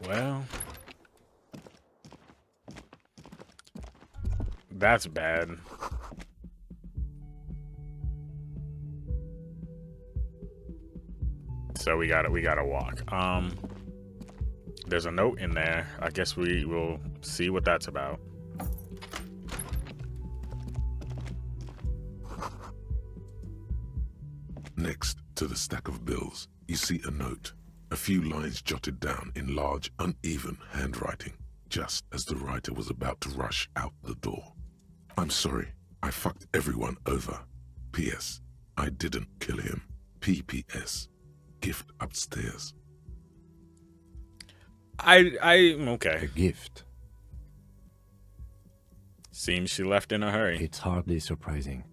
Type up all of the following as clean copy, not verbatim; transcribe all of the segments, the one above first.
Well, that's bad. So we gotta walk. There's a note in there. I guess we will see what that's about. Next to the stack of bills, you see a note. A few lines jotted down in large, uneven handwriting, just as the writer was about to rush out the door. I'm sorry, I fucked everyone over. P.S. I didn't kill him. P.P.S. Gift upstairs. Okay. A gift. Seems she left in a hurry. It's hardly surprising.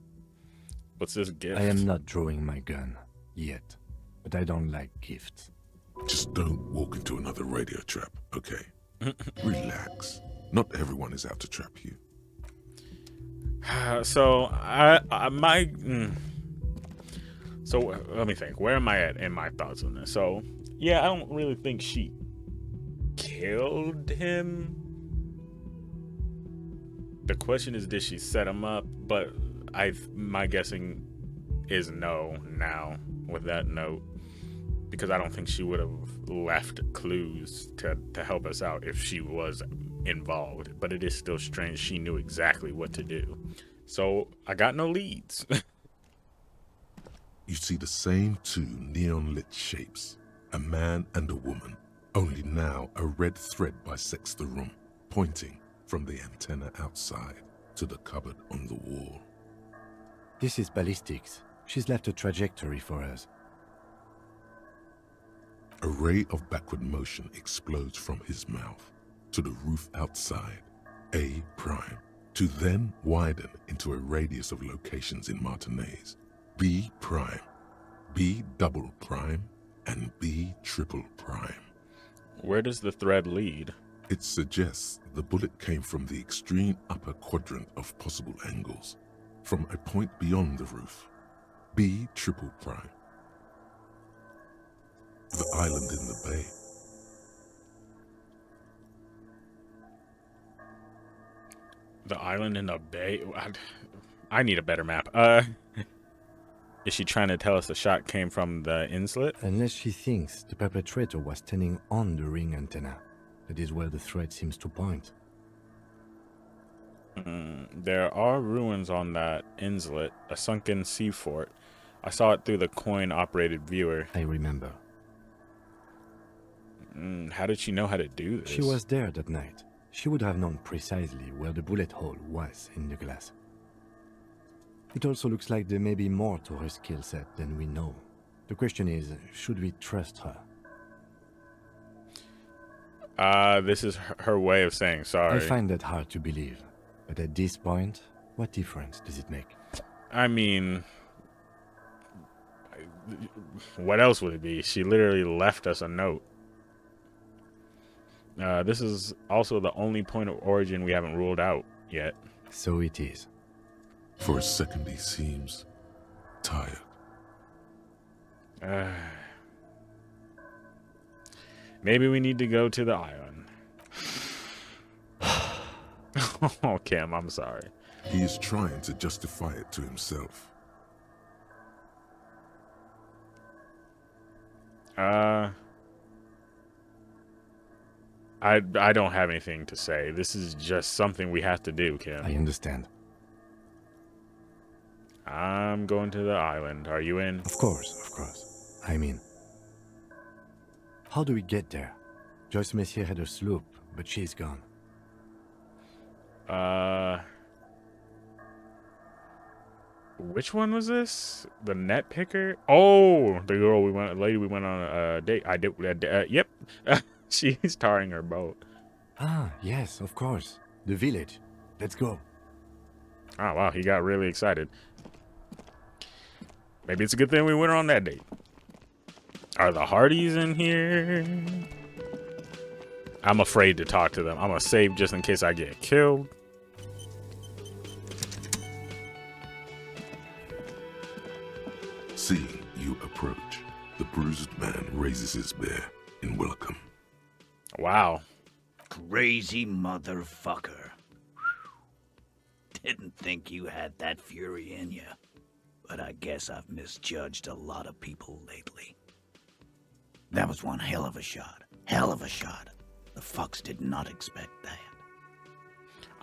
What's this gift? I am not drawing my gun yet, but I don't like gifts. Just don't walk into another radio trap, okay? Relax. Not everyone is out to trap you. So let me think. Where am I at in my thoughts on this? So yeah, I don't really think she killed him. The question is, did she set him up? But my guessing is no now with that note, because I don't think she would have left clues to help us out if she was involved. But it is still strange she knew exactly what to do. So I got no leads. You see the same two neon-lit shapes, a man and a woman, only now a red thread bisects the room, pointing from the antenna outside to the cupboard on the wall. This is ballistics. She's left a trajectory for us. A ray of backward motion explodes from his mouth to the roof outside, A prime, to then widen into a radius of locations in Martinez, B prime, B double prime, and B triple prime. Where does the thread lead? It suggests the bullet came from the extreme upper quadrant of possible angles, from a point beyond the roof, B triple prime. The island in the bay. The island in the bay? I need a better map. Is she trying to tell us the shot came from the inlet? Unless she thinks the perpetrator was standing on the ring antenna. That is where the thread seems to point. There are ruins on that inlet, a sunken sea fort. I saw it through the coin-operated viewer. I remember. How did she know how to do this? She was there that night. She would have known precisely where the bullet hole was in the glass. It also looks like there may be more to her skill set than we know. The question is, should we trust her? This is her way of saying sorry. I find that hard to believe. But at this point, what difference does it make? I mean, what else would it be? She literally left us a note. This is also the only point of origin we haven't ruled out yet. So it is. For a second he seems tired. Maybe we need to go to the island. Oh, Cam, I'm sorry. He is trying to justify it to himself. I don't have anything to say. This is just something we have to do, Kim. I understand. I'm going to the island. Are you in? Of course. I'm in. How do we get there? Joyce Messier had a sloop, but she's gone. Which one was this? The net picker? Oh, the girl lady we went on a date. I did. Yep. She's tarring her boat. Ah, yes, of course. The village. Let's go. Oh, wow. He got really excited. Maybe it's a good thing we went on that date. Are the Hardys in here? I'm afraid to talk to them. I'm going to save just in case I get killed. Seeing you approach, the bruised man raises his bear in welcome. Wow. Crazy motherfucker. Didn't think you had that fury in you. But I guess I've misjudged a lot of people lately. That was one hell of a shot. Hell of a shot. The fucks did not expect that.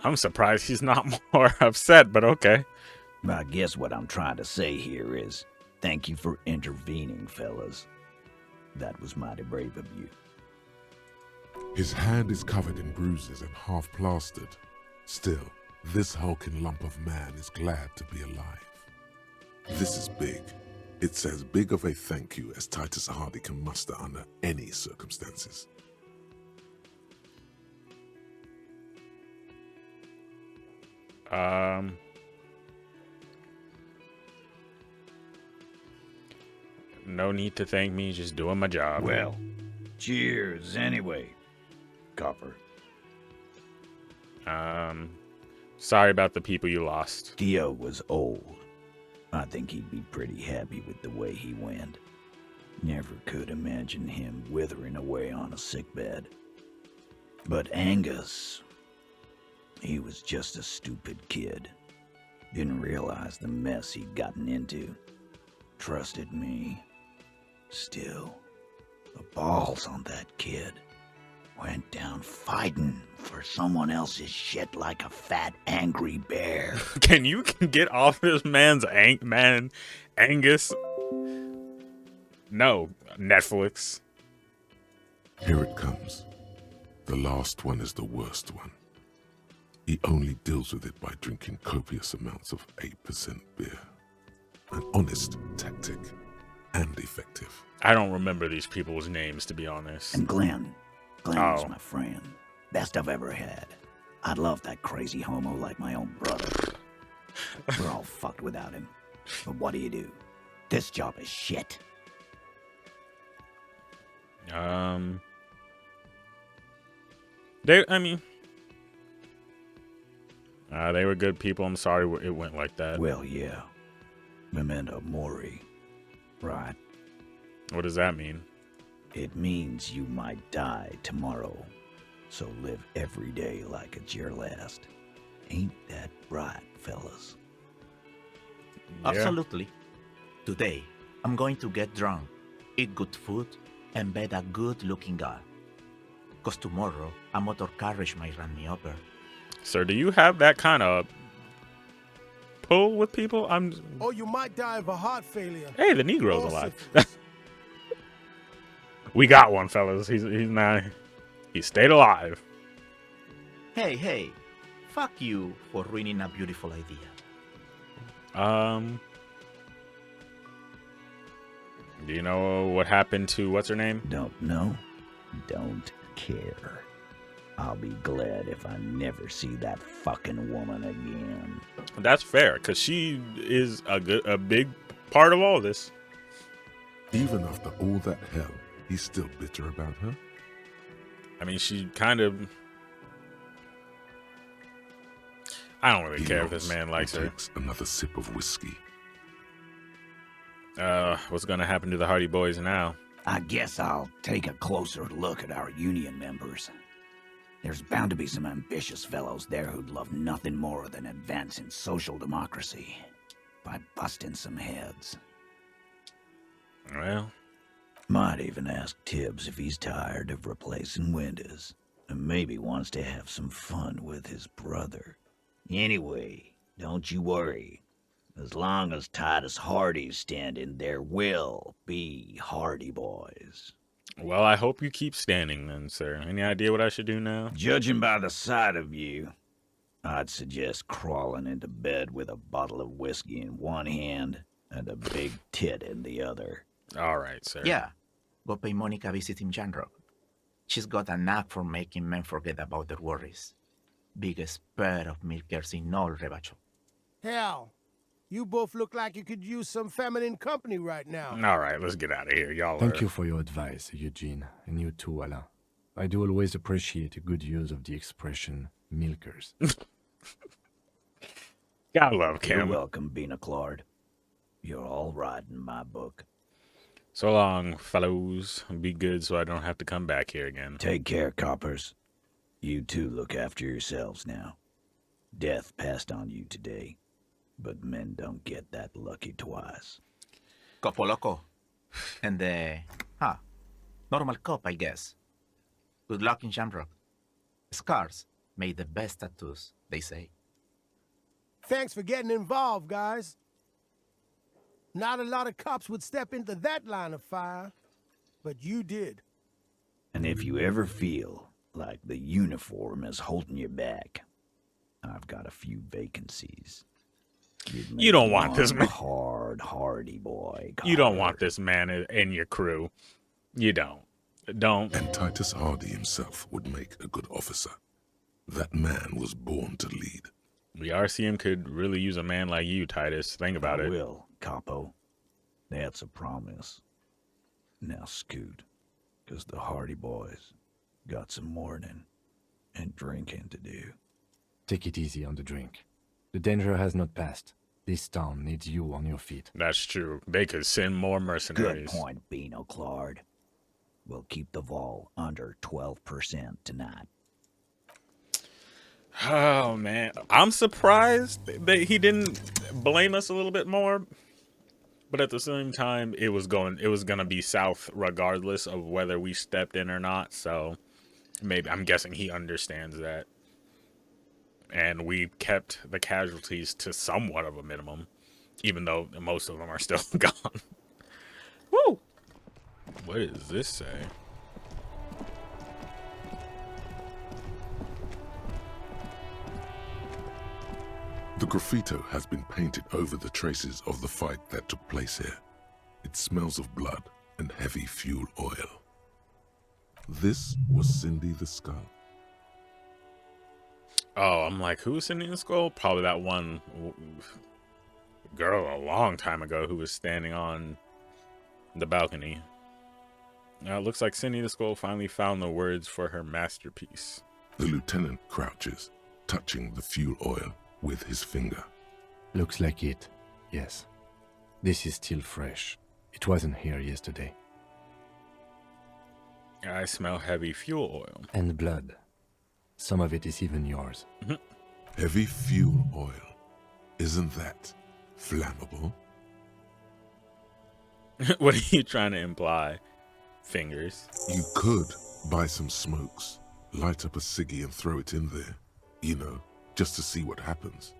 I'm surprised he's not more upset, but okay. I guess what I'm trying to say here is, thank you for intervening, fellas. That was mighty brave of you. His hand is covered in bruises and half plastered. Still, this hulking lump of man is glad to be alive. This is big. It's as big of a thank you as Titus Hardy can muster under any circumstances. No need to thank me, just doing my job. Well, cheers anyway, Copper. Sorry about the people you lost. Dio was old. I think he'd be pretty happy with the way he went. Never could imagine him withering away on a sickbed. But Angus, he was just a stupid kid. Didn't realize the mess he'd gotten into. Trusted me. Still, the balls on that kid. Went down fighting for someone else's shit like a fat, angry bear. Can you get off this man's Angus? No, Netflix. Here it comes. The last one is the worst one. He only deals with it by drinking copious amounts of 8% beer. An honest tactic, and effective. I don't remember these people's names, to be honest. And Glenn was Oh. my friend. Best I've ever had. I'd love that crazy homo like my own brother. We're all fucked without him. But what do? This job is shit. They were good people. I'm sorry it went like that. Well, yeah. Memento mori. Right. What does that mean? It means you might die tomorrow. So live every day like it's your last. Ain't that right, fellas? Yeah. Absolutely. Today, I'm going to get drunk, eat good food, and bed a good-looking girl. Cause tomorrow, a motor carriage might run me over. Sir, do you have that kind of pull with people? Or you might die of a heart failure. Hey, the Negro's Or alive. syphilis. We got one, fellas. He stayed alive. Hey, fuck you for ruining a beautiful idea. Do you know what happened to what's her name? Don't know. Don't care. I'll be glad if I never see that fucking woman again. That's fair, because she is a big part of all this. Even after all that hell, he's still bitter about her? I mean, she kind of... I don't really care if this man likes her. Takes another sip of whiskey. What's gonna happen to the Hardy Boys now? I guess I'll take a closer look at our union members. There's bound to be some ambitious fellows there who'd love nothing more than advancing social democracy by busting some heads. Well, Might even ask Tibbs if he's tired of replacing windows and maybe wants to have some fun with his brother. Anyway, don't you worry. As long as Titus Hardy's standing, there will be Hardy Boys. well, I hope you keep standing then, sir. Any idea what I should do now? Judging by the sight of you, I'd suggest crawling into bed with a bottle of whiskey in one hand and a big tit in the other. All right, sir. Yeah, go pay Monica a visit in Janrock. She's got a knack for making men forget about their worries. Biggest pair of milkers in all Rebacho. Hell, you both look like you could use some feminine company right now. All right, let's get out of here. Y'all Thank you for your advice, Eugene, and you too, Alain. I do always appreciate a good use of the expression milkers. Gotta love You're Kim. welcome, Bina Claude. You're all right in my book. So long, fellows. Be good so I don't have to come back here again. Take care, coppers. You two look after yourselves now. Death passed on you today, but men don't get that lucky twice. Copo loco. And normal cop, I guess. Good luck in Shamrock. Scars made the best tattoos, they say. Thanks for getting involved, guys. Not a lot of cops would step into that line of fire, but you did. And if you ever feel like the uniform is holding you back, I've got a few vacancies. You don't want this man. Hardy boy. You don't want this man in your crew. You don't. Don't. And Titus Hardy himself would make a good officer. That man was born to lead. The RCM could really use a man like you, Titus. Think about it. I will, Capo. That's a promise. Now scoot, because the Hardy boys got some mourning and drinking to do. Take it easy on the drink. The danger has not passed. This town needs you on your feet. That's true. They could send more Good mercenaries. point, Beano Claude. We'll keep the vol under 12% tonight. Oh man, I'm surprised that he didn't blame us a little bit more. But at the same time, it was gonna be south regardless of whether we stepped in or not. So maybe I'm guessing he understands that. And we kept the casualties to somewhat of a minimum, even though most of them are still gone. Woo! What does this say? The graffito has been painted over the traces of the fight that took place here. It smells of blood and heavy fuel oil. This was Cindy the Skull. Oh, I'm like, who's Cindy the Skull? Probably that one girl a long time ago who was standing on the balcony. Now it looks like Cindy the Skull finally found the words for her masterpiece. The lieutenant crouches, touching the fuel oil with his finger. Looks like it, yes. This is still fresh. It wasn't here yesterday. I smell heavy fuel oil. And blood. Some of it is even yours. Heavy fuel oil. Isn't that flammable? What are you trying to imply? Fingers. You could buy some smokes, light up a ciggy and throw it in there. You know, just to see what happens.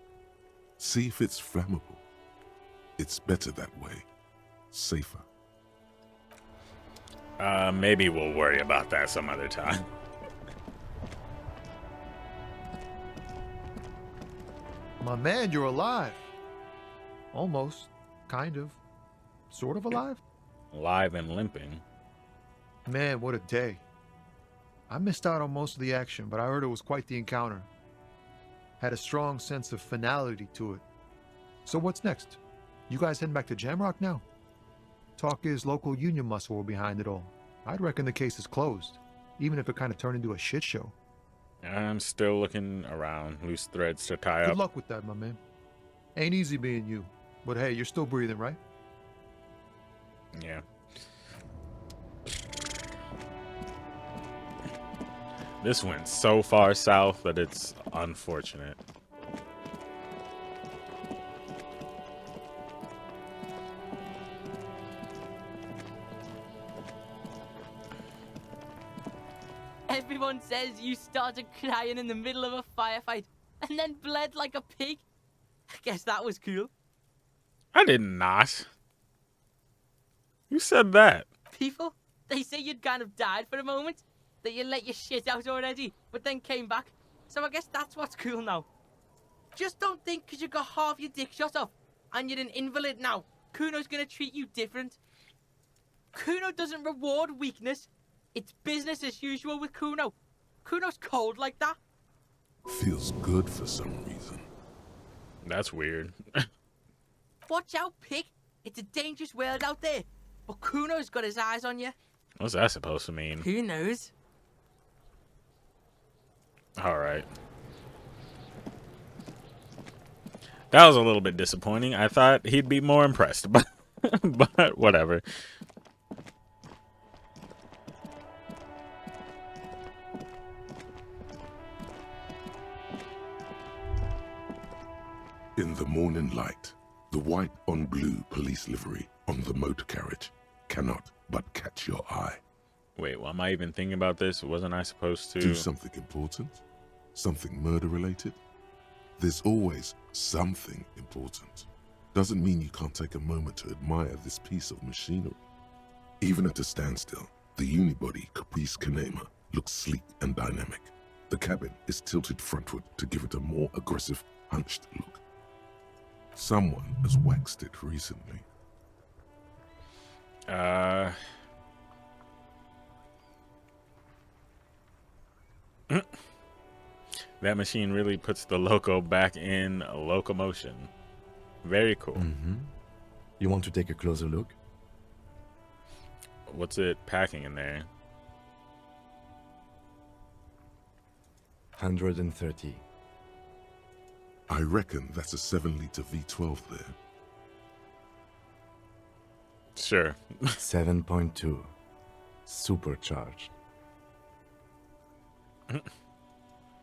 See if it's flammable. It's better that way. Safer. Maybe we'll worry about that some other time. My man, you're alive. Almost. Kind of. Sort of alive? Live and limping. Man, what a day. I missed out on most of the action, but I heard it was quite the encounter. Had a strong sense of finality to it. So what's next? You guys heading back to Jamrock now? Talk is local union muscle were behind it all. I'd reckon the case is closed, even if it kind of turned into a shit show. I'm still looking around. Loose threads to tie Good up. luck with that, my man. Ain't easy being you, but hey, you're still breathing, right? Yeah. This went so far south that it's unfortunate. Everyone says you started crying in the middle of a firefight and then bled like a pig. I guess that was cool. I did not. Who said that? People, they say you'd kind of died for a moment, that you let your shit out already, but then came back. So I guess that's what's cool now. Just don't think because you got half your dick shot off and you're an invalid now, Kuno's gonna treat you different. Kuno doesn't reward weakness. It's business as usual with Kuno. Kuno's cold like that. Feels good for some reason. That's weird. Watch out, pig. It's a dangerous world out there. But Kuno's got his eyes on you. What's that supposed to mean? Who knows? Alright. That was a little bit disappointing. I thought he'd be more impressed, but whatever. In the morning light, the white on blue police livery on the motor carriage cannot but catch your eye. Wait, well, am I even thinking about this? Wasn't I supposed to? Do something important? Something murder related? There's always something important. Doesn't mean you can't take a moment to admire this piece of machinery. Even at a standstill, the unibody Caprice Canema looks sleek and dynamic. The cabin is tilted frontward to give it a more aggressive, hunched look. Someone has waxed it recently. That machine really puts the loco back in locomotion. Very cool. Mm-hmm. You want to take a closer look? What's it packing in there? 130. I reckon that's a 7-liter V12 there. Sure. 7.2. Supercharged.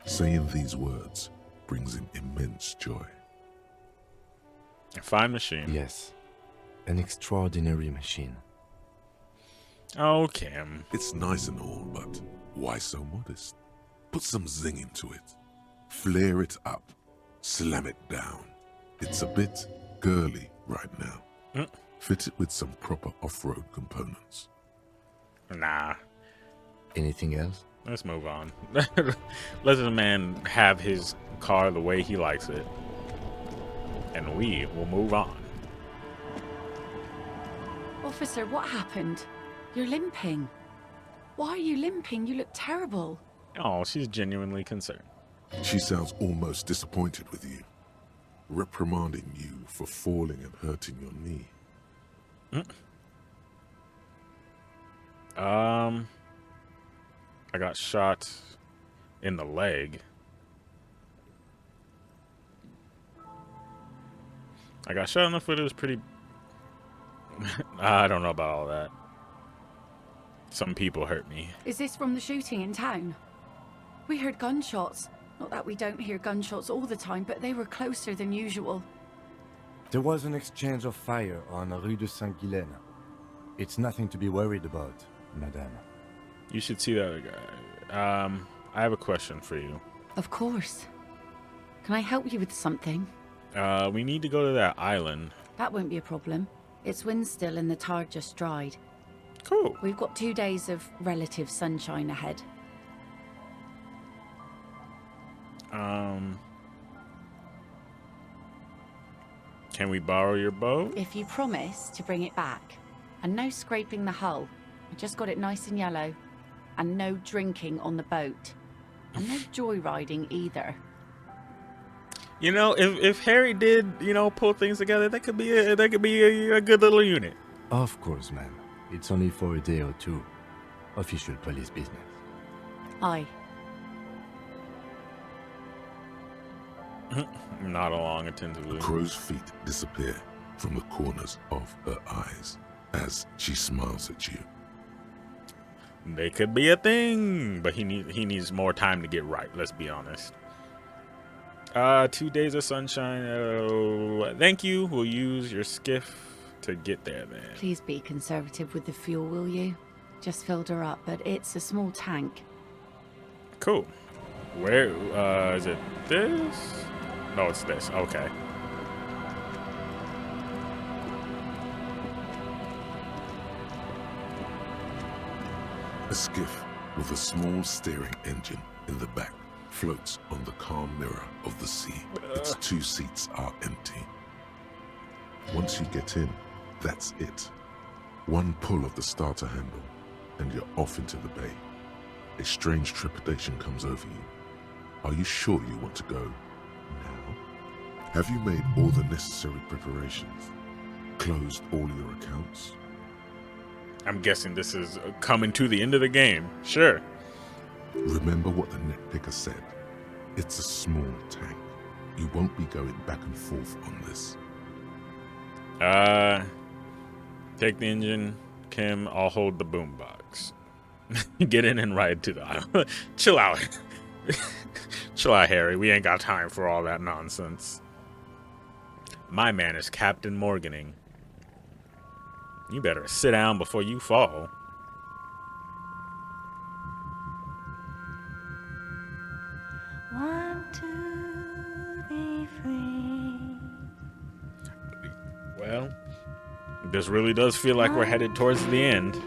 Saying these words brings him immense joy. A fine machine. Yes. An extraordinary machine. Oh, Kim. It's nice and all, but why so modest? Put some zing into it. Flare it up. Slam it down. It's a bit girly right now. Fit it with some proper off-road components. Nah. Anything else? Let's move on. Let the man have his car the way he likes it. And we will move on. Officer, what happened? You're limping. Why are you limping? You look terrible. Oh, she's genuinely concerned. She sounds almost disappointed with you. Reprimanding you for falling and hurting your knee. I got shot in the leg. I got shot in the foot. It was pretty... I don't know about all that. Some people hurt me. Is this from the shooting in town? We heard gunshots. Not that we don't hear gunshots all the time, but they were closer than usual. There was an exchange of fire on Rue de Saint-Guylaine. It's nothing to be worried about, madame. You should see that guy. I have a question for you. Of course. Can I help you with something? We need to go to that island. That won't be a problem. It's wind still and the tar just dried. Cool. We've got 2 days of relative sunshine ahead. Can we borrow your boat? If you promise to bring it back. And no scraping the hull. I just got it nice and yellow. And no drinking on the boat. And no joyriding either. You know, if Harry did, pull things together, that could be a good little unit. Of course, ma'am. It's only for a day or two. Official police business. Aye. Not along attentively. The crow's feet disappear from the corners of her eyes as she smiles at you. They could be a thing, but he needs more time to get right. Let's be honest. 2 days of sunshine. Thank you. We'll use your skiff to get there then. Please be conservative with the fuel, will you? Just filled her up, but it's a small tank. Cool. Where is it? This? No, it's this. Okay. A skiff with a small steering engine in the back floats on the calm mirror of the sea. Its 2 seats are empty. Once you get in, that's it. One pull of the starter handle, and you're off into the bay. A strange trepidation comes over you. Are you sure you want to go now? Have you made all the necessary preparations? Closed all your accounts? I'm guessing this is coming to the end of the game. Sure. Remember what the nitpicker said. It's a small tank. You won't be going back and forth on this. Take the engine, Kim. I'll hold the boombox. Get in and ride to the island. Chill out. Chill out, Harry. We ain't got time for all that nonsense. My man is Captain Morganing. You better sit down before you fall. Want to be free. Well, this really does feel like we're headed towards the end. It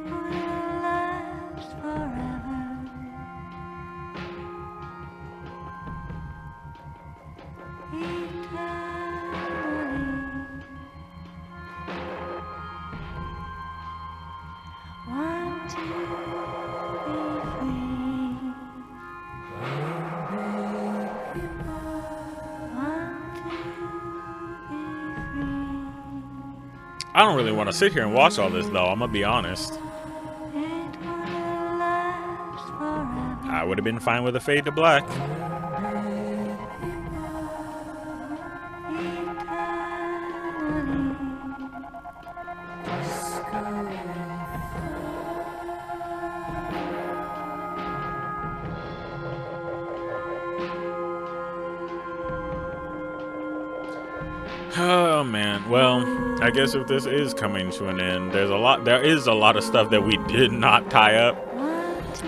will last forever. Eternally. Want to be free. Want to be free. I don't really want to sit here and watch all this, though. I'm gonna be honest. It will last forever. I would have been fine with a fade to black. Oh man, well, I guess if this is coming to an end, there is a lot of stuff that we did not tie up.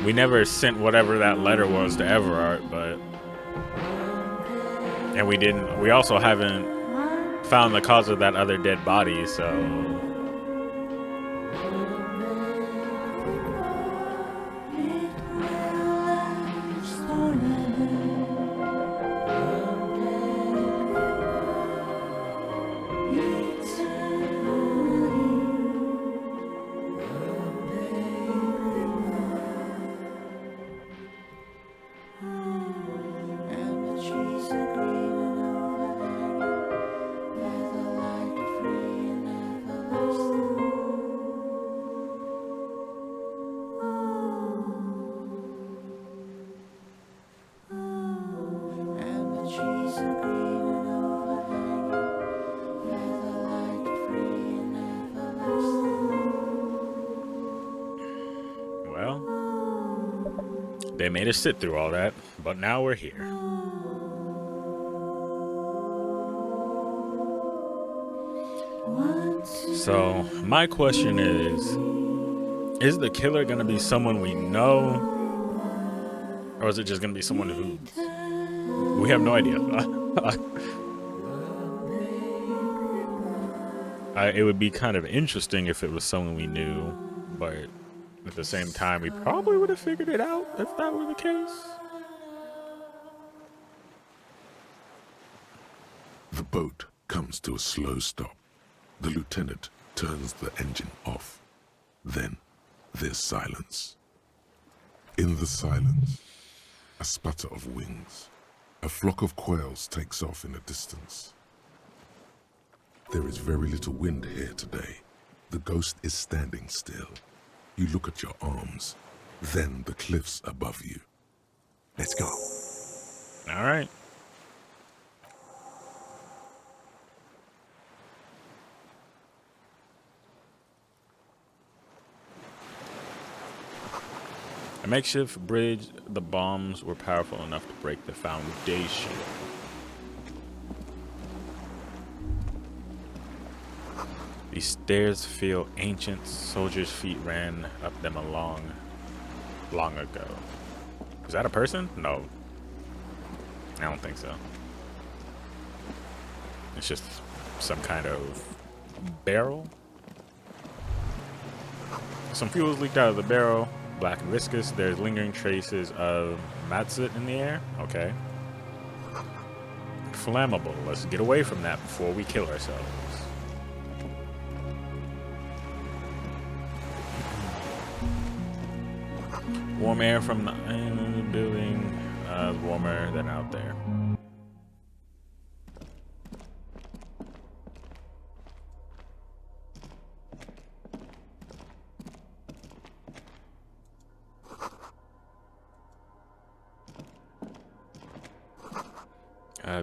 We never sent whatever that letter was to Everard, and we also haven't found the cause of that other dead body, so they made us sit through all that, but now we're here. So, my question is the killer gonna be someone we know? Or is it just gonna be someone who we have no idea? It would be kind of interesting if it was someone we knew, but at the same time, we probably would have figured it out if that were the case. The boat comes to a slow stop. The lieutenant turns the engine off. Then there's silence. In the silence, a sputter of wings. A flock of quails takes off in the distance. There is very little wind here today. The ghost is standing still. You look at your arms, then the cliffs above you. Let's go. All right. A makeshift bridge, the bombs were powerful enough to break the foundation. These stairs feel ancient. Soldiers' feet ran up them long ago. Is that a person? No. I don't think so. It's just some kind of barrel. Some fuel is leaked out of the barrel. Black and viscous. There's lingering traces of matsoot in the air. Okay. Flammable. Let's get away from that before we kill ourselves. Warm air from the building, warmer than out there.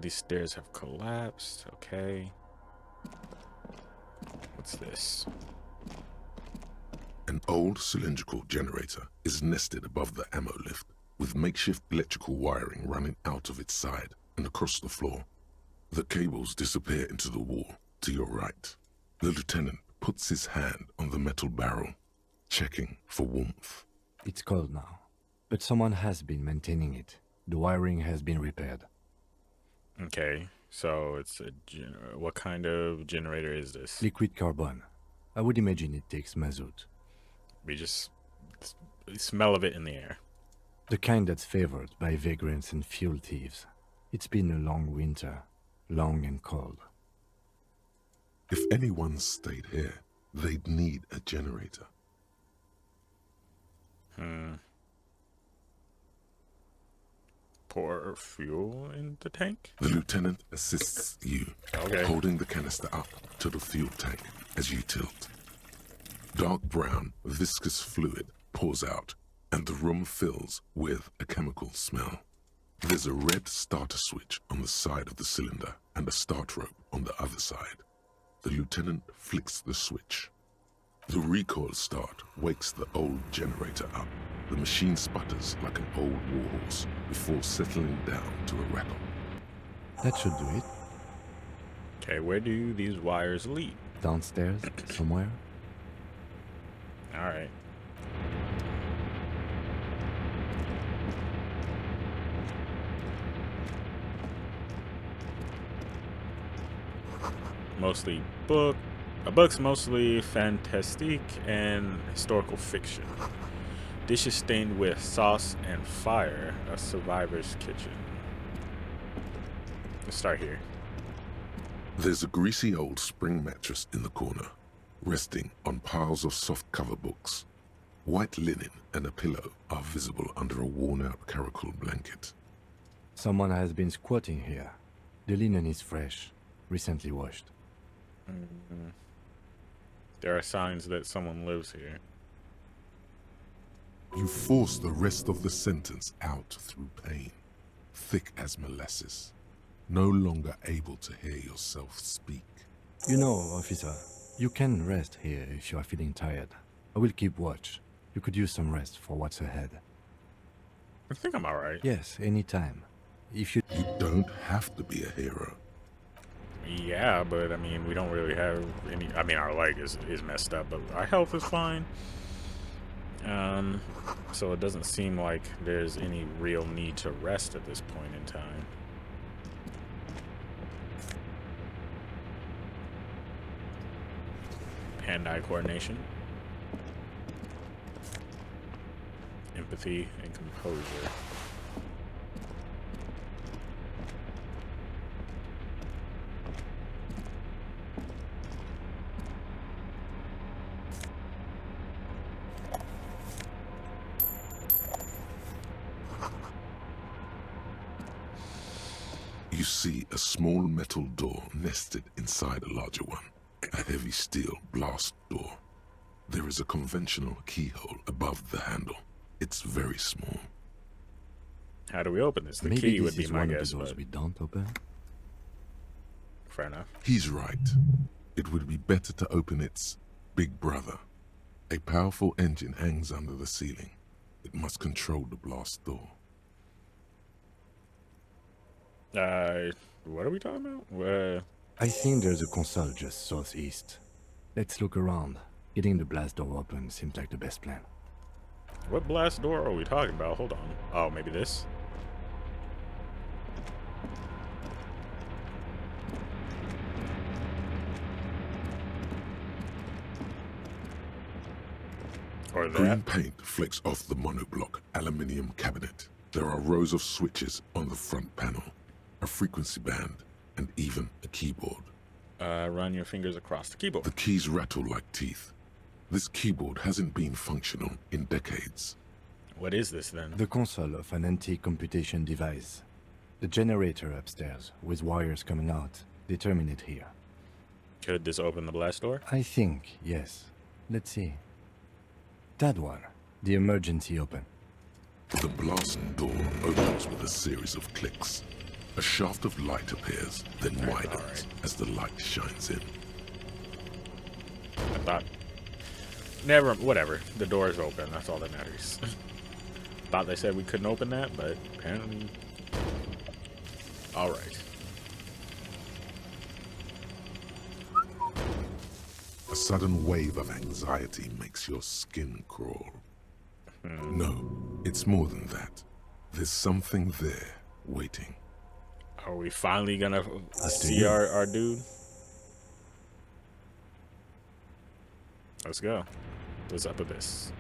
These stairs have collapsed. Okay. What's this? An old cylindrical generator is nested above the ammo lift. with makeshift electrical wiring running out of its side and across the floor. The cables disappear into the wall to your right. The lieutenant puts his hand on the metal barrel, checking for warmth. It's cold now, but someone has been maintaining it. The wiring has been repaired. Okay, so it's a what kind of generator is this? Liquid carbon. I would imagine it takes mazout. We just smell of it in the air. The kind that's favored by vagrants and fuel thieves. It's been a long winter, long and cold. If anyone stayed here, they'd need a generator. Pour fuel in the tank? The lieutenant assists you, Okay. holding the canister up to the fuel tank as you tilt. Dark brown, viscous fluid pours out, and the room fills with a chemical smell. There's a red starter switch on the side of the cylinder and a start rope on the other side. The lieutenant flicks the switch. The recoil start wakes the old generator up. The machine sputters like an old warhorse before settling down to a rattle. That should do it. Okay, where do these wires lead? Downstairs, somewhere. Alright. Mostly books mostly fantastique and historical fiction. Dishes stained with sauce and fire. A survivor's kitchen. Let's start here. There's a greasy old spring mattress in the corner, resting on piles of soft cover books. White linen and a pillow are visible under a worn-out caracol blanket. Someone has been squatting here. The linen is fresh, recently washed. There are signs that someone lives here. You force the rest of the sentence out through pain, thick as molasses, no longer able to hear yourself speak. You know, officer, you can rest here if you are feeling tired. I will keep watch. You could use some rest for what's ahead. I think I'm alright. Yes, anytime. If you... You don't have to be a hero. Yeah, but I mean, we don't really have any. I mean, our leg is messed up, but our health is fine. So it doesn't seem like there's any real need to rest at this point in time. Hand-eye coordination, empathy, and composure. You see a small metal door nested inside a larger one, a heavy steel blast door. There is a conventional keyhole above the handle. It's very small. How do we open this? The Maybe key this would be is my one guess, of the doors but we don't open. fair enough. He's right. It would be better to open its big brother. A powerful engine hangs under the ceiling. It must control the blast door. What are we talking about? I think there's a console just southeast. Let's look around. Getting the blast door open seems like the best plan. What blast door are we talking about? Hold on. Oh, maybe this? Or Green that? paint flecks off the monoblock aluminium cabinet. There are rows of switches on the front panel, a frequency band, and even a keyboard. Run your fingers across the keyboard. The keys rattle like teeth. This keyboard hasn't been functional in decades. What is this then? The console of an anti-computation device. The generator upstairs, with wires coming out, they terminate here. Could this open the blast door? I think, yes. Let's see. That one. The emergency open. The blast door opens with a series of clicks. A shaft of light appears, then widens as the light shines in. I thought... Never... Whatever. The door is open. That's all that matters. Thought they said we couldn't open that, but apparently. All right. A sudden wave of anxiety makes your skin crawl. No, it's more than that. There's something there waiting. Are we finally gonna see you. our dude? Let's go. What's up with this?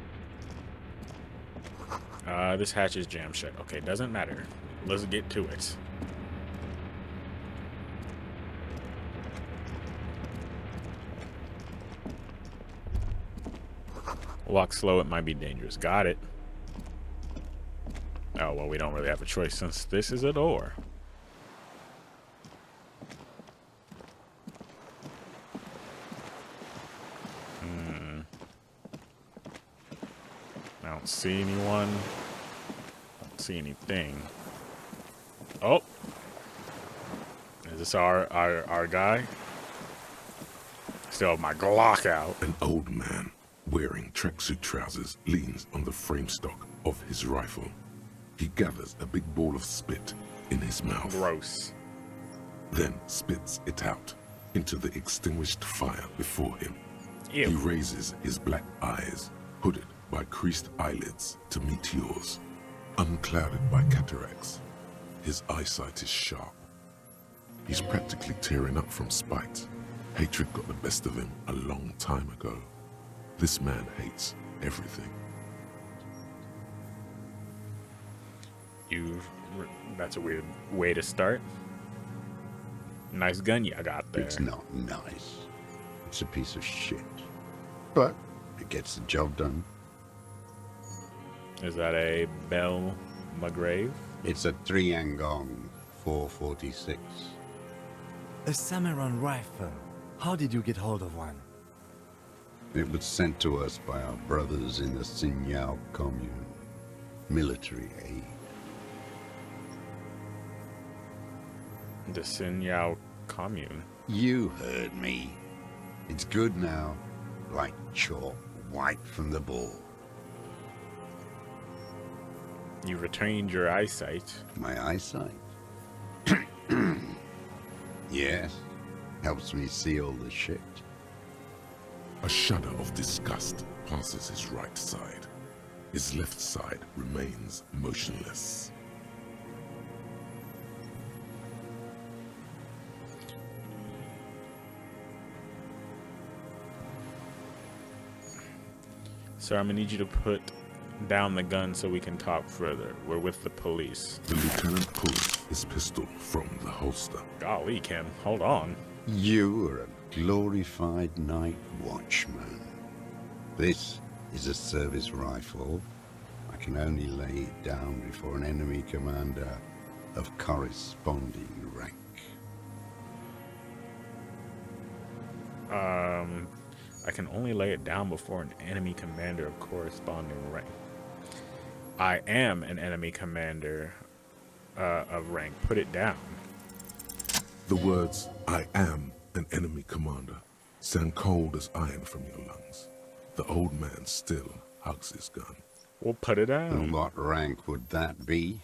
This hatch is jammed shut. Okay, doesn't matter. Let's get to it. Walk slow, it might be dangerous. Got it. Oh, well, we don't really have a choice since this is a door. I don't see anyone. I don't see anything. Oh! Is this our guy? Still have my Glock out. An old man wearing tracksuit trousers leans on the frame stock of his rifle. He gathers a big ball of spit in his mouth. Gross. Then spits it out into the extinguished fire before him. Ew. He raises his black eyes, hooded by creased eyelids, to meet yours, unclouded by cataracts. His eyesight is sharp. He's practically tearing up from spite. Hatred got the best of him a long time ago. This man hates everything. That's a weird way to start. Nice gun you got there. It's not nice. It's a piece of shit. But it gets the job done. Is that a Bell McGrave? It's a 3-Angong 446. A Samuran rifle. How did you get hold of one? It was sent to us by our brothers in the Sinyao commune. Military aid. The Sinyao commune. You heard me. It's good now. Like chalk wiped from the board. You retained your eyesight. My eyesight? Yes. Helps me see all the shit. A shudder of disgust passes his right side. His left side remains motionless. Sir, I'm gonna need you to put down the gun so we can talk further. We're with the police. The lieutenant pulls his pistol from the holster. Golly, Kim, hold on. You are a glorified night watchman. This is a service rifle. I can only lay it down before an enemy commander of corresponding rank. I can only lay it down before an enemy commander of corresponding rank. I am an enemy commander of rank. Put it down. The words, "I am an enemy commander," sound cold as iron from your lungs. The old man still hugs his gun. We'll put it And down. what rank would that be,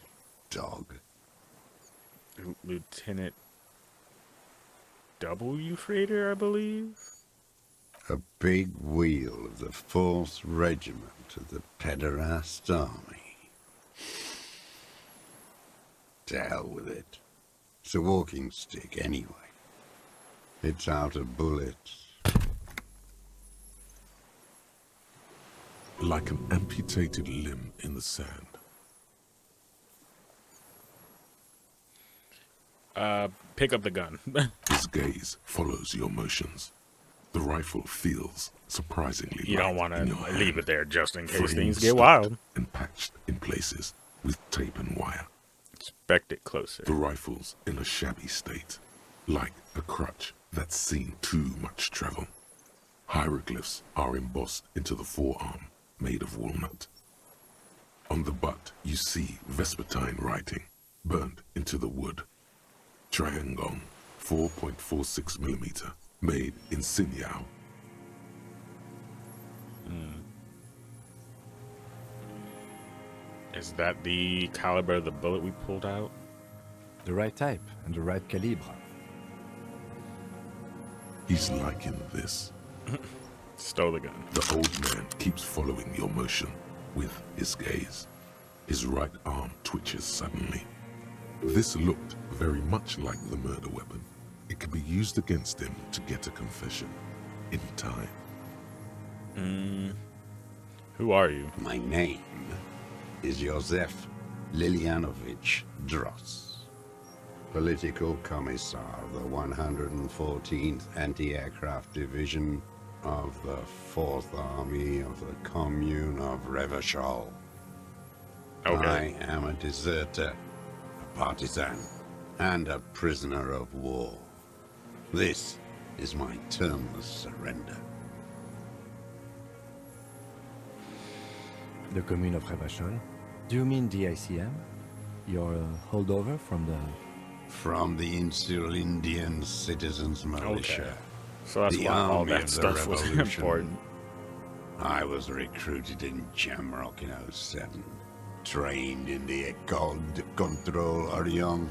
dog? Lieutenant W. Freighter, I believe. A big wheel of the 4th Regiment of the Pederast Army. To hell with it. It's a walking stick anyway. It's out of bullets. Like an amputated limb in the sand. Pick up the gun. His gaze follows your motions. The rifle feels surprisingly You don't light want in to your leave hand. it there just in case Framed, things get stopped, wild. and patched in places with tape and wire. Inspect it closer. The rifle's in a shabby state, like a crutch that's seen too much travel. Hieroglyphs are embossed into the forearm, made of walnut. On the butt, you see Vespertine writing, burnt into the wood. Triangon, 4.46mm, made in Sinyao. Is that the caliber of the bullet we pulled out? The right type and the right calibre. He's liking this. Stole the gun. The old man keeps following your motion with his gaze. His right arm twitches suddenly. This looked very much like the murder weapon. It could be used against him to get a confession in time. Who are you? My name is Josef Lilianovich Dross, Political Commissar of the 114th Anti-Aircraft Division of the 4th Army of the Commune of Revachol. Okay. I am a deserter, a partisan, and a prisoner of war. This is my termless surrender. The commune of Revachol? Do you mean the ICM? Your holdover from the... From the Insular Indian Citizens Militia. Okay. So that's The why all army that of the stuff was revolution. important. I was recruited in Jamrock in 07, trained in the École de Contrôle Orient,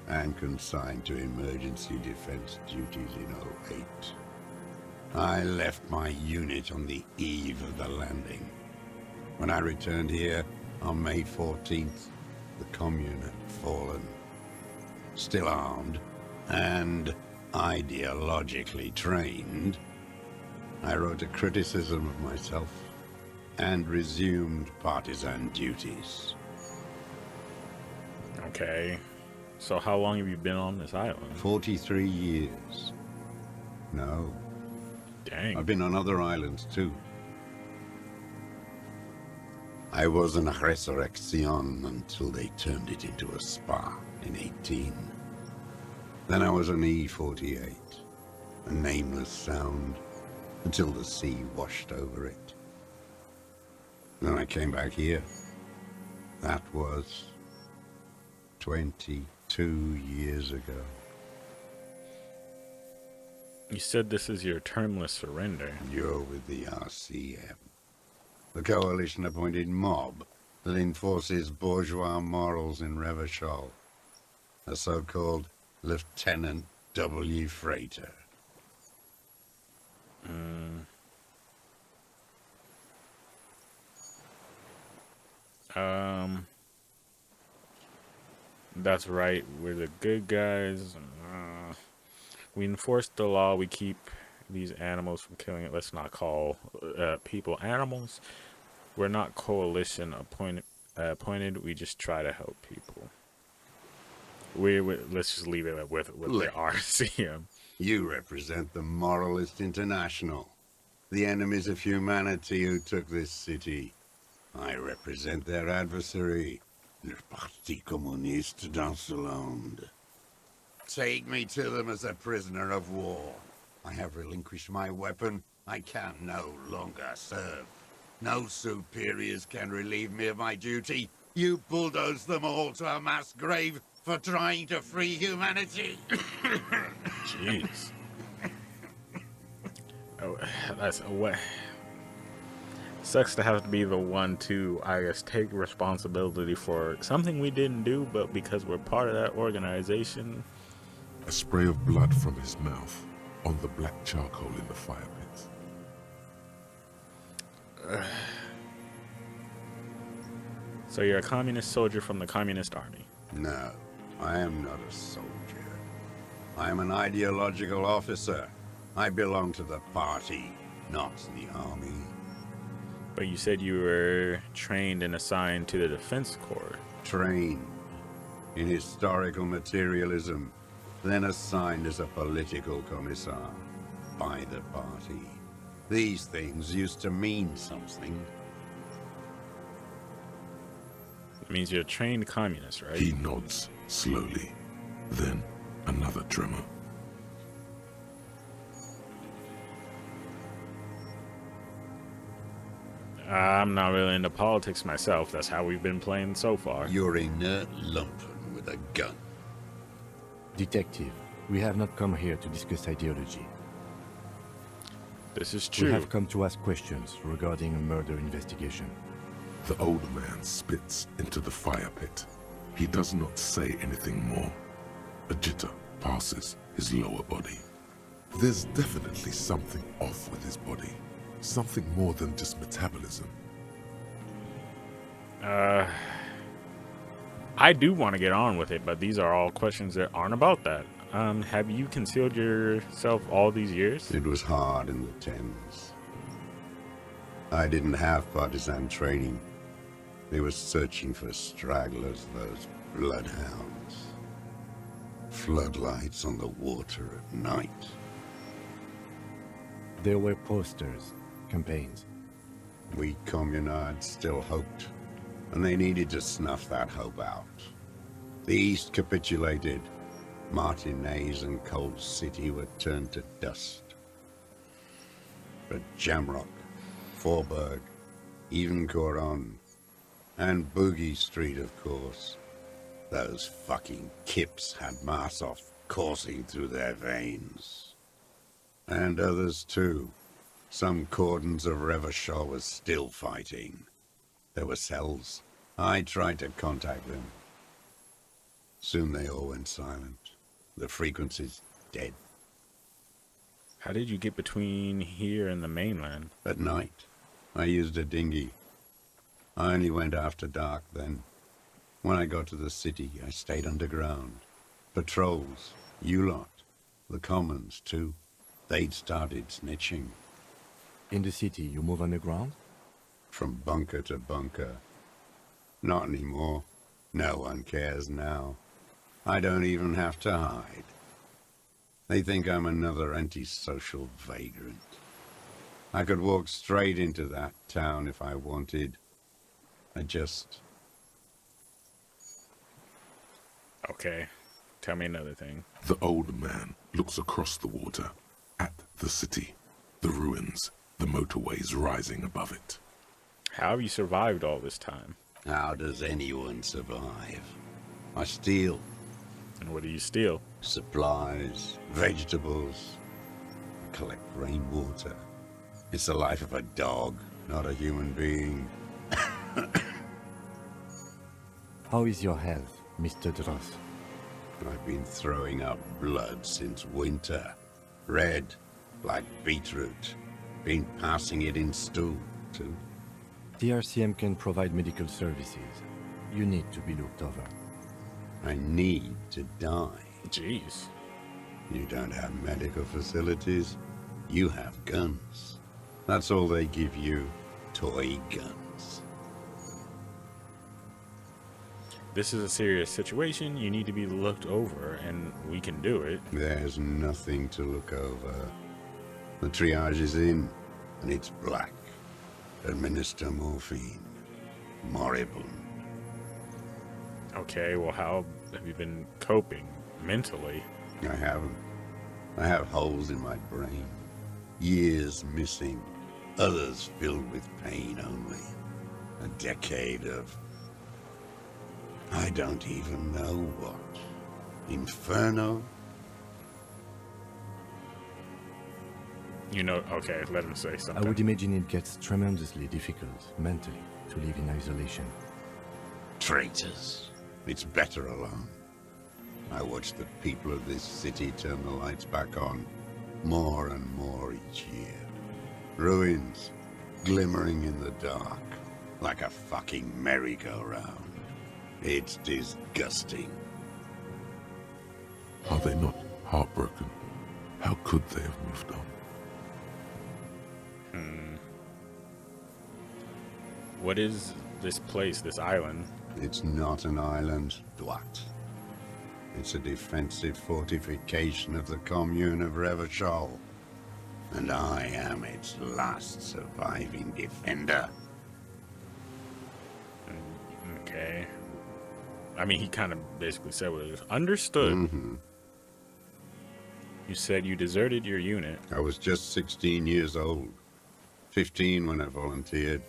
and consigned to emergency defense duties in 08. I left my unit on the eve of the landing. When I returned here on May 14th, the commune had fallen. Still armed and ideologically trained, I wrote a criticism of myself and resumed partisan duties. Okay. So how long have you been on this island? 43 years. No, Dang. I've been on other islands too. I was an resurrection until they turned it into a spa in 18. Then I was an E-48, a nameless sound, until the sea washed over it. Then I came back here. That was 22 years ago. You said this is your termless surrender. You're with the RCM, the coalition-appointed mob that enforces bourgeois morals in Revachol, a so-called Lieutenant W. Freighter. That's right. We're the good guys. We enforce the law. We keep these animals from killing it. Let's not call people animals. We're not coalition appointed. We just try to help people. Let's just leave it with the RCM. You represent the Moralist International, the enemies of humanity who took this city. I represent their adversary, le Parti Communiste dans ce monde. Take me to them as a prisoner of war. I have relinquished my weapon. I can no longer serve. No superiors can relieve me of my duty. You bulldoze them all to a mass grave for trying to free humanity. Jeez. Oh, that's what. Sucks to have to be the one to, I guess, take responsibility for something we didn't do, but because we're part of that organization. A spray of blood from his mouth on the black charcoal in the fire pits. So you're a communist soldier from the communist army. No, I am not a soldier. I am an ideological officer. I belong to the party, not the army. But you said you were trained and assigned to the Defense Corps. Trained in historical materialism, then assigned as a political commissar by the party. These things used to mean something. It means you're a trained communist, right? He nods slowly, then another tremor. I'm not really into politics myself. That's how we've been playing so far. You're inert lumpen with a gun. Detective, we have not come here to discuss ideology. This is We true. have come to ask questions regarding a murder investigation. The older man spits into the fire pit. He does not say anything more. A jitter passes his lower body. There's definitely something off with his body. Something more than just metabolism. I do want to get on with it, but these are all questions that aren't about that. Have you concealed yourself all these years? It was hard in the Thames. I didn't have partisan training. They were searching for stragglers, those bloodhounds. Floodlights on the water at night. There were posters, campaigns. We communards still hoped, and they needed to snuff that hope out. The East capitulated. Martinez and Cold City were turned to dust. But Jamrock, Forburg, even Coron, and Boogie Street, of course. Those fucking kips had Marsov coursing through their veins. And others too. Some cordons of Revachol was still fighting. There were cells. I tried to contact them. Soon they all went silent. The frequency's dead. How did you get between here and the mainland? At night, I used a dinghy. I only went after dark then. When I got to the city, I stayed underground. Patrols, you lot, the commons too. They'd started snitching. In the city, you move underground? From bunker to bunker. Not anymore. No one cares now. I don't even have to hide. They think I'm another antisocial vagrant. I could walk straight into that town if I wanted. I just... Okay, tell me another thing. The old man looks across the water at the city, the ruins, the motorways rising above it. How have you survived all this time? How does anyone survive? I steal. And what do you steal? Supplies, vegetables. I collect rainwater. It's the life of a dog, not a human being. How is your health, Mr. Dross? I've been throwing up blood since winter. Red, like beetroot. Been passing it in stool, too. The RCM can provide medical services. You need to be looked over. I need to die. Jeez. You don't have medical facilities. You have guns. That's all they give you. Toy guns. This is a serious situation. You need to be looked over, and we can do it. There's nothing to look over. The triage is in, and it's black. Administer morphine. Moribund. Okay, well, how have you been coping mentally? I haven't. I have holes in my brain. Years missing. Others filled with pain only. A decade of... I don't even know what. Inferno? You know, okay, let him say something. I would imagine it gets tremendously difficult, mentally, to live in isolation. Traitors. It's better alone. I watch the people of this city turn the lights back on, more and more each year. Ruins, glimmering in the dark, like a fucking merry-go-round. It's disgusting. Are they not heartbroken? How could they have moved on? What is this place, this island? It's not an island, Dwat. It's a defensive fortification of the commune of Revachol. And I am its last surviving defender. Okay. I mean, he kind of basically said what it is. Understood. Mm-hmm. You said you deserted your unit. I was just 16 years old. 15 when I volunteered.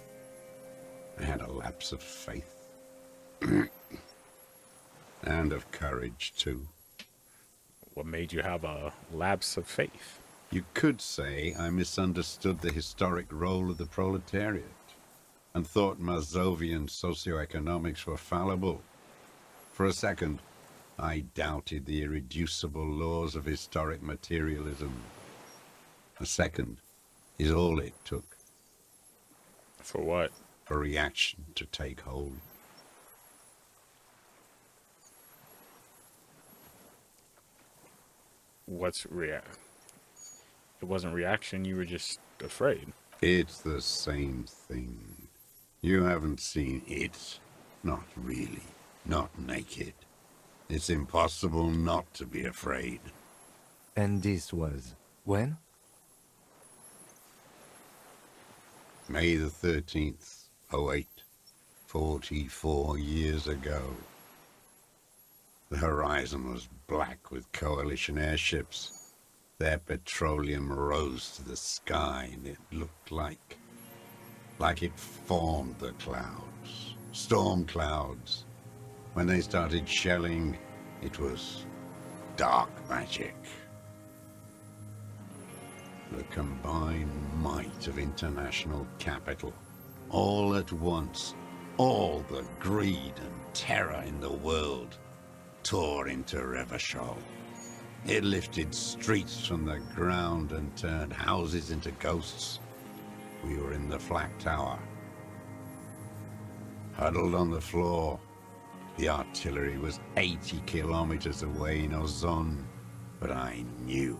I had a lapse of faith. And of courage, too. What made you have a lapse of faith? You could say I misunderstood the historic role of the proletariat. and thought Mazovian socioeconomics were fallible. For a second, I doubted the irreducible laws of historic materialism. A second is all it took For what? for reaction to take hold. What's react? It wasn't reaction, you were just afraid. It's the same thing. You haven't seen it. Not really. Not naked. It's impossible not to be afraid. And this was when? May the 13th, 08, 44 years ago. The horizon was black with coalition airships. Their petroleum rose to the sky, and it looked like it formed the clouds, storm clouds. When they started shelling, it was dark magic. The combined might of international capital, all at once, all the greed and terror in the world, tore into Revachol. It lifted streets from the ground and turned houses into ghosts. We were in the flak tower, huddled on the floor. The artillery was 80 kilometers away in Ozon, but I knew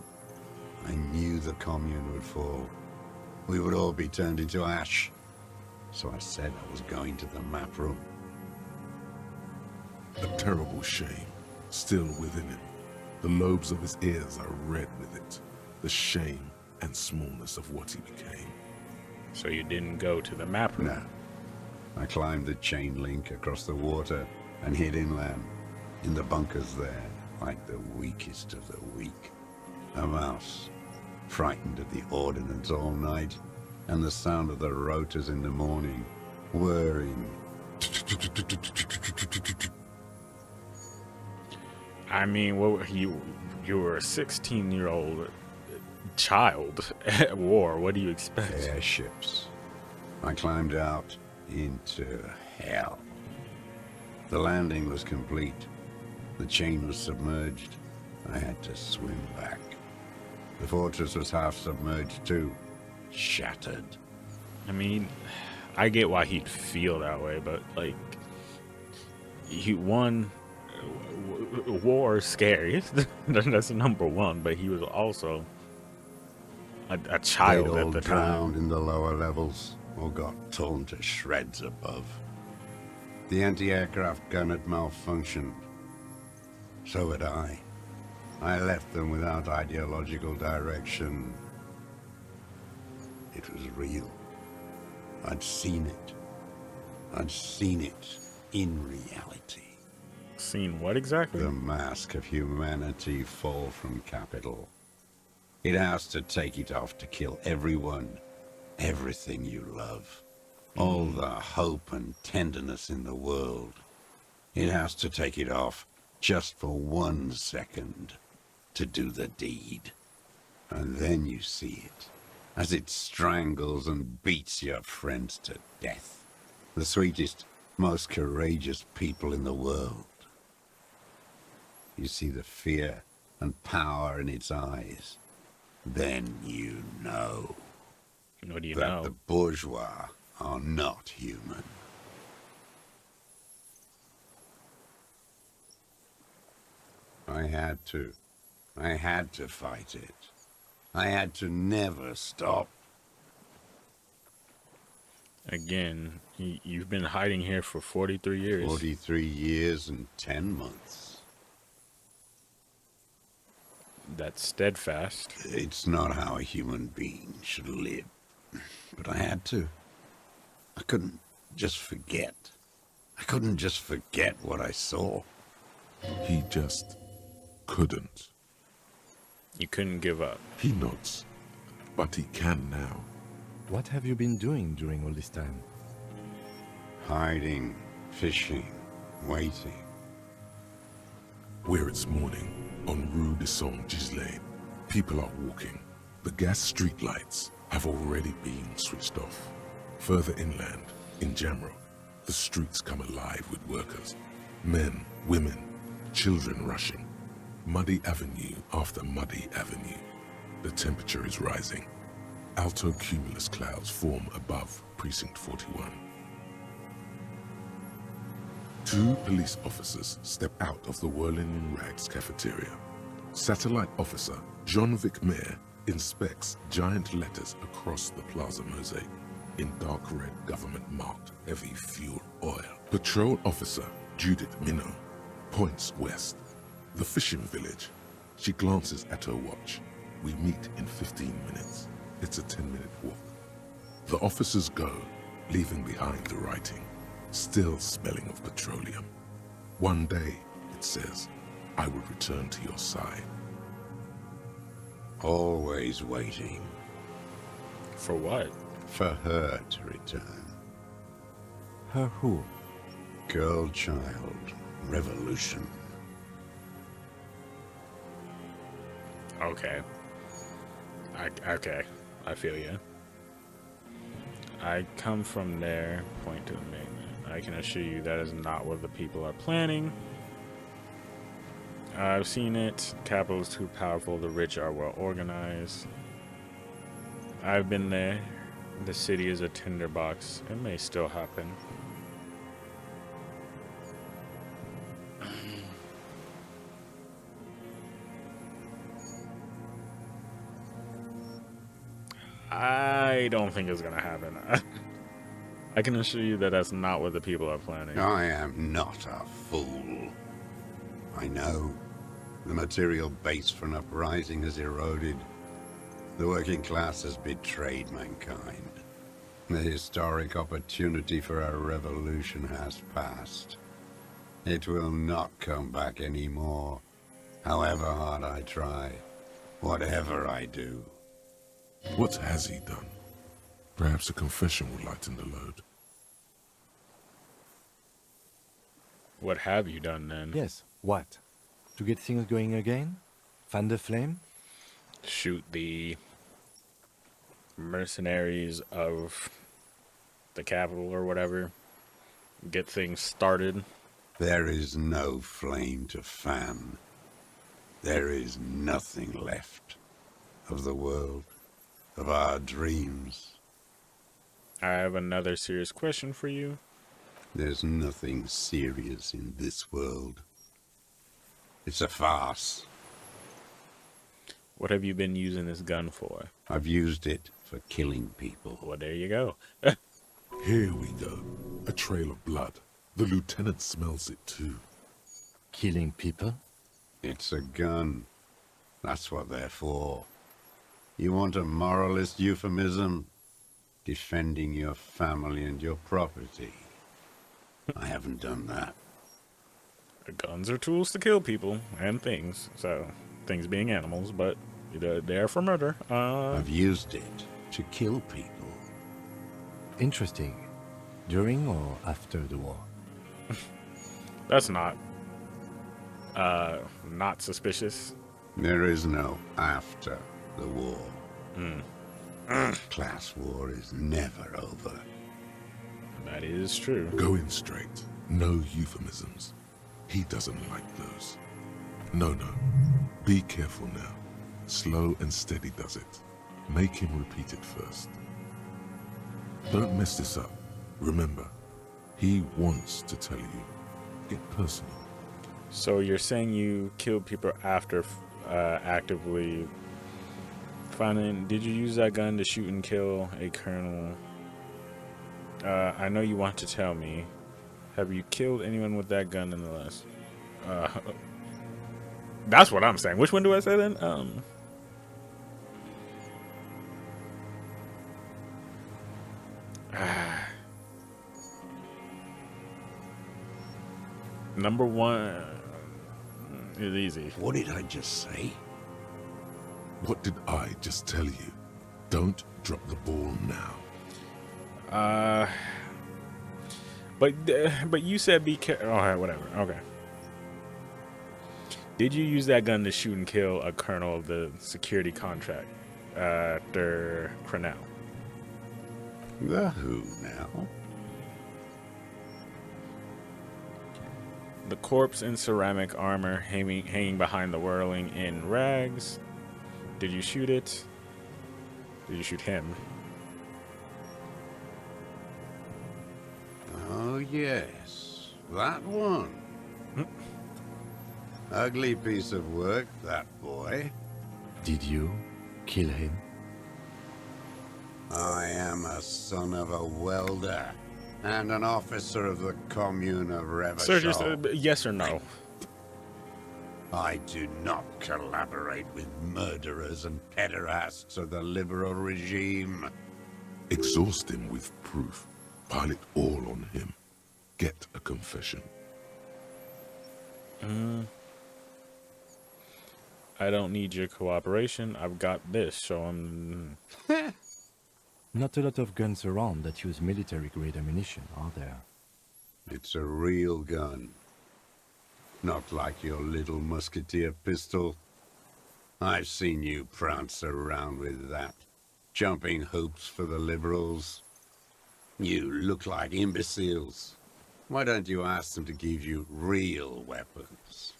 the commune would fall. We would all be turned into ash. So I said I was going to the map room. A terrible shame, still within him. The lobes of his ears are red with it. The shame and smallness of what he became. So you didn't go to the map room? No. I climbed the chain link across the water and hid inland, in the bunkers there, like the weakest of the weak. A mouse, frightened of the ordnance all night, and the sound of the rotors in the morning, whirring. I mean, you were a 16-year-old child at war. What do you expect? Airships. I climbed out into hell. The landing was complete. The chain was submerged. I had to swim back. The fortress was half submerged too. Shattered. I mean, I get why he'd feel that way, but like, he won. War is scary. That's number one, but he was also a child They'd at all the drowned time. in the lower levels or got torn to shreds above. The anti-aircraft gun had malfunctioned. So had I. I left them without ideological direction. It was real. I'd seen it. I'd seen it in reality. Seen what exactly? The mask of humanity fall from capital. It has to take it off to kill everyone, everything you love. All the hope and tenderness in the world. It has to take it off just for 1 second to do the deed. And then you see it, as it strangles and beats your friends to death. The sweetest, most courageous people in the world. You see the fear and power in its eyes. Then you know What do you that know? the bourgeois are not human. I had to fight it. I had to never stop. Again, you've been hiding here for 43 years. 43 years and 10 months. That's steadfast. It's not how a human being should live. But I had to. I couldn't just forget. I couldn't just forget what I saw. He just couldn't. You couldn't give up. He nods, but he can now. What have you been doing during all this time? Hiding, fishing, waiting. Where it's morning, on Rue de Saint-Gislain, people are walking. The gas streetlights have already been switched off. Further inland, In Jamrock, the streets come alive with workers. Men, women, children rushing. Muddy avenue after muddy avenue. The temperature is rising. Alto cumulus clouds form above Precinct 41. 2 police officers step out of the Whirling in Rags cafeteria. Satellite officer Jean-Vic Mayer inspects giant letters across the plaza mosaic in dark red government-marked heavy fuel oil. Patrol officer Judith Minot points west. The fishing village. She glances at her watch. We meet in 15 minutes. It's a 10-minute walk. The officers go, leaving behind the writing, still smelling of petroleum. One day, it says, I will return to your side. Always waiting For what? for her to return. Her who? Girl, child, revolution. Okay. Okay. I feel you. I come from there, point to the mainland. I can assure you that is not what the people are planning. I've seen it. Capital is too powerful. The rich are well organized. I've been there. The city is a tinderbox. It may still happen. I don't think it's gonna happen. I can assure you that that's not what the people are planning. I am not a fool. I know the material base for an uprising has eroded. The working class has betrayed mankind. The historic opportunity for a revolution has passed. It will not come back anymore, however hard I try, whatever I do. What has he done? Perhaps a confession will lighten the load. What have you done then? Yes, what? To get things going again? Fan the flame? Shoot the mercenaries of the capital or whatever. Get things started. There is no flame to fan. There is nothing left of the world, of our dreams. I have another serious question for you. There's nothing serious in this world. It's a farce. What have you been using this gun for? I've used it for killing people. Well, there you go. Here we go. A trail of blood. The lieutenant smells it too. Killing people? It's a gun. That's what they're for. You want a moralist euphemism? Defending your family and your property. I haven't done that. Guns are tools to kill people and things. So, things being animals, but they're for murder. I've used it to kill people. Interesting. During or after the war? That's not suspicious. There is no after the war. Class war is never over. That is true. Go in straight. No euphemisms. He doesn't like those. No. Be careful now. Slow and steady does it. Make him repeat it first. Don't mess this up. Remember, he wants to tell you. Get personal. So you're saying you killed people after actively finding... Did you use that gun to shoot and kill a colonel? I know you want to tell me. Have you killed anyone with that gun in the last... That's what I'm saying. Which one do I say then? Number one is easy. What did I just say? What did I just tell you? Don't drop the ball now. But you said be careful. Alright, whatever. Okay. Did you use that gun to shoot and kill a colonel of the security contract after Crenell? The who now? The corpse in ceramic armor hanging behind the whirling in rags. Did you shoot it? Did you shoot him? Oh, yes. That one. Ugly piece of work, that boy. Did you kill him? I am a son of a welder and an officer of the commune of Sir, just Revachol. yes or no. I do not collaborate with murderers and pederasts of the liberal regime. Exhaust him with proof. Pile it all on him. Get a confession. I don't need your cooperation. I've got this, so I'm... Not a lot of guns around that use military-grade ammunition, are there? It's a real gun. Not like your little musketeer pistol. I've seen you prance around with that, jumping hoops for the liberals. You look like imbeciles. Why don't you ask them to give you real weapons?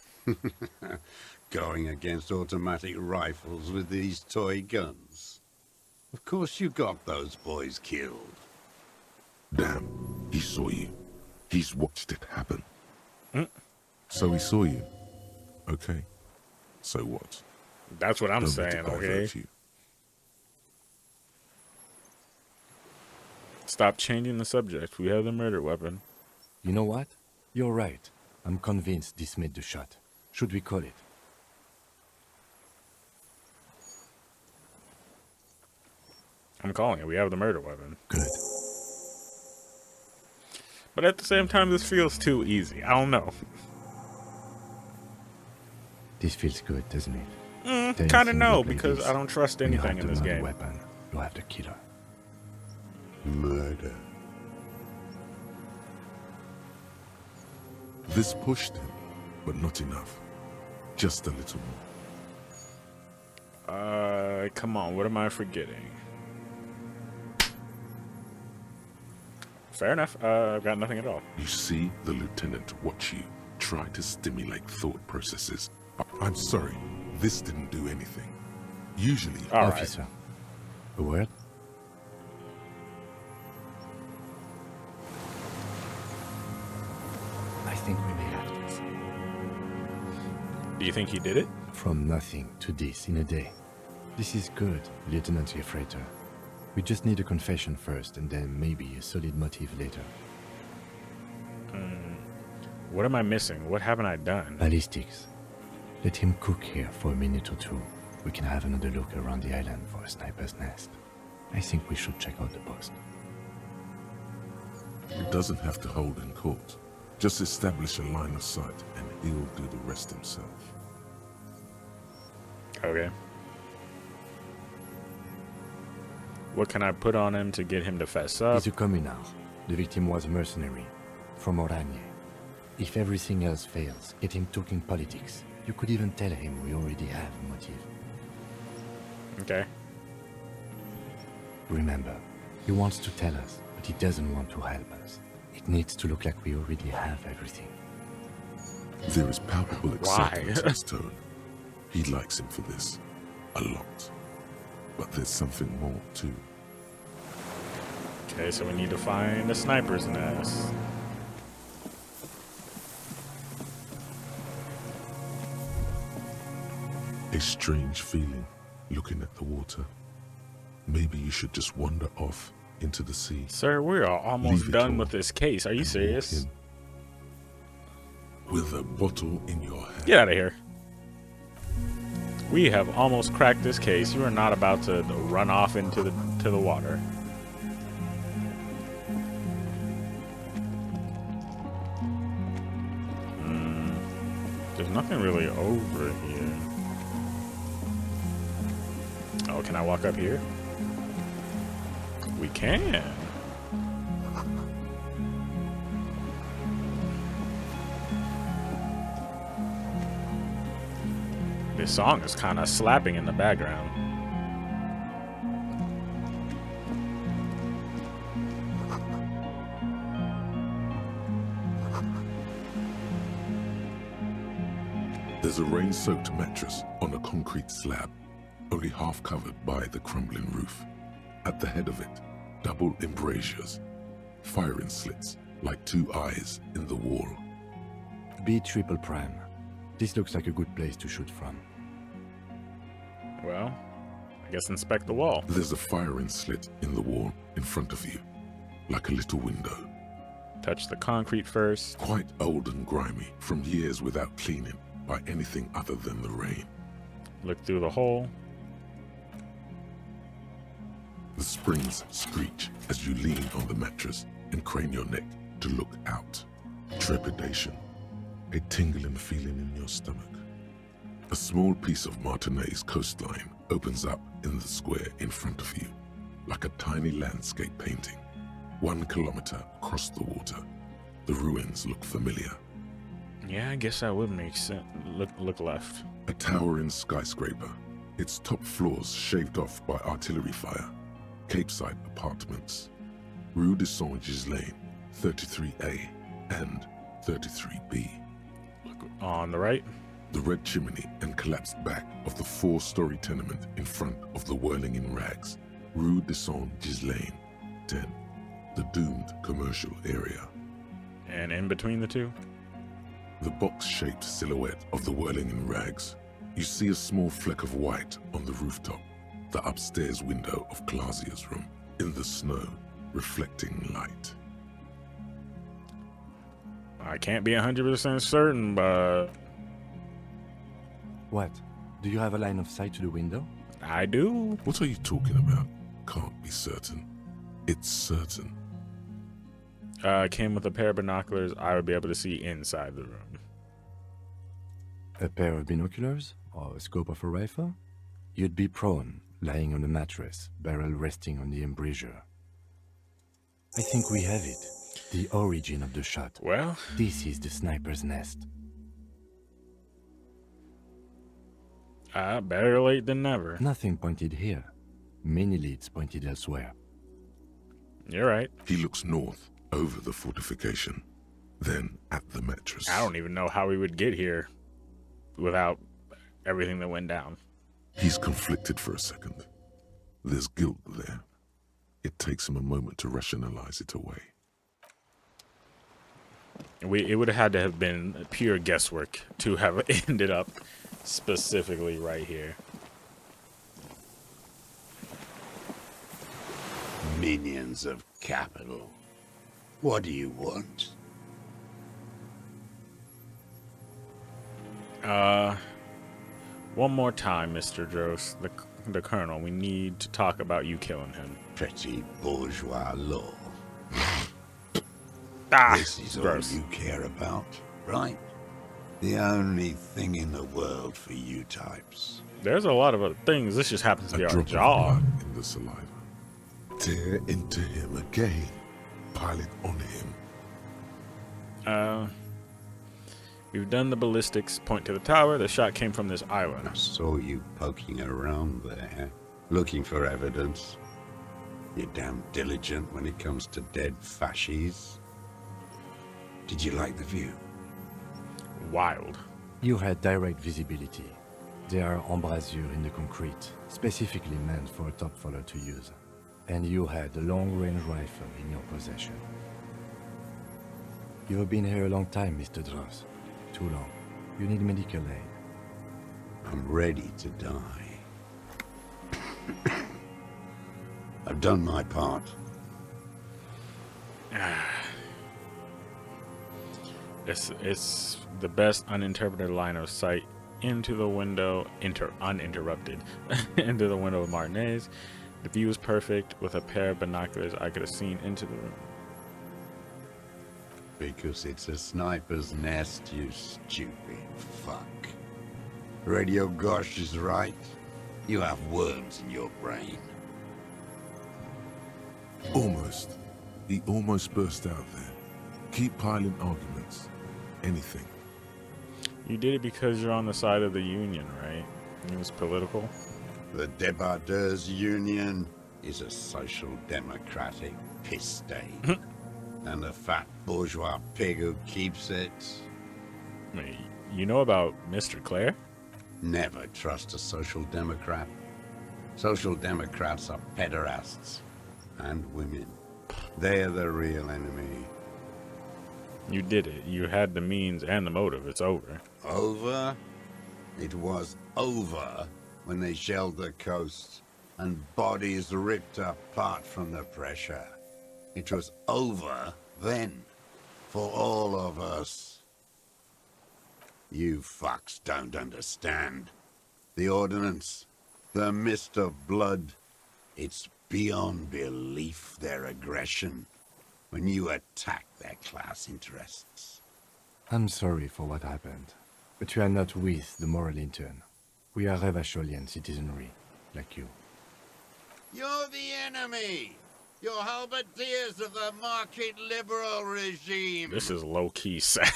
Going against automatic rifles with these toy guns. Of course you got those boys killed. Damn, he saw you. He's watched it happen. So he saw you. Okay. So what? That's what I'm Don't let saying, it okay? divert you. Stop changing the subject. We have the murder weapon. You know what? You're right. I'm convinced this made the shot. Should we call it? I'm calling it. We have the murder weapon. Good. But at the same time, this feels too easy. I don't know. This feels good, doesn't it? Kind of Anything no, look like because this, I don't trust when you anything have in the this murder game. weapon, you have the killer. Murder. This pushed him, but not enough. Just a little more. Come on. What am I forgetting? Fair enough. I've got nothing at all. You see the lieutenant watch you, try to stimulate thought processes. I'm sorry, this didn't do anything. Usually, All right. Officer, a word? I think we may have this. Do you think he did it? From nothing to this in a day. This is good, Lieutenant Gefreiter. We just need a confession first, and then maybe a solid motive later. What am I missing? What haven't I done? Ballistics. Let him cook here for a minute or two. We can have another look around the island for a sniper's nest. I think we should check out the post. it doesn't have to hold in court. Just establish a line of sight and he'll do the rest himself. Okay. What can I put on him to get him to fess up? He's a communal. The victim was a mercenary from Oranje. If everything else fails, get him talking politics. You could even tell him we already have a motive. Okay. Remember, he wants to tell us, but he doesn't want to help us. It needs to look like we already have everything. There is palpable Why? acceptance in his tone. He likes him for this. A lot. But there's something more, too. Okay, so we need to find a sniper's nest. A strange feeling, looking at the water. Maybe you should just wander off into the sea. Sir, we are almost Leave it done all with this case. Are you and walk serious? in. With a bottle in your hand. Get out of here. We have almost cracked this case. You are not about to run off into the water. There's nothing really over here. Oh, can I walk up here? We can. This song is kind of slapping in the background. There's a rain-soaked mattress on a concrete slab, only half covered by the crumbling roof. At the head of it, double embrasures, firing slits like two eyes in the wall. B triple prime. This looks like a good place to shoot from. Well, I guess inspect the wall. There's a firing slit in the wall in front of you, like a little window. Touch the concrete first. Quite old and grimy from years without cleaning by anything other than the rain. Look through the hole. The springs screech as you lean on the mattress and crane your neck to look out. Trepidation, a tingling feeling in your stomach. A small piece of Martinez coastline opens up in the square in front of you, like a tiny landscape painting. 1 kilometer across the water. The ruins look familiar. Yeah, I guess that would make sense. Look left. A towering skyscraper, its top floors shaved off by artillery fire. Capeside apartments. Rue de Saint-Gislain, 33A and 33B. Look on the right. The red chimney and collapsed back of the 4-story tenement in front of the whirling in rags. Rue de Saint-Gislain, 10. The doomed commercial area. And in between the two? The box-shaped silhouette of the whirling in rags. You see a small fleck of white on the rooftop, the upstairs window of Clausia's room, in the snow, reflecting light. I can't be 100% certain, but... What? Do you have a line of sight to the window? I do. What are you talking about? Can't be certain. It's certain. Came with a pair of binoculars. I would be able to see inside the room. A pair of binoculars? Or a scope of a rifle? You'd be prone, lying on a mattress, barrel resting on the embrasure. I think we have it. The origin of the shot. Well, This is the sniper's nest. better late than never. Nothing pointed here. Many leads pointed elsewhere. You're right. He looks north, over the fortification, then at the mattress. I don't even know how we would get here without everything that went down. He's conflicted for a second. There's guilt there. It takes him a moment to rationalize it away. It would have had to have been pure guesswork to have ended up specifically right here. Minions of capital. What do you want? One more time, Mr. Dross, the Colonel. We need to talk about you killing him. Petty bourgeois law. This is all gross. you care about, right? The only thing in the world for you types. There's a lot of other things. This just happens to be A our drop of job. blood in the saliva. Tear into him again. Pile it on him. We've done the ballistics. Point to the tower. The shot came from this island. I saw you poking around there, looking for evidence. You're damn diligent when it comes to dead fascies. Did you like the view? Wild. You had direct visibility. There are embrasures in the concrete, specifically meant for a top follower to use. And you had a long-range rifle in your possession. You have been here a long time, Mr. Dross. Too long. You need medical aid. I'm ready to die. I've done my part. It's the best uninterpreted line of sight into the window, uninterrupted, into the window of Martinez. The view was perfect. With a pair of binoculars, I could have seen into the room. Because it's a sniper's nest, you stupid fuck. Radio Gosh is right. You have worms in your brain. Almost. He almost burst out there. Keep piling arguments. Anything. You did it because you're on the side of the Union, right? It was political. The Debardeurs Union is a social democratic piss stain. And the fat bourgeois pig who keeps it. You know about Mr. Clare? Never trust a social democrat. Social democrats are pederasts. And women. They're the real enemy. You did it. You had the means and the motive. It's over. Over? It was over when they shelled the coast and bodies ripped apart from the pressure. It was over then for all of us. You fucks don't understand. The ordnance, the mist of blood, it's beyond belief their aggression when you attack their class interests. I'm sorry for what happened, but we are not with the moral intern. We are Revacholian citizenry, like you. You're the enemy! You're halberdiers of the market liberal regime! This is low-key sad.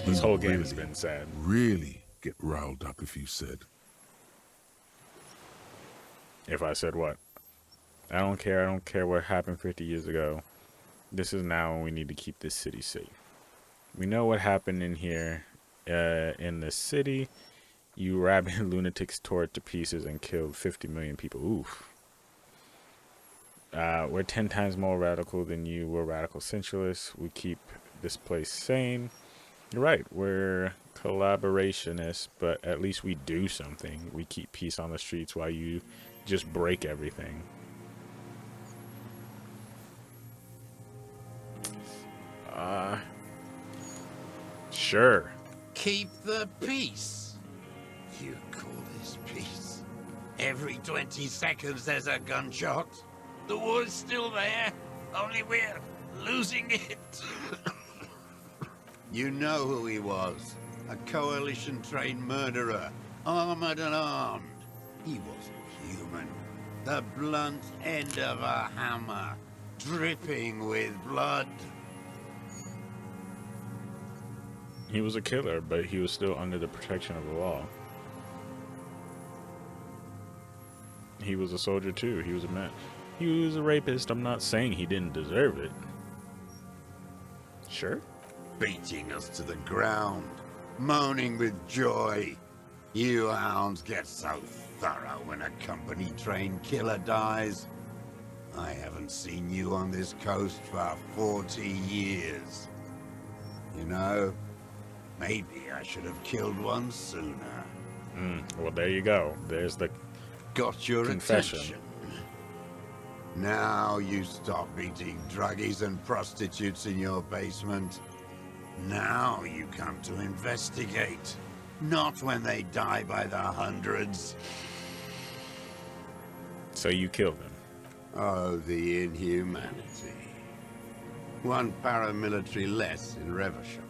This whole game has been sad. Really get riled up if you said, If I said what? I don't care. I don't care what happened 50 years ago. This is now when we need to keep this city safe. We know what happened in here. In the city, you rabid lunatics tore it to pieces and killed 50 million people. Oof. We're 10 times more radical than you. We're radical centralists. We keep this place sane. You're right. We're collaborationists, but at least we do something. We keep peace on the streets while you just break everything. Sure. Keep the peace? You call this peace? Every 20 seconds there's a gunshot. The war's still there, only we're losing it. You know who he was. A coalition-trained murderer, armored and armed. He wasn't human. The blunt end of a hammer, dripping with blood. He was a killer, but he was still under the protection of the law. He was a soldier too. He was a man. He was a rapist. I'm not saying he didn't deserve it. Sure. Beating us to the ground, moaning with joy. You hounds get so thorough when a company-trained killer dies. I haven't seen you on this coast for 40 years. You know, maybe I should have killed one sooner. Well, there you go. There's the Got your confession. attention. Now you stop beating druggies and prostitutes in your basement. Now you come to investigate. Not when they die by the hundreds. So you killed him. Oh, the inhumanity. One paramilitary less in Revachol.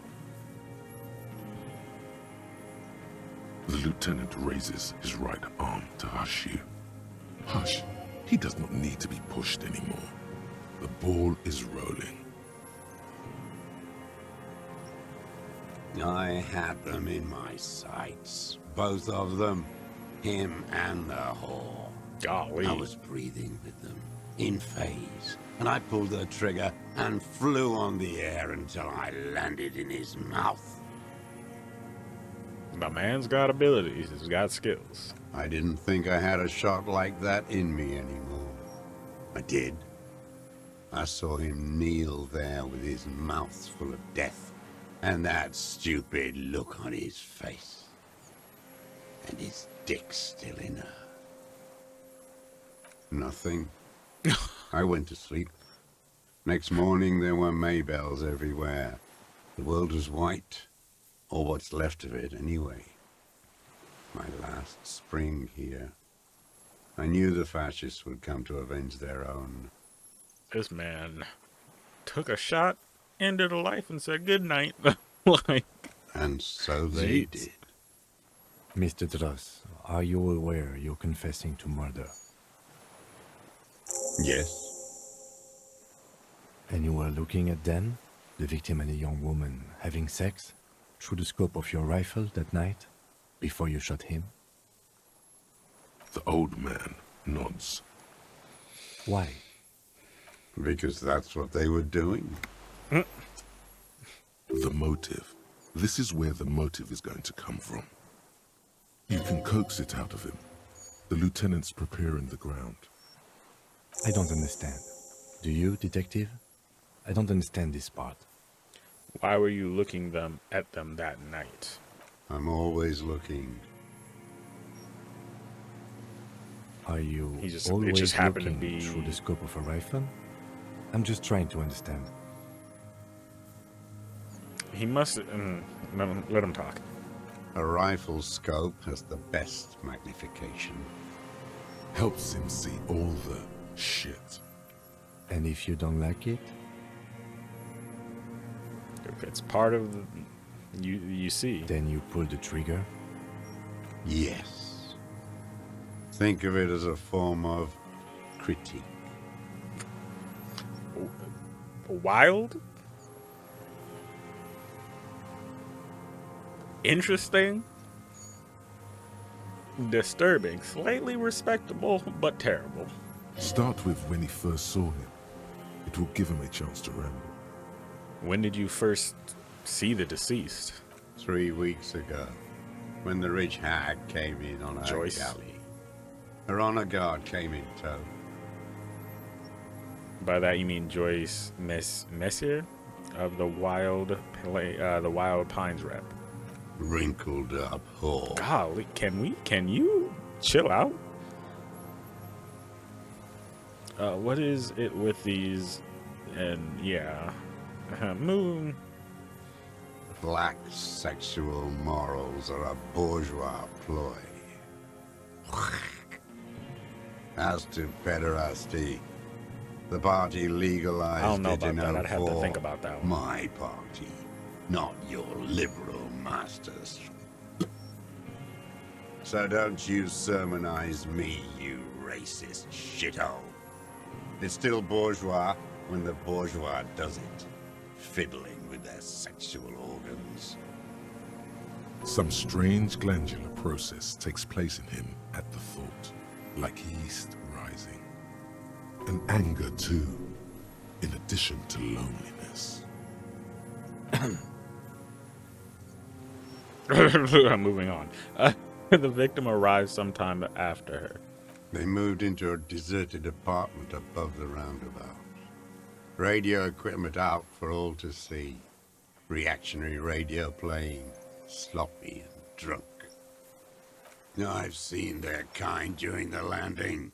the lieutenant raises his right arm to hush you. Hush. He does not need to be pushed anymore. The ball is rolling. I had them in my sights. Both of them. Him and the whore. Golly. I was breathing with them, in phase. And I pulled the trigger and flew on the air until I landed in his mouth. The man's got abilities. He's got skills. I didn't think I had a shot like that in me anymore. I did. I saw him kneel there with his mouth full of death, and that stupid look on his face. And his dick still in her. Nothing. I went to sleep. Next morning there were Maybells everywhere. The world was white. Or what's left of it, anyway. My last spring here. I knew the fascists would come to avenge their own. This man took a shot, ended a life, and said good night. Like, And so they jeez. did. Mr. Dross, are you aware you're confessing to murder? Yes. And you were looking at them, the victim and a young woman, having sex, through the scope of your rifle that night, before you shot him? The old man nods. Why? Because that's what they were doing. The motive. This is where the motive is going to come from. You can coax it out of him. The lieutenant's preparing the ground. I don't understand. Do you, detective? I don't understand this part. Why were you looking at them that night? I'm always looking. Are you It just always happened to looking be- through the scope of a rifle? I'm just trying to understand. He must... let him talk. A rifle scope has the best magnification. Helps him see all the shit. And if you don't like it? If it's part of the... You see. Then you pull the trigger? Yes. Think of it as a form of critique. Wild? Interesting? Disturbing. Slightly respectable, but terrible. Start with when he first saw him. It will give him a chance to ramble. When did you first see the deceased? 3 weeks ago, when the rich hag came in on her Joyce? galley. Her honor guard came in tow. By that you mean Joyce Messier of the Wild Pines rep. Wrinkled up whore. Golly, can you chill out? What is it with these? And yeah, moon. Black sexual morals are a bourgeois ploy. As to pederasty, the party legalized I don't know it about in that. I'd have to 04. think about that one. My party, not your liberal masters. So don't you sermonize me, you racist shithole. It's still bourgeois when the bourgeois does it, fiddling with their sexual organs. Some strange glandular process takes place in him at the thought, like yeast rising. And anger too, in addition to loneliness. Moving on. The victim arrived sometime after her. They moved into a deserted apartment above the roundabout. Radio equipment out for all to see. Reactionary radio playing, sloppy and drunk. I've seen their kind during the landing.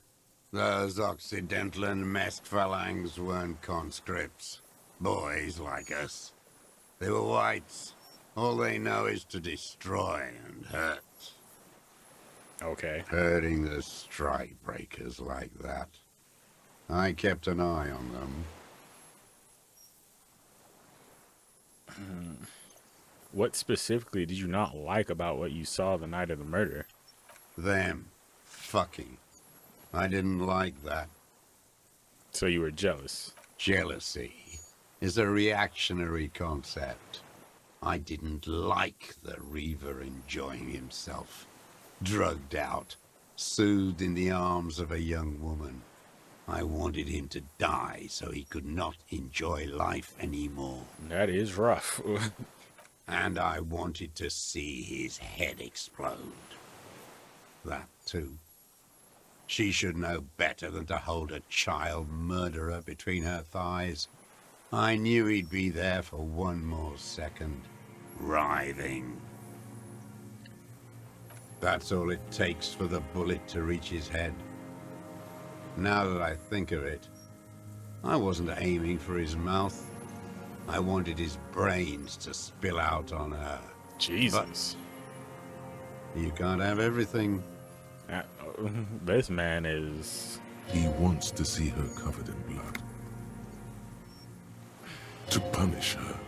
Those Occidental and masked phalanx weren't conscripts. Boys like us. They were whites. All they know is to destroy and hurt. Okay. Hurting the strike breakers like that. I kept an eye on them. What specifically did you not like about what you saw the night of the murder? Them. Fucking. I didn't like that. So you were jealous. Jealousy is a reactionary concept. I didn't like the Reaver enjoying himself. Drugged out, soothed in the arms of a young woman. I wanted him to die so he could not enjoy life anymore. That is rough. And I wanted to see his head explode. That too. She should know better than to hold a child murderer between her thighs. I knew he'd be there for one more second, writhing. That's all it takes for the bullet to reach his head. Now that I think of it, I wasn't aiming for his mouth. I wanted his brains to spill out on her. Jesus. But you can't have everything. This man is... He wants to see her covered in blood. To punish her.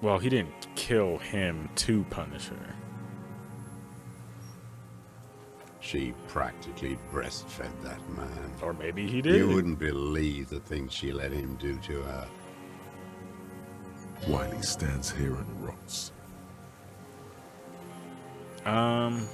Well, he didn't kill him to punish her. She practically breastfed that man. Or maybe he did. You wouldn't believe the things she let him do to her. While he stands here and rots. I'm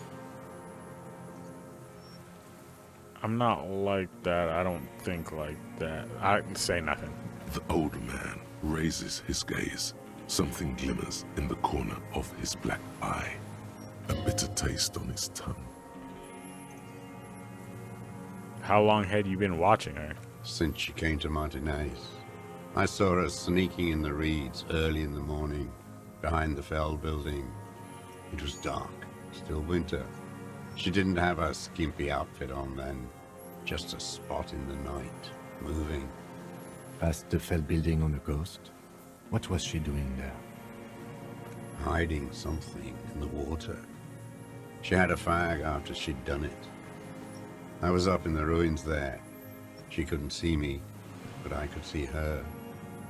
not like that. I don't think like that. I say nothing. The old man raises his gaze. Something glimmers in the corner of his black eye. A bitter taste on his tongue. How long had you been watching her? Since she came to Martinez. I saw her sneaking in the reeds early in the morning, behind the Fell building. It was dark, still winter. She didn't have her skimpy outfit on then, just a spot in the night, moving. Past the Fell building on the coast? What was she doing there? Hiding something in the water. She had a fag after she'd done it. I was up in the ruins there. She couldn't see me, but I could see her,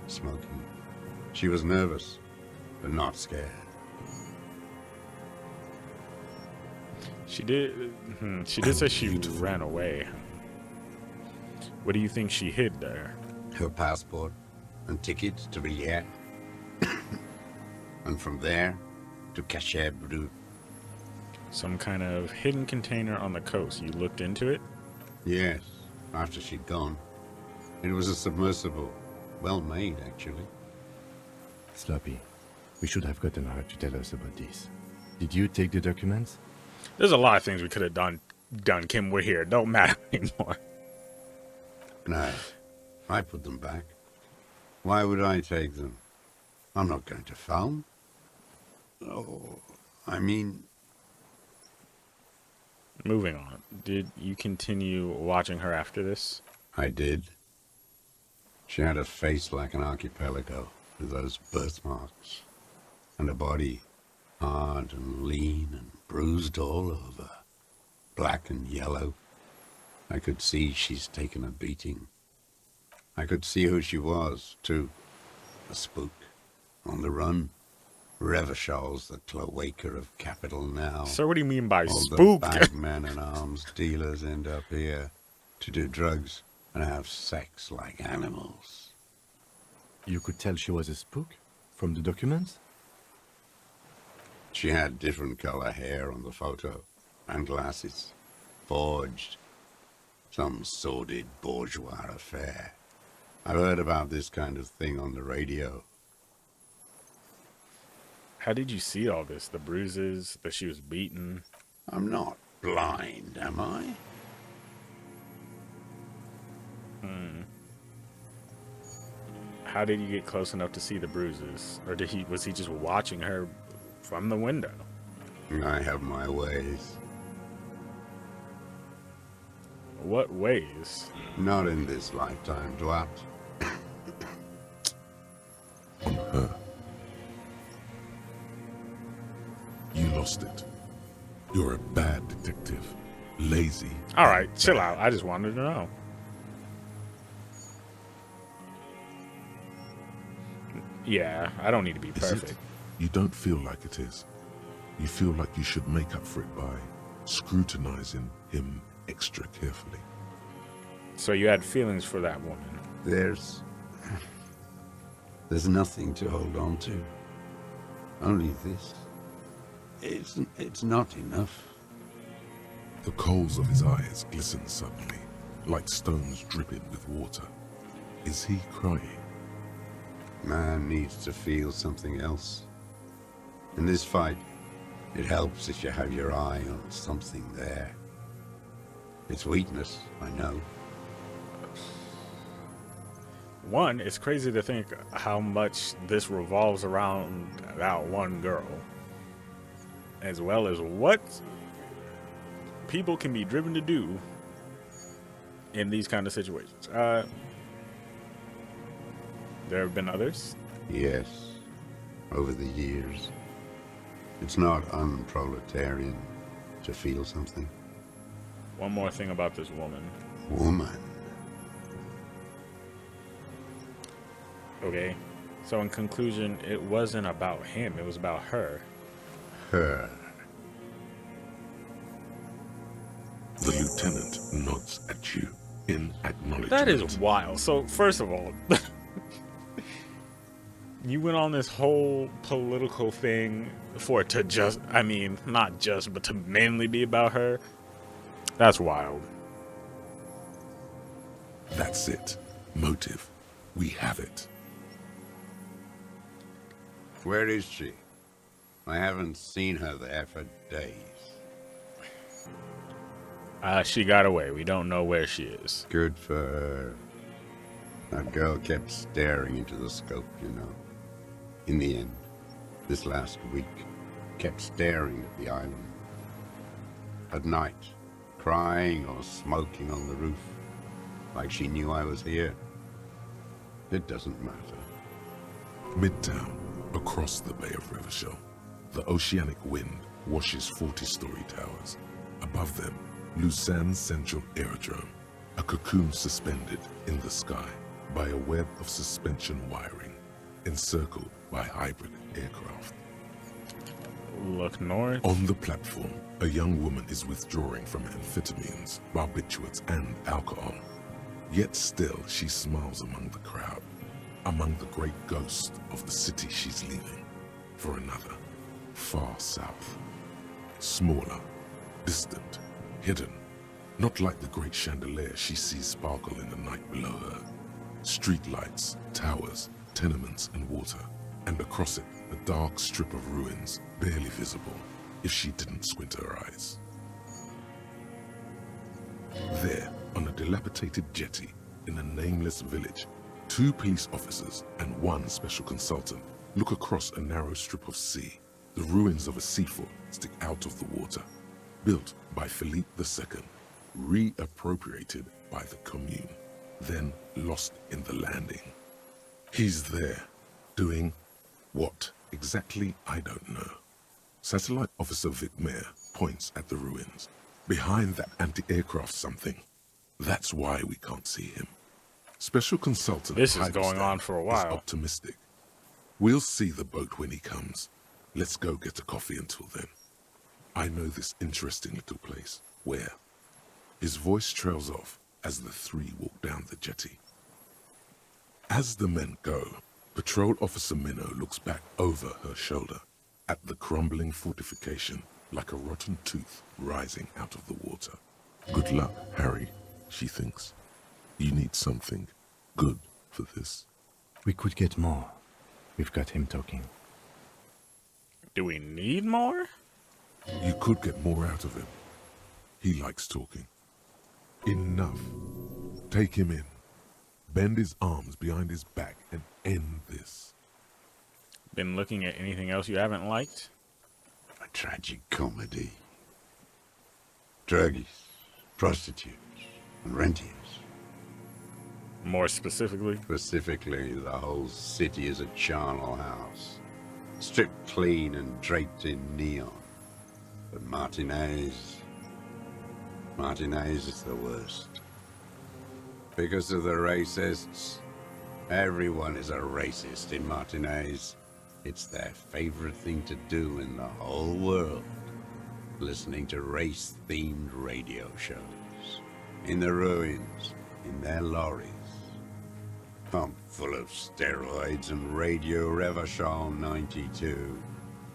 smoking. She was nervous, but not scared. She did say she ran away. What do you think she hid there? Her passport and tickets to Villiers. And from there to Cachet Brut. Some kind of hidden container on the coast. You looked into it? Yes, after she'd gone. It was a submersible. Well made, actually. Sloppy. We should have gotten her to tell us about this. Did you take the documents? There's a lot of things we could have done, Kim. We're here. Don't matter anymore. No, I put them back. Why would I take them? I'm not going to phone. Oh, I mean... Moving on. Did you continue watching her after this? I did. She had a face like an archipelago with those birthmarks. And a body hard and lean and bruised all over. Black and yellow. I could see she's taken a beating. I could see who she was, too. A spook. On the run. Revachol's the cloaca of capital now. So what do you mean by all spook? The bagmen and arms dealers end up here to do drugs and have sex like animals. You could tell she was a spook? From the documents? She had different color hair on the photo, and glasses. Forged. Some sordid bourgeois affair. I've heard about this kind of thing on the radio. How did you see all this? The bruises, that she was beaten? I'm not blind, am I? How did you get close enough to see the bruises? Or was he just watching her from the window? I have my ways. What ways? Not in this lifetime, Dwat. On her. You lost it. You're a bad detective. Lazy. Alright, chill out. I just wanted to know. Yeah, I don't need to be Is perfect. it? You don't feel like it is. You feel like you should make up for it by scrutinizing him extra carefully. So you had feelings for that woman? There's nothing to hold on to. Only this. It's not enough. The coals of his eyes glisten suddenly, like stones dripping with water. Is he crying? Man needs to feel something else. In this fight, it helps if you have your eye on something there. It's weakness, I know. One, it's crazy to think how much this revolves around that one girl. As well as what people can be driven to do in these kind of situations. There have been others? Yes, over the years. It's not unproletarian to feel something. One more thing about this woman. Woman. Okay, so in conclusion, it wasn't about him, it was about her. Her. The lieutenant nods at you in acknowledgement. That is wild. So, first of all, you went on this whole political thing for it to just, I mean, not just, but to mainly be about her. That's wild. That's it. Motive. We have it. Where is she? I haven't seen her there for days. She got away. We don't know where she is. Good for her. That girl kept staring into the scope, you know. In the end, this last week, kept staring at the island. At night, crying or smoking on the roof, like she knew I was here. It doesn't matter. Midtown, across the Bay of Revachol, the oceanic wind washes 40-story towers. Above them, Lausanne's Central Aerodrome, a cocoon suspended in the sky by a web of suspension wiring, encircled by hybrid aircraft. Look north. On the platform, a young woman is withdrawing from amphetamines, barbiturates, and alcohol. Yet still, she smiles among the crowd, among the great ghosts of the city she's leaving, for another, far south. Smaller, distant, hidden, not like the great chandelier she sees sparkle in the night below her. Streetlights, towers, tenements, and water, and across it, a dark strip of ruins, barely visible if she didn't squint her eyes. There, on a dilapidated jetty in a nameless village, 2 police officers and 1 special consultant look across a narrow strip of sea. The ruins of a seafort stick out of the water, built by Philippe II, reappropriated by the Commune, then lost in the landing. He's there, doing what exactly, I don't know. Satellite Officer Vic Mayer points at the ruins. Behind that anti-aircraft something. That's why we can't see him. Special Consultant This is Halberstadt going on for a while. is optimistic. We'll see the boat when he comes. Let's go get a coffee until then. I know this interesting little place. Where? His voice trails off as the 3 walk down the jetty. As the men go, Patrol Officer Minnow looks back over her shoulder at the crumbling fortification like a rotten tooth rising out of the water. Good luck, Harry, she thinks. You need something good for this. We could get more. We've got him talking. Do we need more? You could get more out of him. He likes talking. Enough. Take him in. Bend his arms behind his back and end this. Been looking at anything else you haven't liked? A tragic comedy. Druggies, prostitutes, and rentiers. More specifically? Specifically, the whole city is a charnel house. Stripped clean and draped in neon. But Martinez is the worst. Because of the racists, everyone is a racist in Martinez. It's their favorite thing to do in the whole world. Listening to race-themed radio shows. In the ruins, in their lorries. Pumped full of steroids and Radio Revachol 92.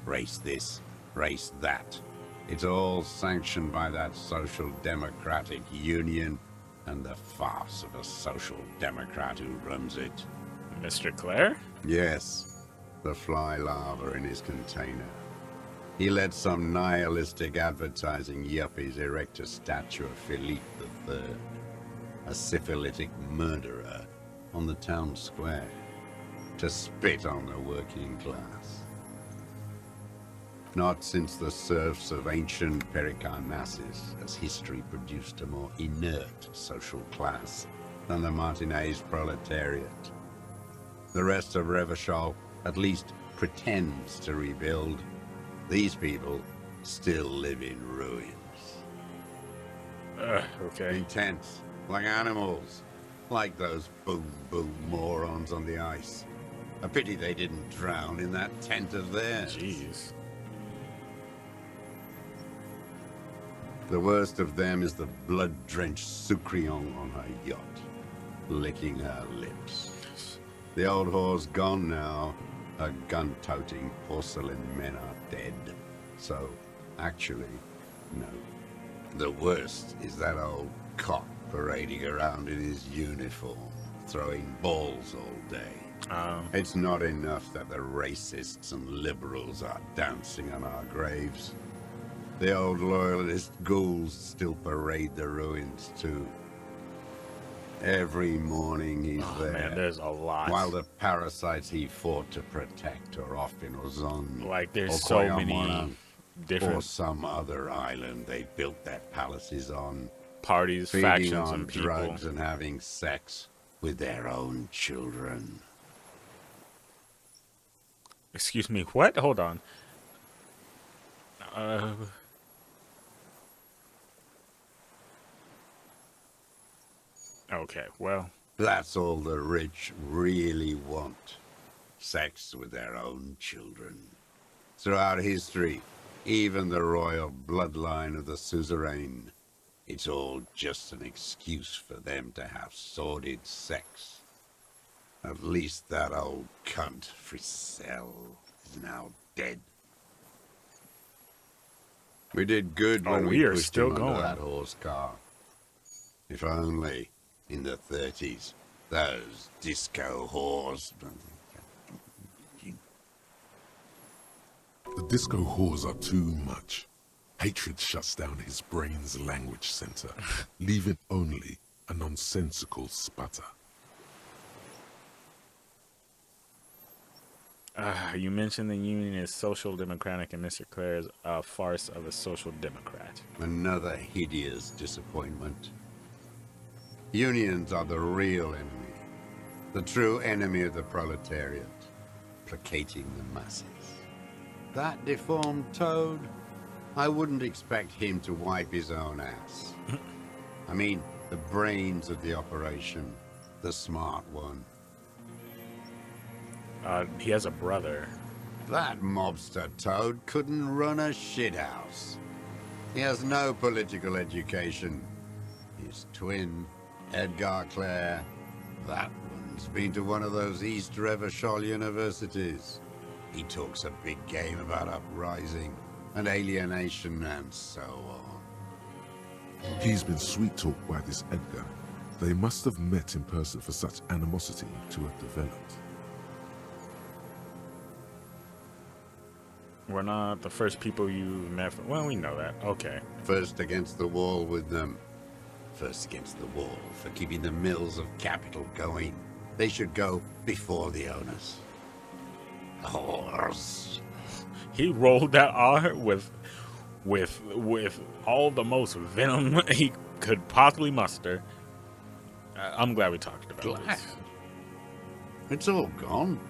Race this, race that. It's all sanctioned by that Social Democratic Union and the farce of a Social Democrat who runs it. Mr. Clare? Yes, the fly larva in his container. He let some nihilistic advertising yuppies erect a statue of Philippe III, a syphilitic murderer, on the town square, to spit on the working class. Not since the serfs of ancient Pericarnassus has history produced a more inert social class than the Martinez proletariat. The rest of Revachol at least pretends to rebuild. These people still live in ruins. Okay. Intent, like animals, like those boom morons on the ice. A pity they didn't drown in that tent of theirs. Jeez. The worst of them is the blood-drenched Sucrion on her yacht, licking her lips. The old whore's gone now. Her gun-toting porcelain men are dead. So, actually, no. The worst is that old cop parading around in his uniform, throwing balls all day. It's not enough that the racists and liberals are dancing on our graves. The old loyalist ghouls still parade the ruins too. Every morning he's there. Man, there's a lot. While the parasites he fought to protect are off in Ozon. Like, there's or so many Koyamana, different or some other island they built their palaces on. parties, Feeding factions, on and people. drugs and having sex with their own children. Excuse me, what? Hold on. Okay, well. That's all the rich really want. Sex with their own children. Throughout history, even the royal bloodline of the suzerain, it's all just an excuse for them to have sordid sex. At least that old cunt, Frisell, is now dead. We did good when we we are pushed still him going. under that horse car. If only, in the 30s, those disco whores... The disco whores are too much. Hatred shuts down his brain's language center, leaving only a nonsensical sputter. You mentioned the Union is social democratic and Mr. Clare is a farce of a social democrat. Another hideous disappointment. Unions are the real enemy. The true enemy of the proletariat. Placating the masses. That deformed toad? I wouldn't expect him to wipe his own ass. I mean, the brains of the operation. The smart one. He has a brother. That mobster toad couldn't run a shithouse. He has no political education. His twin, Edgar Clare, that one's been to one of those East Revachol universities. He talks a big game about uprising and alienation and so on. He's been sweet-talked by this Edgar. They must have met in person for such animosity to have developed. We're not the first people you met. Well, we know that. Okay. First against the wall with them. First against the wall for keeping the mills of capital going. They should go before the owners. Whores. He rolled that R with all the most venom he could possibly muster. I'm glad we talked about this. It's all gone.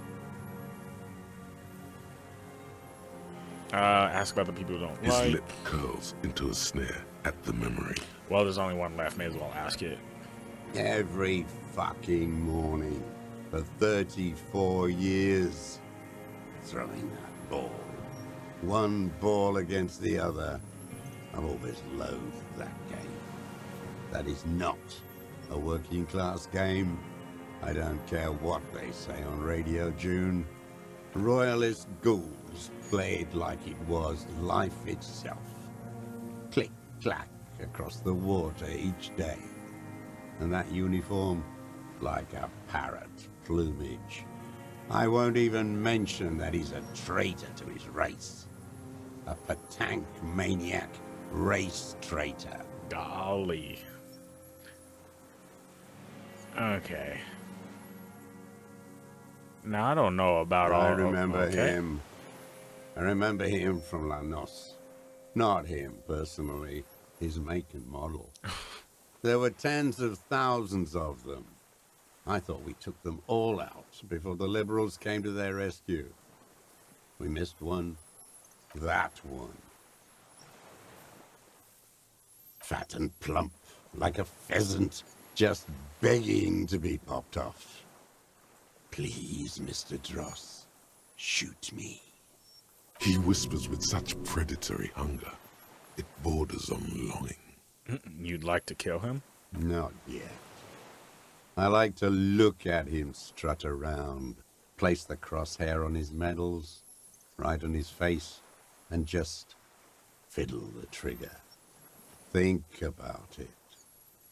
Ask about the people who don't His like. lip curls into a sneer at the memory. Well, there's only one left. May as well ask it. Every fucking morning for 34 years. Throwing that ball. One ball against the other. I've always loathed that game. That is not a working class game. I don't care what they say on Radio June. Royalist ghouls played like it was life itself. Click, clack across the water each day. And that uniform, like a parrot plumage. I won't even mention that he's a traitor to his race. A patank maniac race traitor. Golly. Okay. Now, I don't know about all... I remember okay. him. I remember him from La Noce. Not him, personally. His make and model. There were tens of thousands of them. I thought we took them all out before the liberals came to their rescue. We missed one. That one. Fat and plump, like a pheasant, just begging to be popped off. Please, Mr. Dross, shoot me. He whispers with such predatory hunger. It borders on longing. You'd like to kill him? Not yet. I like to look at him strut around, place the crosshair on his medals, right on his face, and just fiddle the trigger. Think about it.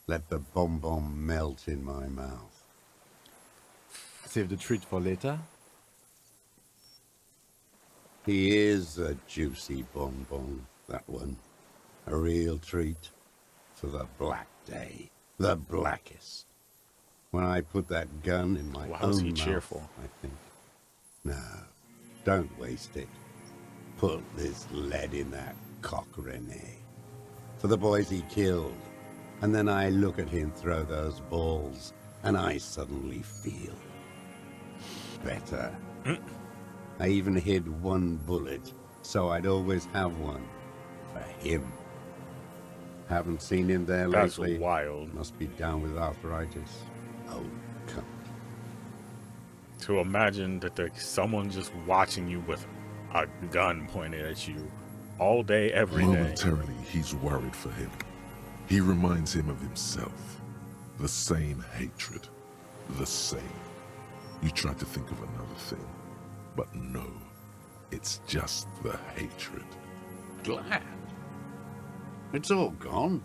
Let the bomb melt in my mouth. Save the treat for later. He is a juicy bonbon, that one. A real treat for the black day. The blackest. When I put that gun in my Why was own he mouth, cheerful? I think. No, don't waste it. Put this lead in that cock, Rene. For the boys he killed. And then I look at him throw those balls, and I suddenly feel better. I even hid one bullet, so I'd always have one for him. Haven't seen him there That's lately. wild. Must be down with arthritis. Oh, come. To imagine that there's someone just watching you with a gun pointed at you all day, every day. Momentarily, he's worried for him. He reminds him of himself. The same hatred. The same. You try to think of another thing, but no. It's just the hatred. Glad. It's all gone.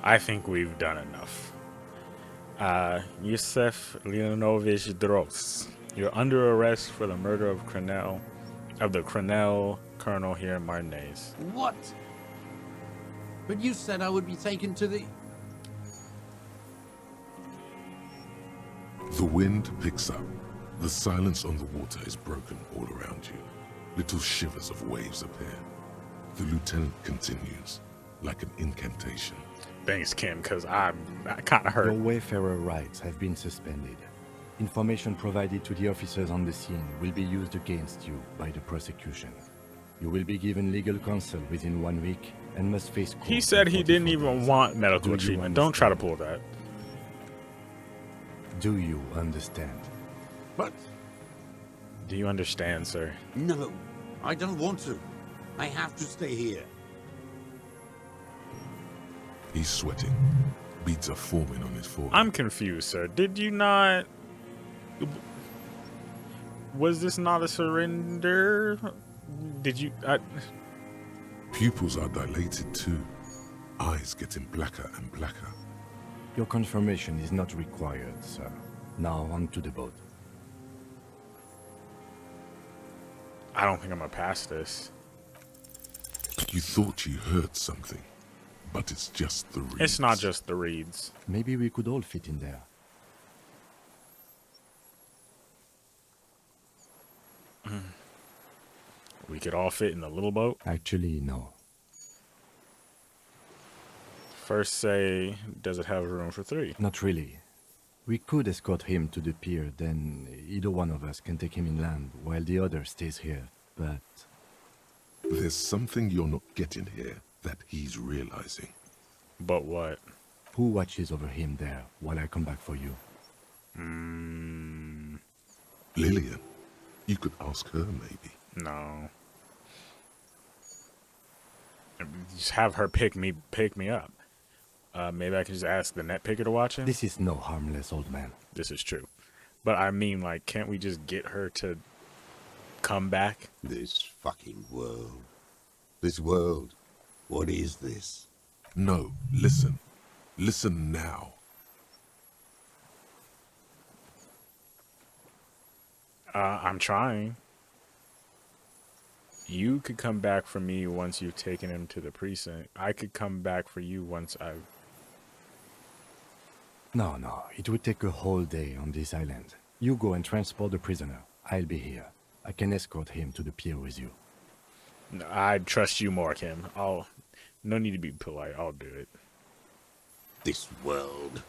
I think we've done enough. Yusef Leonovich Dros, you're under arrest for the murder of the Crenel colonel here in Martinez. What? But you said I would be taken to the... The wind picks up. The silence on the water is broken all around you. Little shivers of waves appear. The lieutenant continues, like an incantation. Thanks, Kim, because I kind of Your hurt. wayfarer rights have been suspended. Information provided to the officers on the scene will be used against you by the prosecution. You will be given legal counsel within 1 week and must face court. He said in he didn't 44 even days. want Do medical you treatment. Don't try to understand? pull that. Do you understand? But... Do you understand, sir? No, I don't want to. I have to stay here. He's sweating. Beads are forming on his forehead. I'm confused, sir. Did you not... Was this not a surrender? Did you... Pupils are dilated too. Eyes getting blacker and blacker. Your confirmation is not required, sir. Now on to the boat. I don't think I'm gonna pass this. You thought you heard something, but it's just the reeds. It's not just the reeds. Maybe we could all fit in there. We could all fit in the little boat. Actually, no. First say, does it have room for 3? Not really. We could escort him to the pier, then either one of us can take him inland while the other stays here. But There's something you're not getting here that he's realizing. But what? who watches over him there while I come back for you? Lillian. You could ask her, maybe. No. Just have her pick me up. Maybe I can just ask the net picker to watch him. This is no harmless old man. This is true. But I mean, like, can't we just get her to come back? This fucking world. This world. What is this? No, listen. Listen now. I'm trying. You could come back for me once you've taken him to the precinct. I could come back for you once I've... No, it would take a whole day on this island. You go and transport the prisoner. I'll be here. I can escort him to the pier with you. No, I trust you more, Kim. No need to be polite. I'll do it. This world.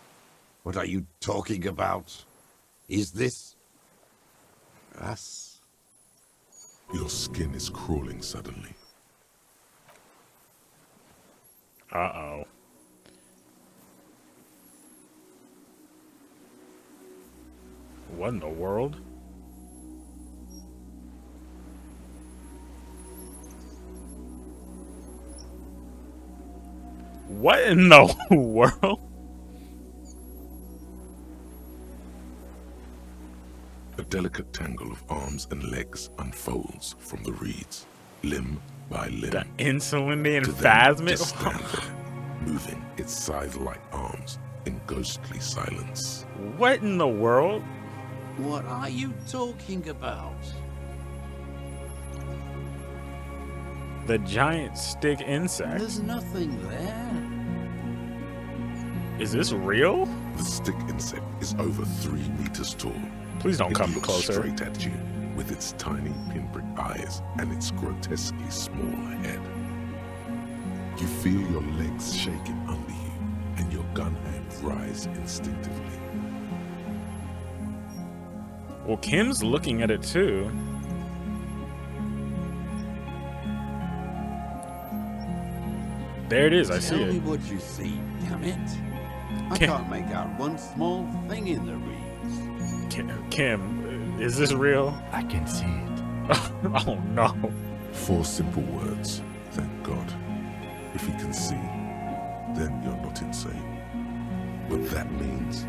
What are you talking about? Is this... us? Your skin is crawling suddenly. Uh-oh. What in the world? What in the world? A delicate tangle of arms and legs unfolds from the reeds, limb by limb. The Insulindian to then Phasmid? just stand there, moving its scythe-like arms in ghostly silence. What in the world? What are you talking about? The giant stick insect. There's nothing there. Is this real? The stick insect is over 3 meters tall. Please don't It come looks closer. straight at you with its tiny pinprick eyes and its grotesquely small head. You feel your legs shaking under you and your gun hand rise instinctively. Well, Kim's looking at it too. There it is, I see Tell me it. what you see, damn it. I Kim. can't make out one small thing in the reeds. Kim, is this real? I can see it. Oh no. 4 simple words, thank God. If he can see, then you're not insane. But that means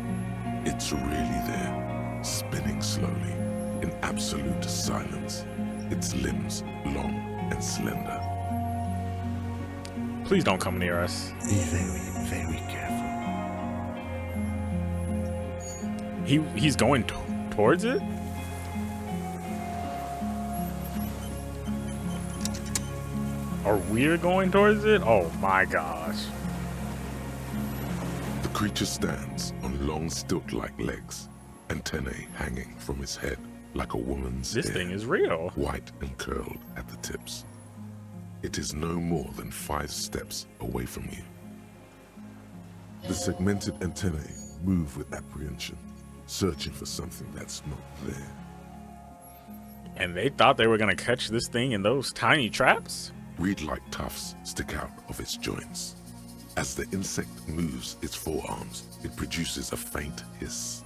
it's really there, spinning slowly, in absolute silence, its limbs long and slender. Please don't come near us. Be very, very careful. He's going towards it? Are we going towards it? Oh my gosh. The creature stands on long stilt-like legs, antennae hanging from its head like a woman's This hair, thing is real. white and curled at the tips. It is no more than 5 steps away from you. The segmented antennae move with apprehension, searching for something that's not there. And they thought they were gonna catch this thing in those tiny traps? Reed-like tufts stick out of its joints. As the insect moves its forearms, it produces a faint hiss,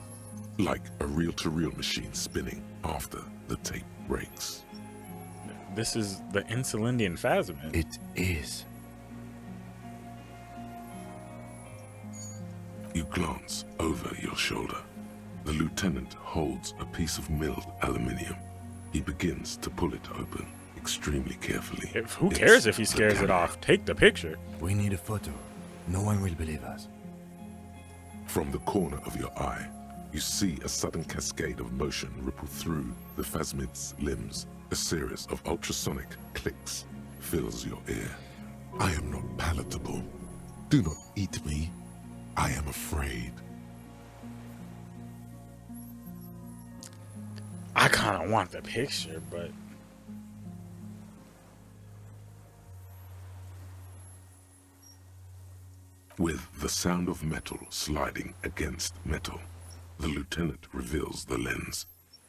like a reel-to-reel machine spinning after the tape breaks. This is the Insulindian phasmid. It is. You glance over your shoulder. The lieutenant holds a piece of milled aluminium. He begins to pull it open extremely carefully. Who It's cares if he the scares it camera. off? Take the picture. We need a photo. No one will believe us. From the corner of your eye, you see a sudden cascade of motion ripple through the phasmid's limbs. A series of ultrasonic clicks fills your ear. I am not palatable. Do not eat me. I am afraid. I kind of want the picture, but With the sound of metal sliding against metal, the lieutenant reveals the lens.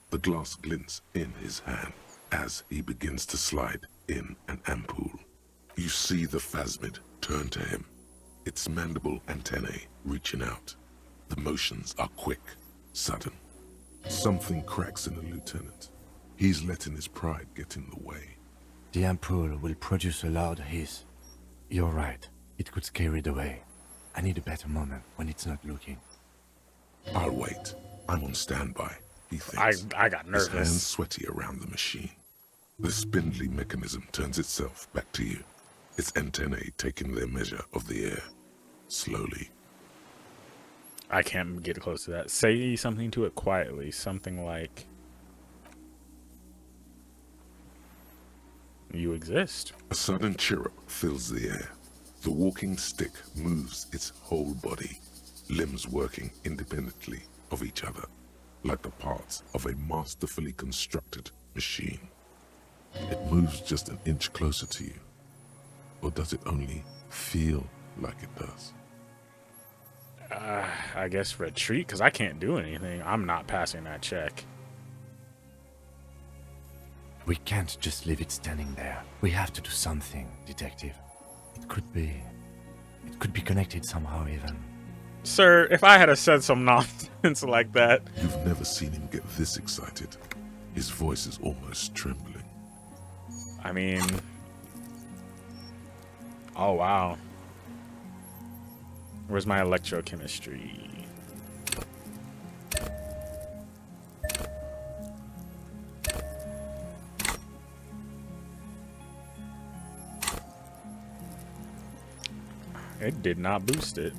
The glass glints in his hand as he begins to slide in an ampoule. You see the phasmid turn to him, its mandible antennae reaching out. The motions are quick, sudden. Something cracks in the lieutenant. He's letting his pride get in the way. The ampoule will produce a loud hiss. You're right. It could scare it away. I need a better moment when it's not looking. I'll wait. I'm on standby, he thinks. I got His hands nervous. sweaty around the machine. The spindly mechanism turns itself back to you, its antennae taking their measure of the air. Slowly. I can't get close to that. Say something to it quietly. Something like, "You exist." A sudden chirrup fills the air. The walking stick moves its whole body, limbs working independently of each other, like the parts of a masterfully constructed machine. It moves just an inch closer to you. Or does it only feel like it does? I guess retreat, because I can't do anything. I'm not passing that check. We can't just leave it standing there. We have to do something, detective. It could be connected somehow even. Sir, if I had said some nonsense like that. You've never seen him get this excited. His voice is almost trembling. I mean, oh wow. Where's my electrochemistry? It did not boost it.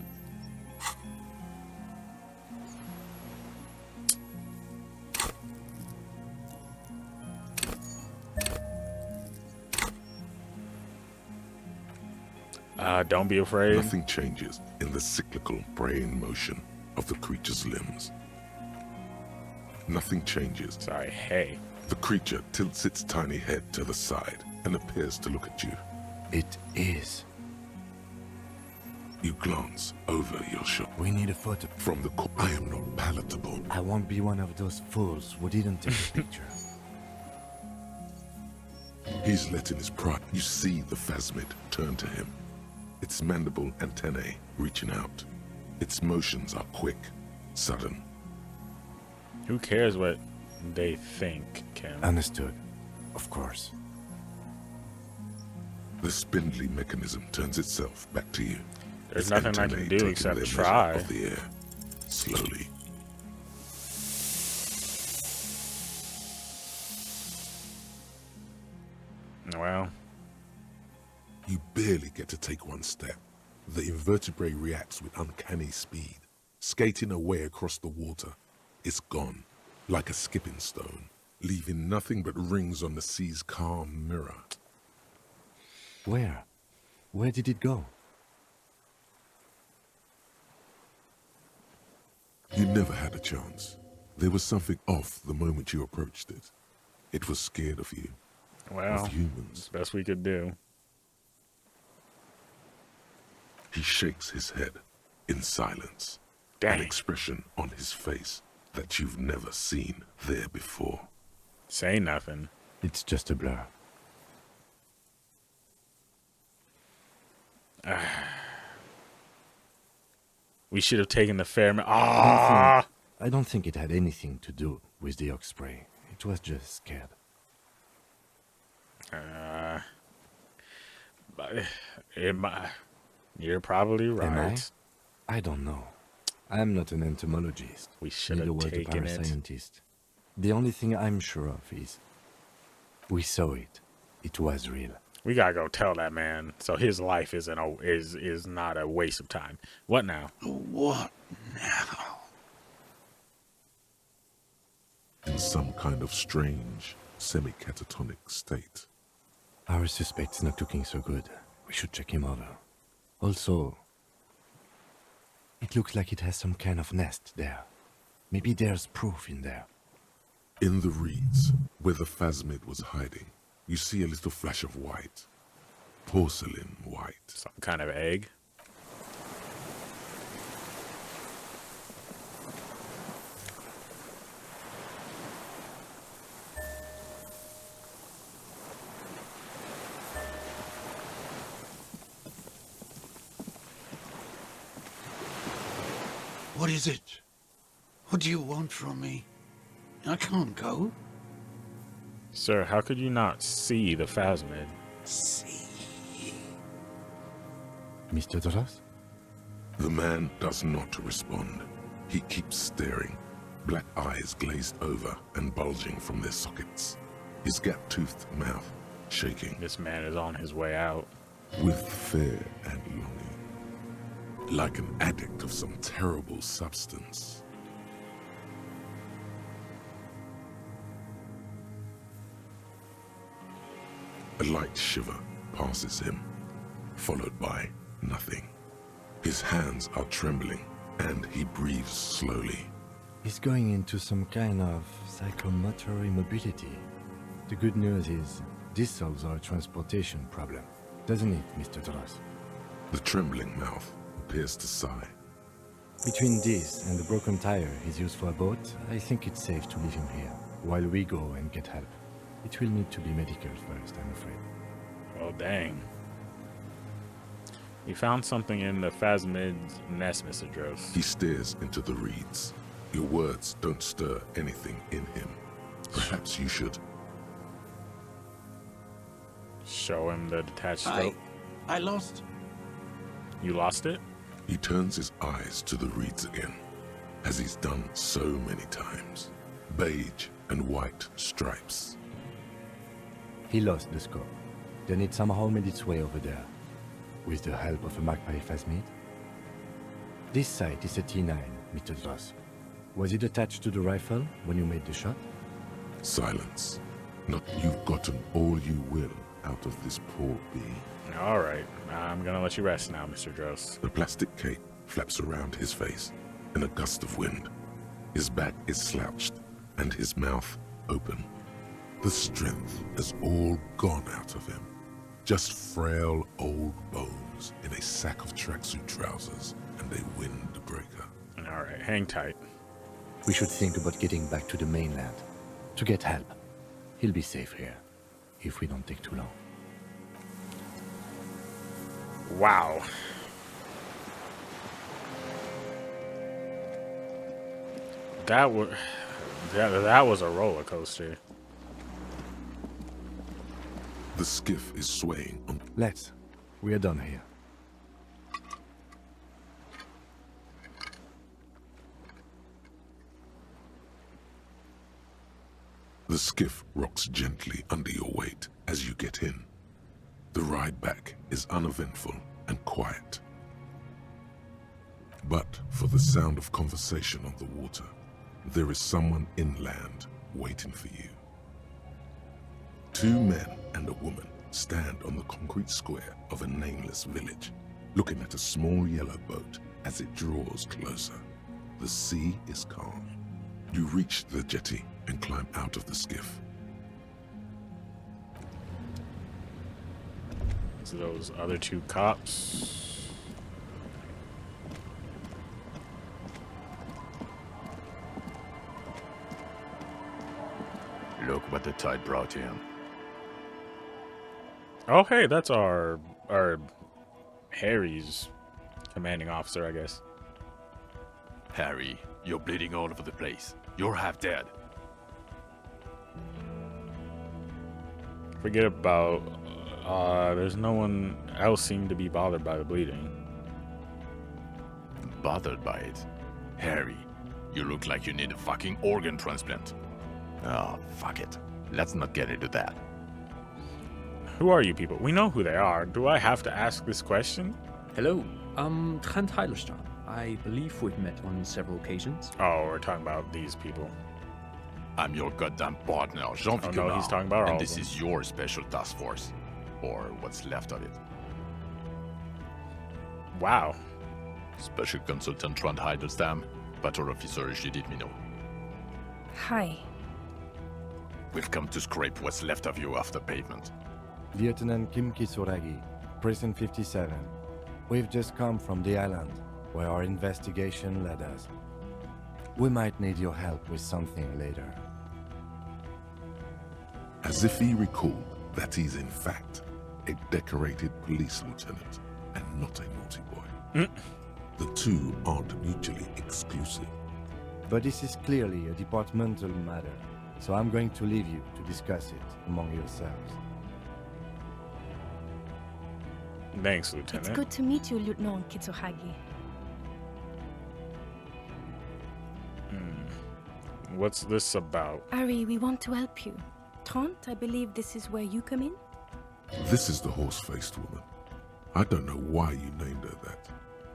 Don't be afraid. Nothing changes in the cyclical brain motion of the creature's limbs. Nothing changes. Sorry, hey. The creature tilts its tiny head to the side and appears to look at you. It is. You glance over your shoulder. We need a photo. From the I am not palatable. I won't be one of those fools who didn't take a picture. He's letting his pride. You see the phasmid turn to him. Its mandible antennae reaching out. Its motions are quick, sudden. Who cares what they think, Kim? Understood. Of course. The spindly mechanism turns itself back to you. There's Its nothing I antennae can do taking except their measure try. Of the air, slowly. Well, You barely get to take one step. The invertebrate reacts with uncanny speed, skating away across the water. It's gone, like a skipping stone, leaving nothing but rings on the sea's calm mirror. Where? Where did it go? You never had a chance. There was something off the moment you approached it. It was scared of you, well, of humans. best we could do. He shakes his head in silence, Dang. an expression on his face that you've never seen there before. Say nothing. It's just a blur. We should have taken the ferry. I don't think it had anything to do with the Osprey. It was just scared. But you're probably Am right. I don't know. I'm not an entomologist. We should Neither have was the taken it. parascientist. The only thing I'm sure of is we saw it. It was real. We gotta go tell that man so his life is not a waste of time. What now? What now? In some kind of strange, semi-catatonic state. Our suspect's not looking so good. We should check him over. Also, it looks like it has some kind of nest there. Maybe there's proof in there. In the reeds, where the phasmid was hiding, you see a little flash of white. Porcelain white. Some kind of egg? What is it? What do you want from me? I can't go. Sir, how could you not see the phasmid? See. Mr. Dross? The man does not respond. He keeps staring, black eyes glazed over and bulging from their sockets. His gap-toothed mouth shaking This man is on his way out. with fear and longing, like an addict of some terrible substance. A light shiver passes him, followed by nothing. His hands are trembling, and he breathes slowly. He's going into some kind of psychomotor immobility. The good news is, this solves our transportation problem, doesn't it, Mr. Dross? The trembling mouth appears to sigh. Between this and the broken tire he's used for a boat, I think it's safe to leave him here, while we go and get help. It will need to be medical first, I'm afraid. Well, dang. We found something in the phasmid's nest, Mr. Dross. He stares into the reeds. Your words don't stir anything in him. Perhaps you should. Show him the detached scope. I lost. You lost it? He turns his eyes to the reeds again, as he's done so many times. Beige and white stripes. He lost the scope. Then it somehow made its way over there, with the help of a magpie phasmid. This sight is a T9, Mr. Dross. Was it attached to the rifle when you made the shot? Silence. Not you've gotten all you will out of this poor being. All right, I'm gonna let you rest now, Mr. Dross. The plastic cape flaps around his face in a gust of wind. His back is slouched and his mouth open. The strength has all gone out of him. Just frail old bones in a sack of tracksuit trousers and a windbreaker. All right, hang tight. We should think about getting back to the mainland to get help. He'll be safe here if we don't take too long. Wow. That was a roller coaster. The skiff is swaying on. Let's. We are done here. The skiff rocks gently under your weight as you get in. The ride back is uneventful and quiet. But for the sound of conversation on the water, there is someone inland waiting for you. Two men and a woman stand on the concrete square of a nameless village, looking at a small yellow boat as it draws closer. The sea is calm. You reach the jetty and climb out of the skiff. So those other two cops. Look what the tide brought him. Oh, hey, that's our Harry's commanding officer, I guess. Harry, you're bleeding all over the place. You're half dead. Forget about. There's no one else seemed to be bothered by the bleeding. Bothered by it? Harry, you look like you need a fucking organ transplant. Oh, fuck it. Let's not get into that. Who are you people? We know who they are. Do I have to ask this question? Hello, I'm Trent Heilerstein. I believe we've met on several occasions. Oh, we're talking about these people. I'm your goddamn partner, Jean-Vic. Oh, no, he's talking about all and of this them. is your special task force. Or what's left of it. Wow. Special Consultant Trent Heilerstam, Patrol Officer Judith Minot. Hi. We've come to scrape what's left of you off the pavement. Lieutenant Kim Kisuragi, Prison 57. We've just come from the island, where our investigation led us. We might need your help with something later. As if he recalled that he's in fact a decorated police lieutenant and not a naughty boy. The two aren't mutually exclusive. But this is clearly a departmental matter, so I'm going to leave you to discuss it among yourselves. Thanks, Lieutenant. It's good to meet you, Lieutenant Kitsuhagi. What's this about? Ari, we want to help you. Trent, I believe this is where you come in? This is the horse-faced woman. I don't know why you named her that,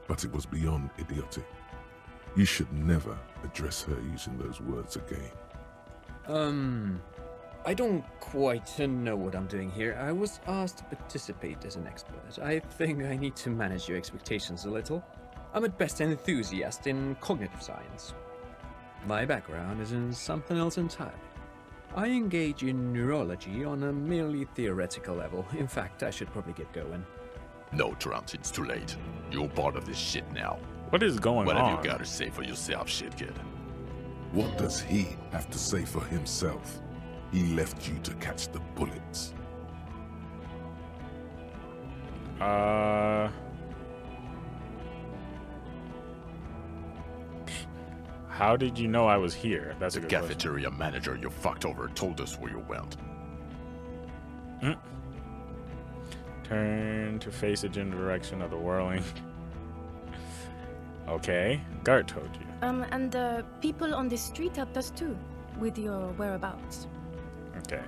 but it was beyond idiotic. You should never address her using those words again. I don't quite know what I'm doing here. I was asked to participate as an expert. I think I need to manage your expectations a little. I'm at best an enthusiast in cognitive science. My background is in something else entirely. I engage in neurology on a merely theoretical level. In fact, I should probably get going. No, Trent, it's too late. You're part of this shit now. What is going What on? have you got to say for yourself, shit kid? What does he have to say for himself? He left you to catch the bullets. How did you know I was here? That's The a good question. cafeteria manager you fucked over told us where you went. Turn to face it in the direction of the whirling. Okay, Gart told you. And the people on the street helped us too, with your whereabouts. Okay.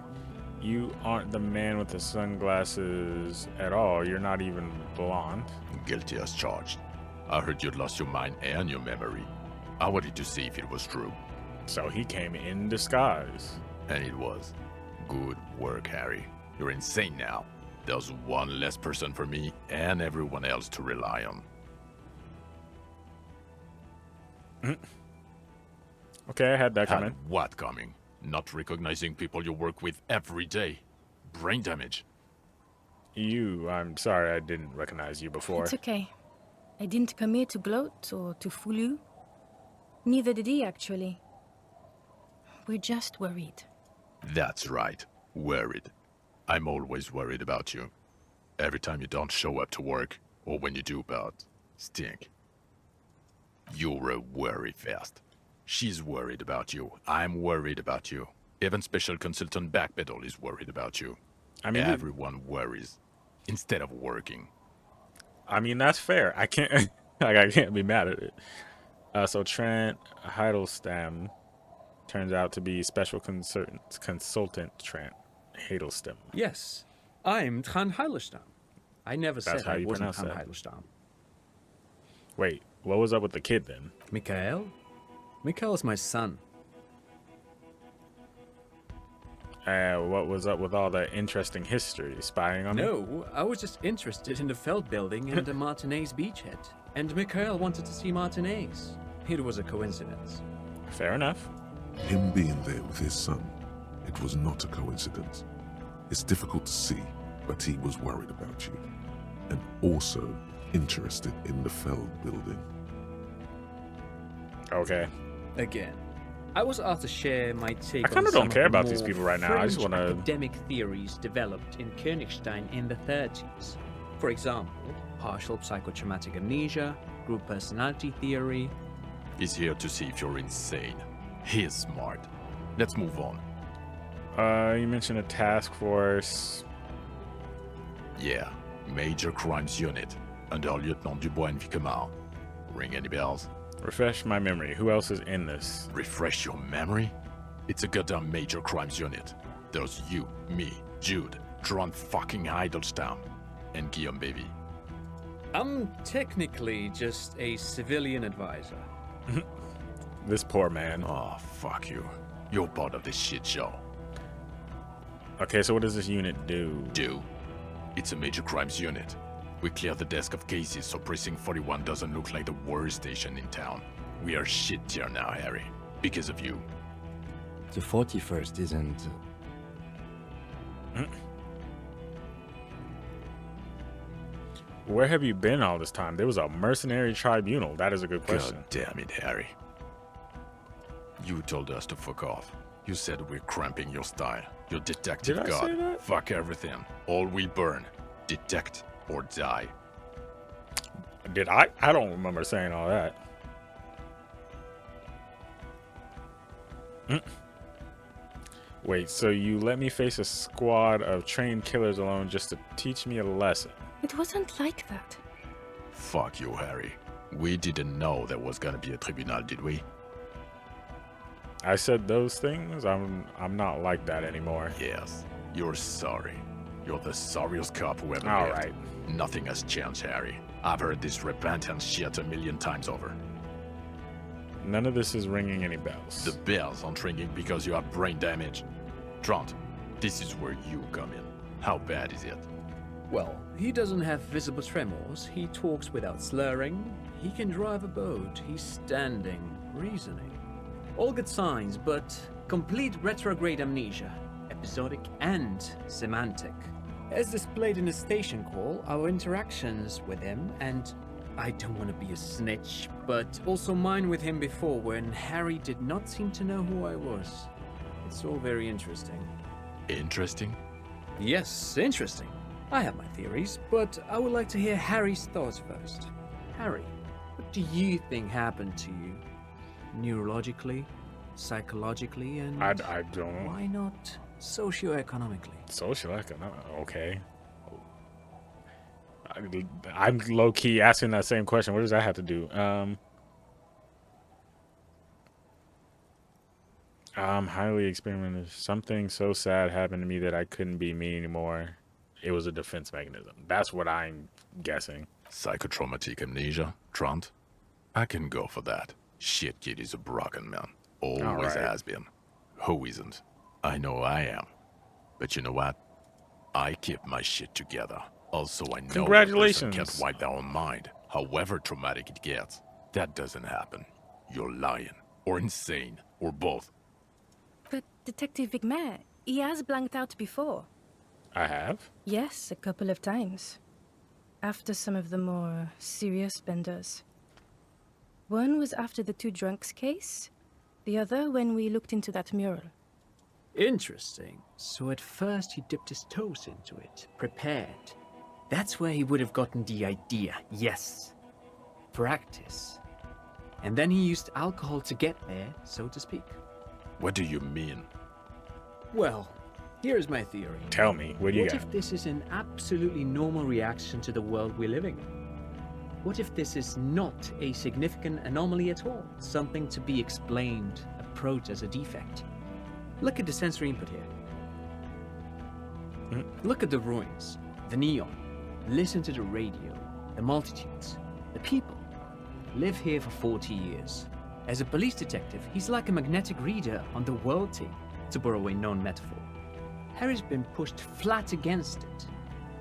You aren't the man with the sunglasses at all. You're not even blonde. Guilty as charged. I heard you'd lost your mind and your memory. I wanted to see if it was true. So he came in disguise. And it was. Good work, Harry. You're insane now. There's one less person for me and everyone else to rely on. Okay, I had that Had coming. what coming? Not recognizing people you work with every day. Brain damage. I'm sorry I didn't recognize you before. It's okay. I didn't come here to gloat or to fool you. Neither did he, actually. We're just worried. That's right. Worried. I'm always worried about you. Every time you don't show up to work, or when you do but stink. You're a worry fest. She's worried about you. I'm worried about you. Even Special Consultant Backpedal is worried about you. I mean, everyone worries instead of working. I mean, that's fair. I can't like I can't be mad at it. So Trent Heidelstein turns out to be Special Consultant Trent Heidelstein. Yes, I'm Tran Heidelstein. I never That's said how I you wasn't pronounce Tran that. Heidelstein. Wait, what was up with the kid then? Mikhail? Mikhail's my son. What was up with all that interesting history? Spying on me? No, I was just interested in the Feld building and the Martinez beachhead. And Mikhail wanted to see Martinez. It was a coincidence. Fair enough. Him being there with his son, it was not a coincidence. It's difficult to see, but he was worried about you. And also interested in the Feld building. Okay. Again, I was asked to share my take I kinda on don't some care of the about these more people right now. I just fringe wanna- academic theories developed in Königstein in the 30s. For example, partial psychotraumatic amnesia, group personality theory. He's here to see if you're insane. He is smart. Let's move on. You mentioned a task force. Yeah, Major Crimes Unit, under Lieutenant Dubois and Vicomar. Ring any bells? Refresh my memory. Who else is in this? Refresh your memory? It's a goddamn Major Crimes Unit. There's you, me, Jude, Tron fucking Heidelstein, and Guillaume Baby. I'm technically just a civilian advisor. This poor man. Oh, fuck you. You're part of this shit show. Okay, so what does this unit do? It's a Major Crimes Unit. We clear the desk of cases so Precinct 41 doesn't look like the worst station in town. We are shit tier now, Harry. Because of you. The 41st isn't... Where have you been all this time? There was a mercenary tribunal. That is a good question. God damn it, Harry. You told us to fuck off. You said we're cramping your style. Your detective Did I god. say that? Fuck everything. All we burn. Detect or die. Did I? I don't remember saying all that. Wait, so you let me face a squad of trained killers alone just to teach me a lesson? It wasn't like that. Fuck you, Harry. We didn't know there was gonna be a tribunal, did we? I said those things? I'm not like that anymore. Yes. You're sorry. You're the sorriest cop who ever All lived. right. Nothing has changed, Harry. I've heard this repentance shit a million times over. None of this is ringing any bells. The bells aren't ringing because you have brain damage. Trant, this is where you come in. How bad is it? Well, he doesn't have visible tremors, he talks without slurring, he can drive a boat, he's standing, reasoning. All good signs, but complete retrograde amnesia, episodic and semantic. As displayed in the station call, our interactions with him, and I don't want to be a snitch, but also mine with him before when Harry did not seem to know who I was. It's all very interesting. Interesting? Yes, interesting. I have my theories, but I would like to hear Harry's thoughts first. Harry, what do you think happened to you? Neurologically, psychologically, and I don't. why not socioeconomically? Socioeconomic, okay. I'm low-key asking that same question. What does that have to do? I'm highly experimental. Something so sad happened to me that I couldn't be me anymore. It was a defense mechanism. That's what I'm guessing. Psychotraumatic amnesia, Trant? I can go for that. Shit kid is a broken man. Always right. has been. Who isn't? I know I am. But you know what? I keep my shit together. Also, I know Congratulations. a person can't wipe their own mind, however traumatic it gets. That doesn't happen. You're lying, or insane, or both. But Detective Vigmer, he has blanked out before. I have? Yes, a couple of times. After some of the more serious benders. One was after the two drunks case, the other when we looked into that mural. Interesting. So at first he dipped his toes into it, prepared. That's where he would have gotten the idea, yes. Practice. And then he used alcohol to get there, so to speak. What do you mean? Well, here's my theory. Tell me, what do you What got? if this is an absolutely normal reaction to the world we're living in? What if this is not a significant anomaly at all? Something to be explained, approached as a defect? Look at the sensory input here. Look at the ruins, the neon. Listen to the radio, the multitudes, the people. Live here for 40 years. As a police detective, he's like a magnetic reader on the world team, to borrow a known metaphor. Harry's been pushed flat against it.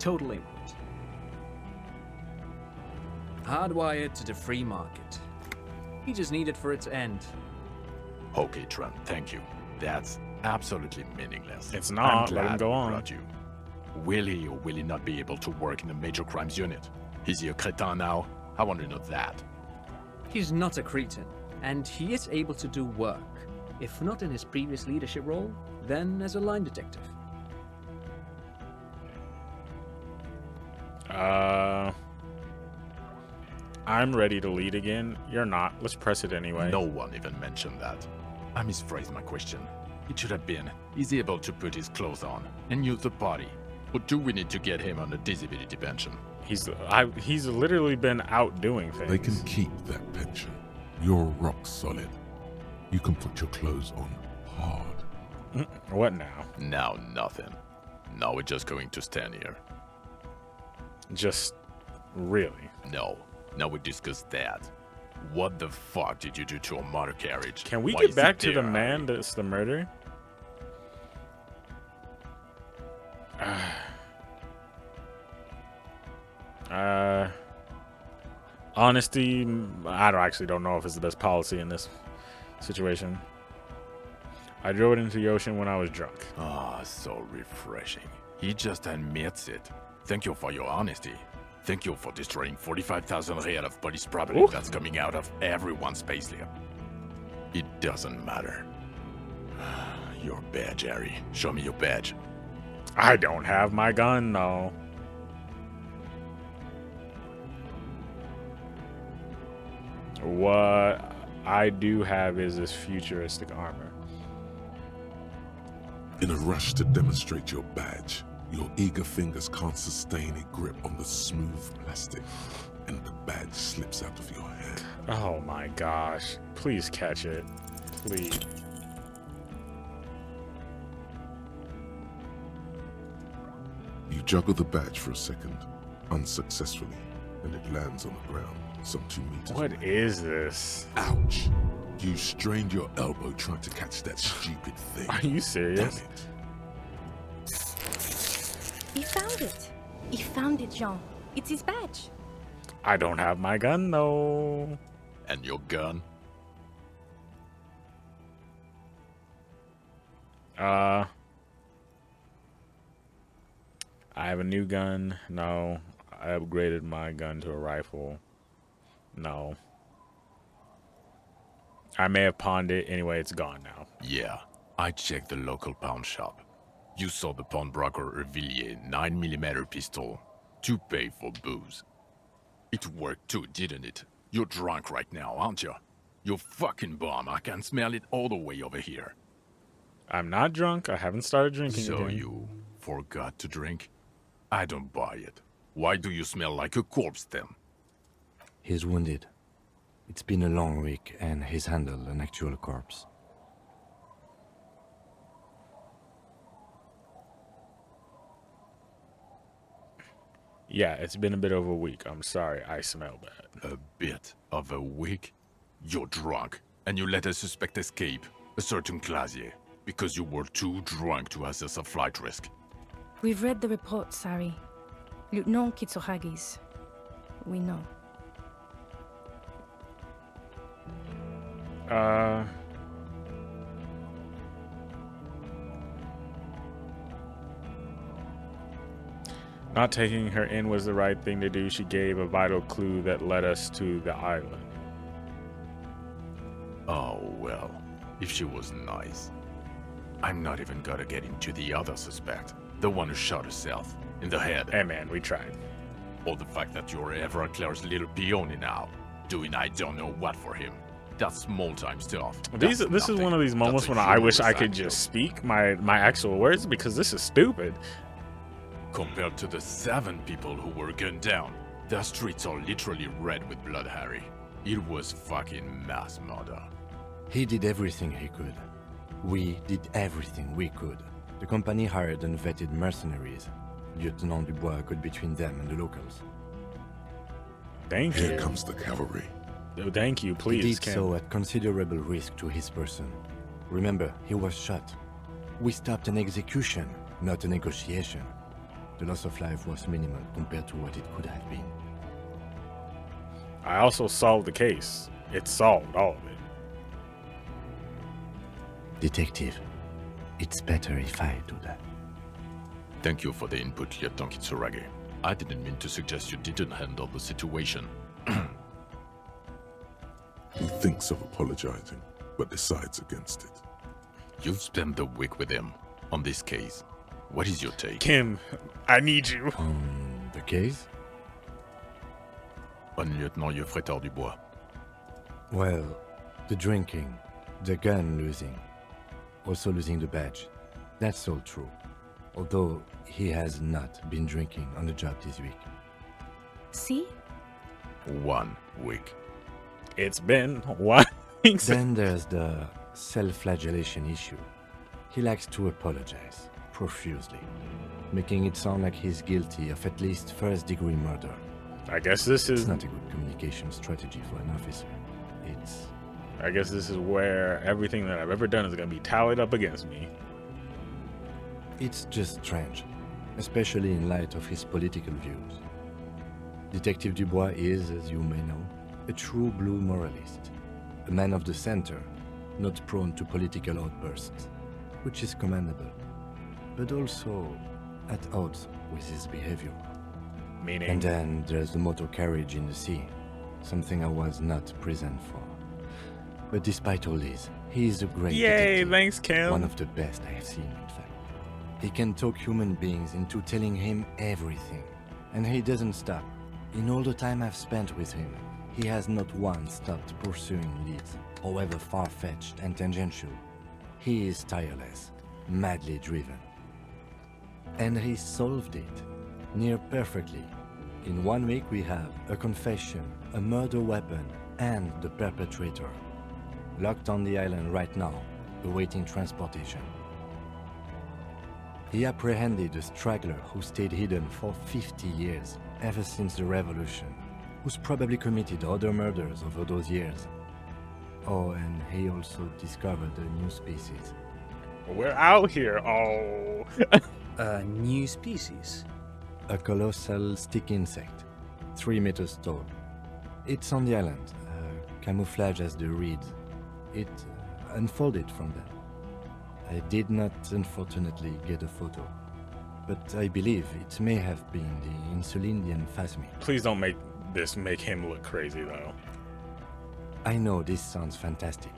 Total input. Hardwired to the free market. He just needed for it to end. Okay, Trent, thank you. That's absolutely meaningless. It's not. I'm Let him glad go we on. brought you. Will he or will he not be able to work in the major crimes unit? Is he a cretin now? I want to know that. He's not a cretin, and he is able to do work. If not in his previous leadership role, then as a line detective. I'm ready to lead again. You're not. Let's press it anyway. No one even mentioned that. I misphrased my question. It should have been, is he able to put his clothes on and use the body? Or do we need to get him on a disability pension? He's literally been out doing things. They can keep that pension. You're rock solid. You can put your clothes on hard. What now? Now nothing. Now we're just going to stand here. Just really? No. Now we discuss that. What the fuck did you do to a motor carriage? Can we Why get is back it to the there? man that's the murder? Honesty, I don't know if it's the best policy in this situation. I drove it into the ocean when I was drunk. Ah, so refreshing. He just admits it. Thank you for your honesty. Thank you for destroying 45,000 real of police property Ooh. that's coming out of everyone's payslip. It doesn't matter. Your badge, Harry. Show me your badge. I don't have my gun, though. What I do have is this futuristic armor. In a rush to demonstrate your badge, your eager fingers can't sustain a grip on the smooth plastic, and the badge slips out of your hand. Oh my gosh. Please catch it. Please. You juggle the badge for a second, unsuccessfully, and it lands on the ground, some 2 meters What away. is this? Ouch! You strained your elbow trying to catch that stupid thing. Are you serious? Damn it. He found it. He found it, Jean. It's his badge. I don't have my gun, though. And your gun? I have a new gun. No. I upgraded my gun to a rifle. No. I may have pawned it. Anyway, it's gone now. Yeah, I checked the local pawn shop. You saw the pawnbroker a Villiers 9mm pistol to pay for booze. It worked too, didn't it? You're drunk right now, aren't you? You fucking bum, I can smell it all the way over here. I'm not drunk. I haven't started drinking So again. you forgot to drink? I don't buy it. Why do you smell like a corpse then? He's wounded. It's been a long week, and he's handled an actual corpse. Yeah, it's been a bit over a week. I'm sorry. I smell bad. A bit of a week? You're drunk, and you let a suspect escape, a certain Clasier, because you were too drunk to assess a flight risk. We've read the report, Sari. Lieutenant Kitsuhagi's. We know. Not taking her in was the right thing to do. She gave a vital clue that led us to the island. Oh, well, if she was nice. I'm not even gonna get into the other suspect, the one who shot herself in the head. Hey man, we tried. Or the fact that you're Everclear's little peony now, doing I don't know what for him. That's small-time stuff. This is one of these moments when I wish I could just speak my actual words, because this is stupid. Compared to the 7 people who were gunned down, the streets are literally red with blood, Harry. It was fucking mass murder. He did everything he could. We did everything we could. The company hired and vetted mercenaries. Lieutenant Dubois got between them and the locals. Thank you. Here comes the cavalry. Oh, thank you, please. He did so at considerable risk to his person. Remember, he was shot. We stopped an execution, not a negotiation. The loss of life was minimal compared to what it could have been. I also solved the case. It solved all of it. Detective, it's better if I do that. Thank you for the input, Lieutenant Kitsuragi. I didn't mean to suggest you didn't handle the situation. He thinks of apologizing, but decides against it. You've spent the week with him on this case. What is your take? Kim, I need you. On the case? On Lieutenant Yofretor Dubois. Well, the drinking, the gun losing, also losing the badge. That's all true. Although he has not been drinking on the job this week. See? 1 week. It's been 1 week. Then there's the self-flagellation issue. He likes to apologize profusely, making it sound like he's guilty of at least first-degree murder. I guess this is It's not a good communication strategy for an officer. I guess this is where everything that I've ever done is going to be tallied up against me. It's just strange, especially in light of his political views. Detective Dubois is, as you may know, a true blue moralist, a man of the center, not prone to political outbursts, which is commendable, but also at odds with his behavior. Meaning? And then there's the motor carriage in the sea, something I was not present for. But despite all this, he is a great detective. Thanks, Kim. One of the best I have seen, in fact. He can talk human beings into telling him everything, and he doesn't stop. In all the time I've spent with him, he has not once stopped pursuing leads, however far-fetched and tangential. He is tireless, madly driven. And he solved it, near perfectly. In 1 week we have a confession, a murder weapon, and the perpetrator. Locked on the island right now, awaiting transportation. He apprehended a straggler who stayed hidden for 50 years, ever since the revolution, who's probably committed other murders over those years. Oh, and he also discovered a new species. We're out here. Oh. A new species? A colossal stick insect, 3 meters tall. It's on the island, camouflage as the reeds. It unfolded from them. I did not, unfortunately, get a photo, but I believe it may have been the Insulindian phasmid. Please don't make him look crazy, though. I know this sounds fantastic,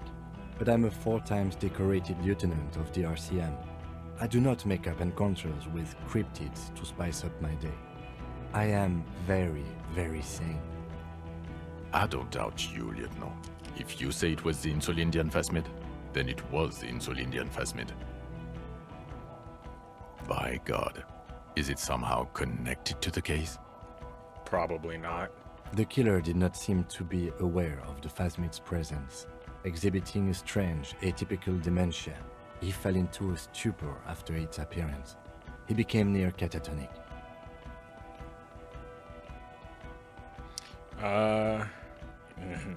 but I'm a 4 times decorated lieutenant of the RCM. I do not make up encounters with cryptids to spice up my day. I am very, very sane. I don't doubt you, Lieutenant. If you say it was the Insulindian phasmid, then it was the Insulindian phasmid. By God, is it somehow connected to the case? Probably not. The killer did not seem to be aware of the phasmid's presence. Exhibiting a strange, atypical dementia, he fell into a stupor after its appearance. He became near catatonic.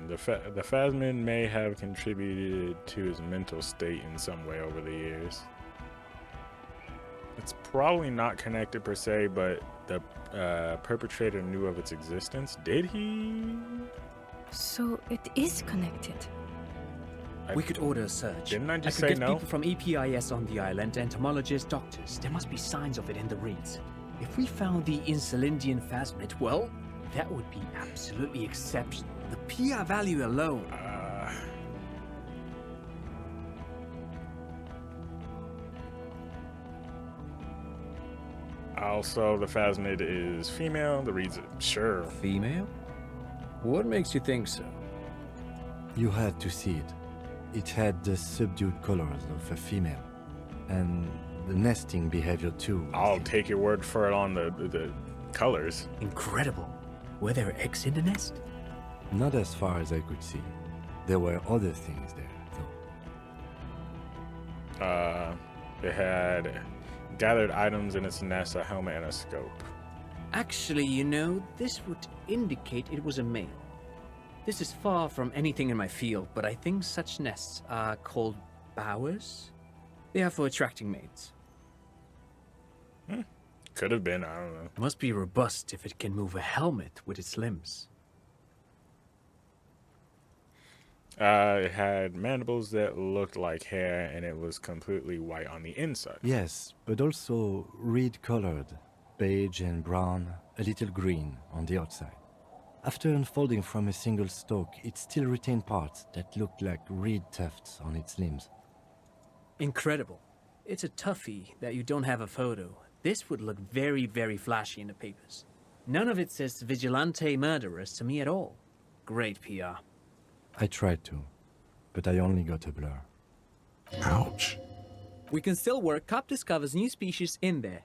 The phasmid may have contributed to his mental state in some way over the years. It's probably not connected per se, but the perpetrator knew of its existence. Did he? So it is connected. We could order a search. Didn't I just could say get no? people from EPIS on the island, entomologists, doctors. There must be signs of it in the reeds. If we found the Insulindian phasmid, well, that would be absolutely exceptional. The PR value alone. Also, the phasmid is female. The reeds, sure. Female? What makes you think so? You had to see it. It had the subdued colors of a female, and the nesting behavior too. I'll take your word for it on the colors. Incredible. Were there eggs in the nest? Not as far as I could see. There were other things there, though. It had gathered items in its nest, a helmet, and a scope. Actually, you know, this would indicate it was a male. This is far from anything in my field, but I think such nests are called bowers. They are for attracting mates. Could have been, I don't know. It must be robust if it can move a helmet with its limbs. It had mandibles that looked like hair, and it was completely white on the inside. Yes, but also reed-colored, beige and brown, a little green on the outside. After unfolding from a single stalk, it still retained parts that looked like reed tufts on its limbs. Incredible. It's a toughie that you don't have a photo. This would look very, very flashy in the papers. None of it says vigilante murderers to me at all. Great PR. I tried to, but I only got a blur. Ouch. We can still work. Cop discovers new species in there.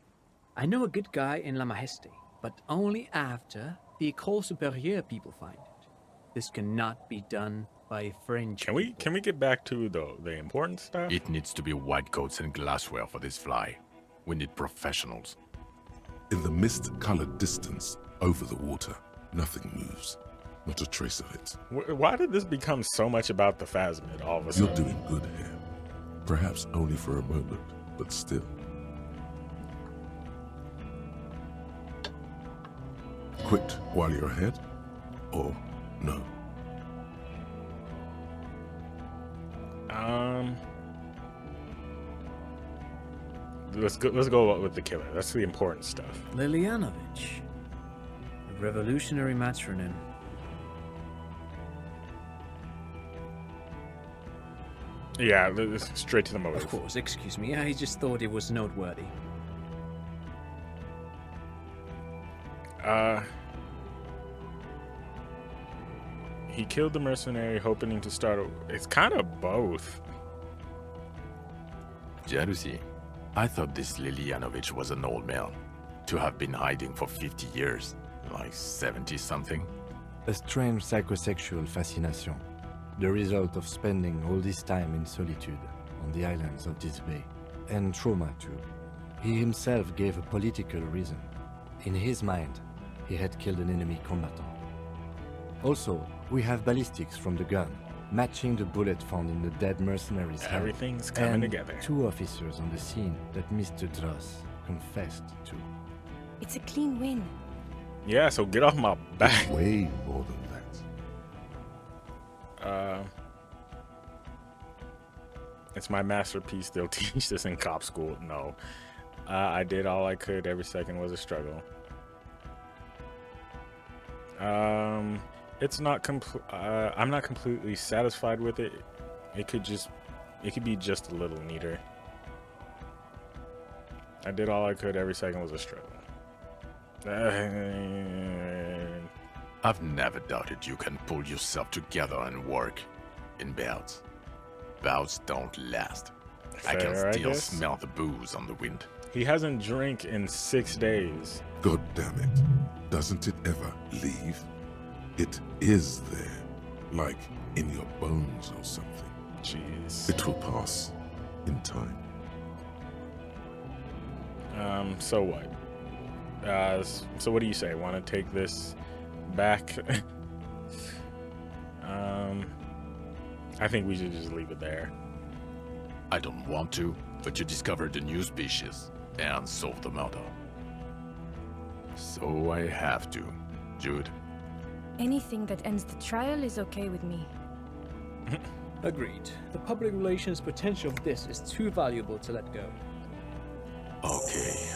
I know a good guy in La Majeste, but only after the École Supérieure people find it. This cannot be done by French. Can we get back to the important stuff? It needs to be white coats and glassware for this fly. We need professionals. In the mist-colored distance over the water, nothing moves. Not a trace of it. Why did this become so much about the phasmid all of a sudden? You're doing good here. Perhaps only for a moment, but still. Quit while you're ahead? Or no? Let's go with the killer. That's the important stuff. Lilianovich. A revolutionary matronym. Yeah, straight to the motive. Of course, excuse me. I just thought it was noteworthy. He killed the mercenary hoping to start it's kind of both. Jealousy. I thought this Lilianovich was an old man. To have been hiding for 50 years. Like 70-something. A strange psychosexual fascination. The result of spending all this time in solitude on the islands of this bay. And trauma too. He himself gave a political reason. In his mind, he had killed an enemy combatant. Also, we have ballistics from the gun, matching the bullet found in the dead mercenary's head. Everything's coming and together. 2 officers on the scene that Mr. Dross confessed to. It's a clean win. Yeah, so get off my back. Way more than that. It's my masterpiece. They'll teach this in cop school. No. I did all I could. Every second was a struggle. It's not I'm not completely satisfied with it. It could be just a little neater. I did all I could. Every second was a struggle. I've never doubted you can pull yourself together and work in bouts. Bouts don't last. I can Fair, I still guess. smell the booze on the wind. He hasn't drank in 6 days. God damn it. Doesn't it ever leave? It is there. Like in your bones or something. Jeez. It will pass in time. So what? So what do you say? Want to take this back? I think we should just leave it there. I don't want to, but you discovered a new species. and solve the murder. So I have to, Jude. Anything that ends the trial is okay with me. Agreed. The public relations potential of this is too valuable to let go. Okay.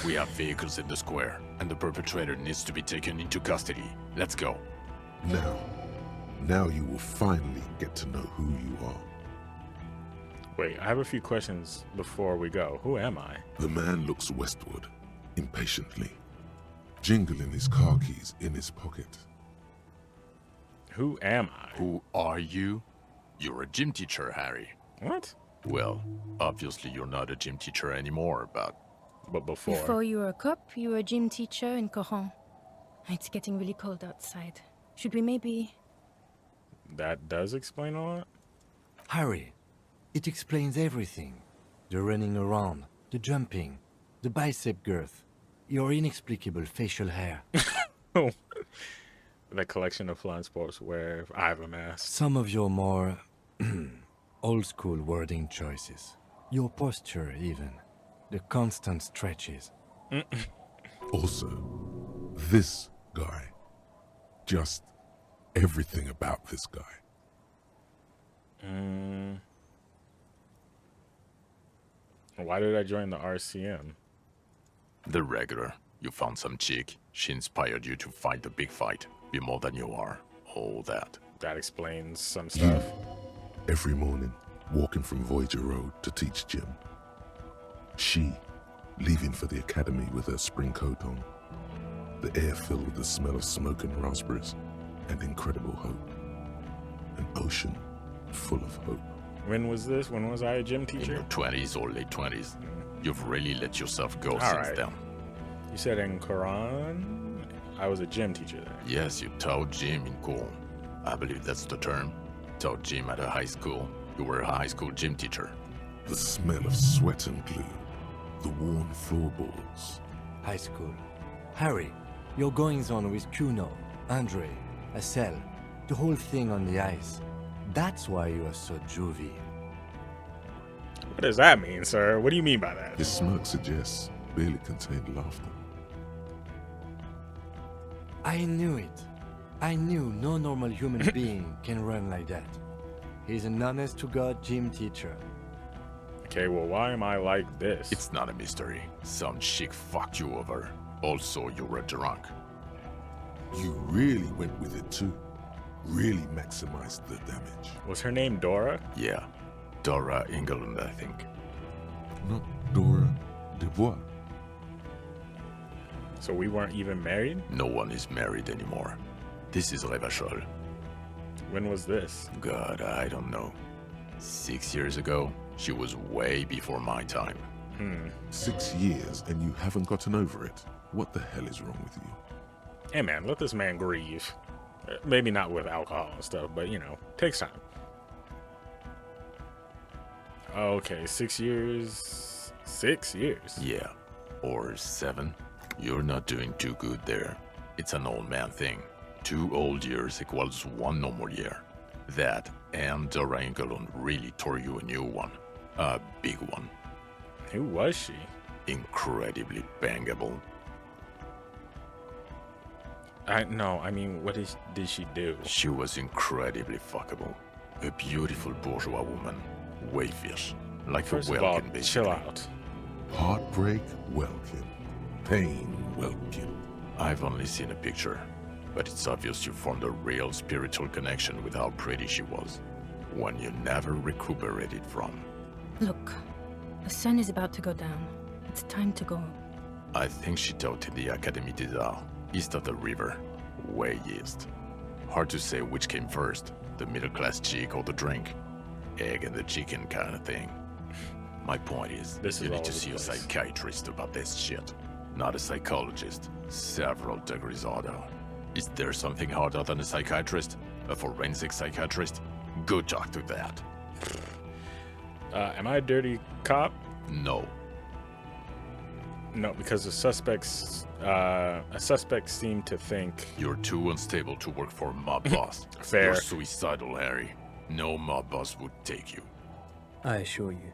We have vehicles in the square, and the perpetrator needs to be taken into custody. Let's go. Now you will finally get to know who you are. Wait, I have a few questions before we go. Who am I? The man looks westward, impatiently, jingling his car keys in his pocket. Who am I? Who are you? You're a gym teacher, Harry. What? Well, obviously you're not a gym teacher anymore, but before. Before you were a cop, you were a gym teacher in Coron. It's getting really cold outside. Should we maybe... That does explain a lot. Harry, it explains everything. The running around, the jumping, the bicep girth, your inexplicable facial hair. The collection of flying sportswear. I have a mask. Some of your more old-school wording choices. Your posture, even. The constant stretches. Also, this guy. Just everything about this guy. Why did I join the RCM? the regular. You found some chick. She inspired you to fight the big fight. Be more than you are. All that. That explains some stuff. Every morning, walking from Voyager Road to teach gym. She, leaving for the academy with her spring coat on. The air filled with the smell of smoke and raspberries, and incredible hope. An ocean full of hope. When was this? When was I a gym teacher? In your 20s or late 20s. You've really let yourself go since then. You said in Quran, I was a gym teacher there. Yes, you taught gym in Cool. I believe that's the term. Taught gym at a high school. You were a high school gym teacher. The smell of sweat and glue. The worn floorboards. High school. Harry, your goings-on with Kuno, Andre, Acel, the whole thing on the ice. That's why you are so juvie. What does that mean, sir? What do you mean by that? His smirk suggests barely contained laughter. I knew it. I knew no normal human being can run like that. He's an honest-to-God gym teacher. Okay, well, why am I like this? It's not a mystery. Some chick fucked you over. Also, you were drunk. You really went with it too. Really maximized the damage. Was her name Dora? Yeah. Dora England, I think. Not Dora Dubois. So we weren't even married? No one is married anymore. This is Revachol. When was this? God, I don't know. 6 years ago? She was way before my time. 6 years and you haven't gotten over it? What the hell is wrong with you? Hey man, let this man grieve. Maybe not with alcohol and stuff, but you know, takes time. Okay, 6 years. 6 years? Yeah. Or 7. You're not doing too good there. It's an old man thing. 2 old years equals 1 normal year. That and Dora Engelund really tore you a new one. A big one. Who was she? Incredibly bangable. I mean, what did she do? She was incredibly fuckable. A beautiful bourgeois woman. Wayfish. Like First a of all, Welkin, basically. chill out. Heartbreak, Welkin. Pain, Welkin. I've only seen a picture, but it's obvious you formed a real spiritual connection with how pretty she was. One you never recuperated from. Look, the sun is about to go down. It's time to go. I think she taught in the Académie des Arts, east of the river. Way east. Hard to say which came first, the middle-class chick or the drink. Egg and the chicken kind of thing. My point is, you need to see a psychiatrist about this shit. Not a psychologist. Several degrees harder. Is there something harder than a psychiatrist? A forensic psychiatrist? Go talk to that. Am I a dirty cop? No. No, because the suspects seem to think... You're too unstable to work for a mob boss. Fair. You're suicidal, Harry. No mob boss would take you. I assure you,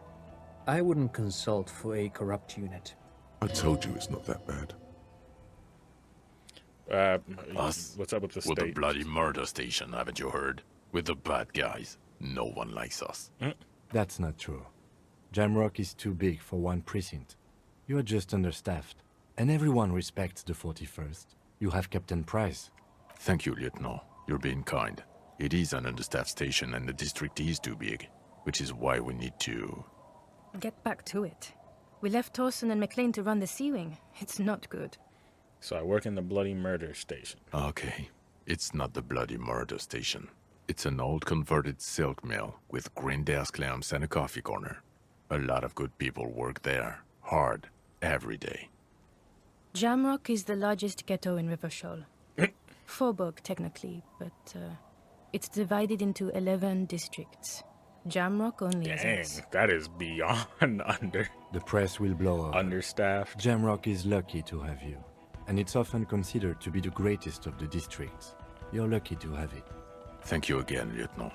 I wouldn't consult for a corrupt unit. I told you it's not that bad. Us? What's up with the We're the state? bloody murder station, haven't you heard? We're the bad guys. No one likes us. That's not true. Jamrock is too big for one precinct. You are just understaffed. And everyone respects the 41st. You have Captain Price. Thank you, Lieutenant. You're being kind. It is an understaffed station and the district is too big, which is why we need to... Get back to it. We left Torson and McLean to run the Sea Wing. It's not good. So I work in the bloody murder station. Okay. It's not the bloody murder station. It's an old converted silk mill with green desk lamps and a coffee corner. A lot of good people work there. Hard. Every day. Jamrock is the largest ghetto in River Shoal. Faubourg, technically, but it's divided into 11 districts. Jamrock only has Dang, us. that is beyond under. The press will blow up. Understaffed. Jamrock is lucky to have you, and it's often considered to be the greatest of the districts. You're lucky to have it. Thank you again, Lieutenant.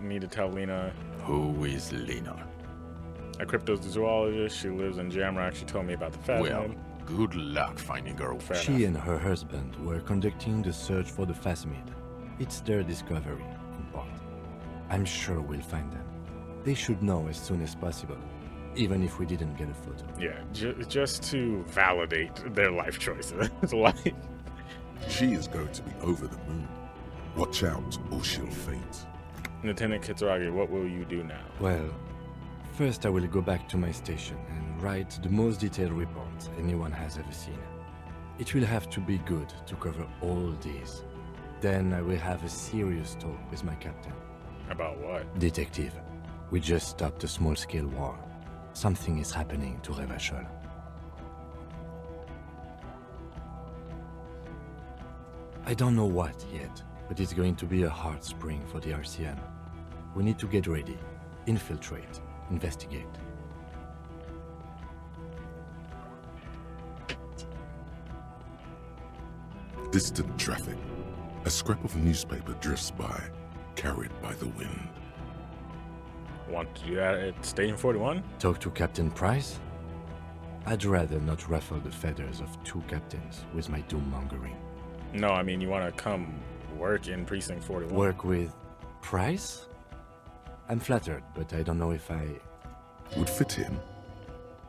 Need to tell Lena. Who is Lena? A cryptozoologist. She lives in Jamrock. She told me about the phasmid. Well, good luck finding her. She and her husband were conducting the search for the phasmid. It's their discovery, in part. I'm sure we'll find them. They should know as soon as possible, even if we didn't get a photo. Yeah, just to validate their life choices. Like, She is going to be over the moon. Watch out, or she'll faint. Lieutenant Kitsuragi, what will you do now? Well, first I will go back to my station and write the most detailed report anyone has ever seen. It will have to be good to cover all these. Then I will have a serious talk with my captain. About what? Detective, we just stopped a small-scale war. Something is happening to Revachol. I don't know what yet, but it's going to be a hard spring for the RCM. We need to get ready, infiltrate, investigate. Distant traffic. A scrap of newspaper drifts by, carried by the wind. Want to do that at Station 41? Talk to Captain Price? I'd rather not ruffle the feathers of two captains with my doom-mongering. No, I mean, you want to come work in Precinct 41. Work with Price? I'm flattered, but I don't know if I... Would fit in.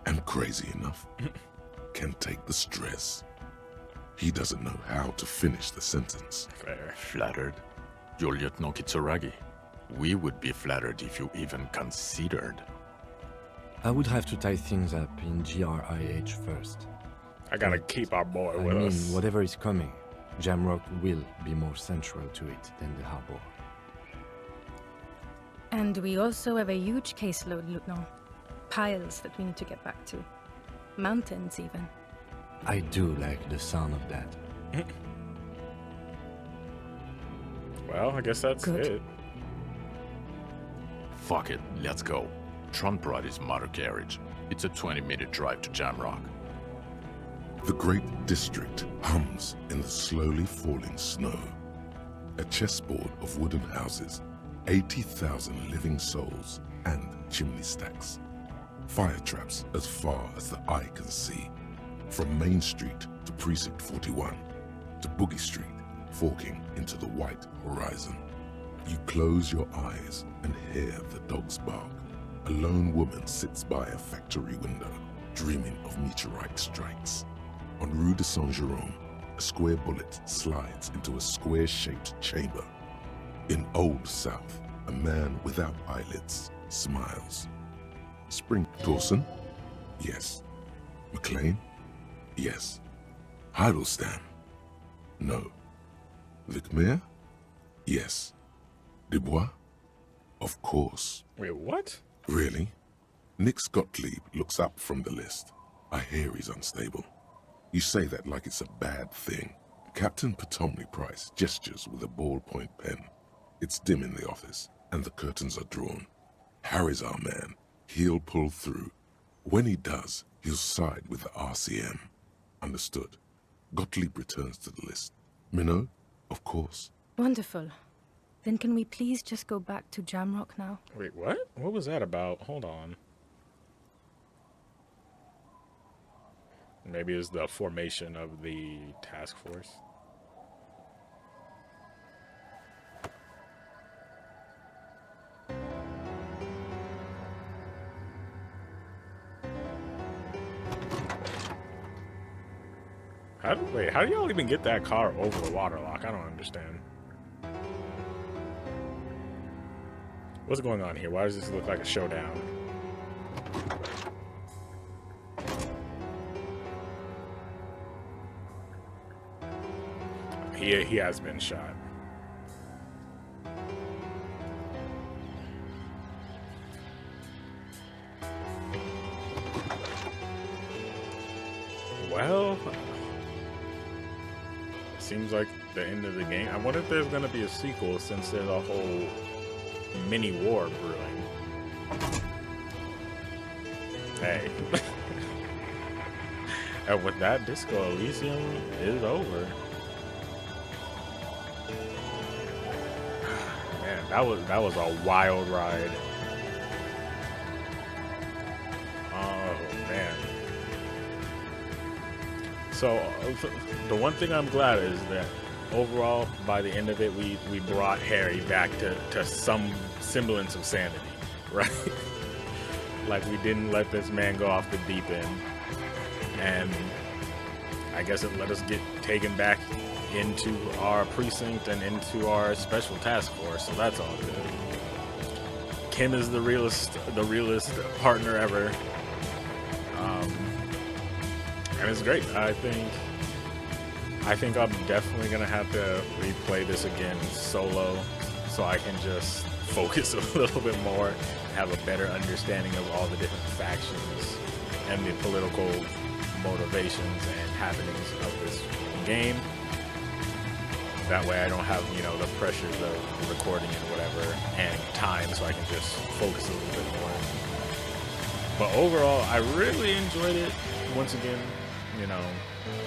And crazy enough. Can take the stress. He doesn't know how to finish the sentence. Fair. Flattered? You're Lieutenant Kitsuragi. We would be flattered if you even considered. I would have to tie things up in GRIH first. I gotta keep our boy I with mean, us. whatever is coming, Jamrock will be more central to it than the harbor. And we also have a huge caseload, Lieutenant. Piles that we need to get back to. Mountains, even. I do like the sound of that. Well, I guess that's Good. it. Fuck it, let's go. Tron brought his motor carriage. It's a 20-minute drive to Jamrock. The great district hums in the slowly falling snow. A chessboard of wooden houses, 80,000 living souls, and chimney stacks. Fire traps as far as the eye can see. From Main Street to Precinct 41, to Boogie Street, forking into the white horizon. You close your eyes and hear the dogs bark. A lone woman sits by a factory window, dreaming of meteorite strikes. On Rue de Saint-Jérôme, a square bullet slides into a square-shaped chamber. In Old South, a man without eyelids smiles. Spring Torson? Yes. McLean? Yes. Heidelstein? No. Vicmere? Yes. Dubois? Of course. Wait, what? Really? Nix Gottlieb looks up from the list. I hear he's unstable. You say that like it's a bad thing. Captain Ptolemy Price gestures with a ballpoint pen. It's dim in the office, and the curtains are drawn. Harry's our man. He'll pull through. When he does, he'll side with the RCM. Understood. Gottlieb returns to the list. Minot? Of course. Wonderful. Then can we please just go back to Jamrock now? Wait, what? What was that about? Hold on. Maybe it's the formation of the task force. How do y'all even get that car over the water lock? I don't understand. What's going on here? Why does this look like a showdown? He has been shot. Well, seems like the end of the game. I wonder if there's going to be a sequel since there's a whole mini war brewing. Hey. And with that, Disco Elysium is over. Man, that was a wild ride. Oh man. So the one thing I'm glad is that overall, by the end of it, we brought Harry back to some semblance of sanity, right? Like, we didn't let this man go off the deep end. And I guess it let us get taken back into our precinct and into our special task force, so that's all good. Kim is the realest partner ever. And it's great. I think I'm definitely gonna have to replay this again solo so I can just focus a little bit more, have a better understanding of all the different factions and the political motivations and happenings of this game. That way I don't have, the pressures of recording and whatever and time, so I can just focus a little bit more. But overall, I really enjoyed it. Once again,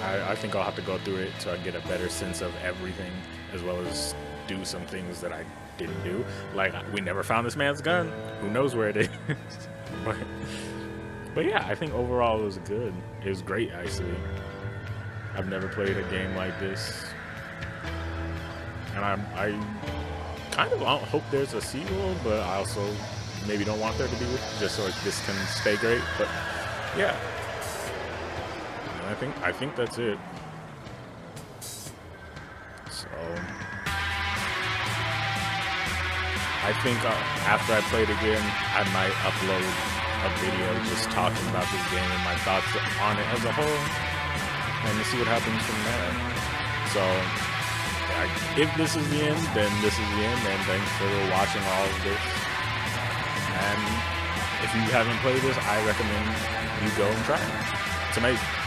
I think I'll have to go through it so I get a better sense of everything, as well as do some things that I didn't do. Like, we never found this man's gun. Who knows where it is? But yeah, I think overall it was good. It was great, actually. I've never played a game like this. And I kind of hope there's a sequel, but I also maybe don't want there to be, just so this can stay great. But yeah. I think that's it. So I think after I play it again, I might upload a video just talking about this game and my thoughts on it as a whole, and to see what happens from there. So if this is the end, then this is the end, and thanks for watching all of this. And if you haven't played this, I recommend you go and try it. It's amazing.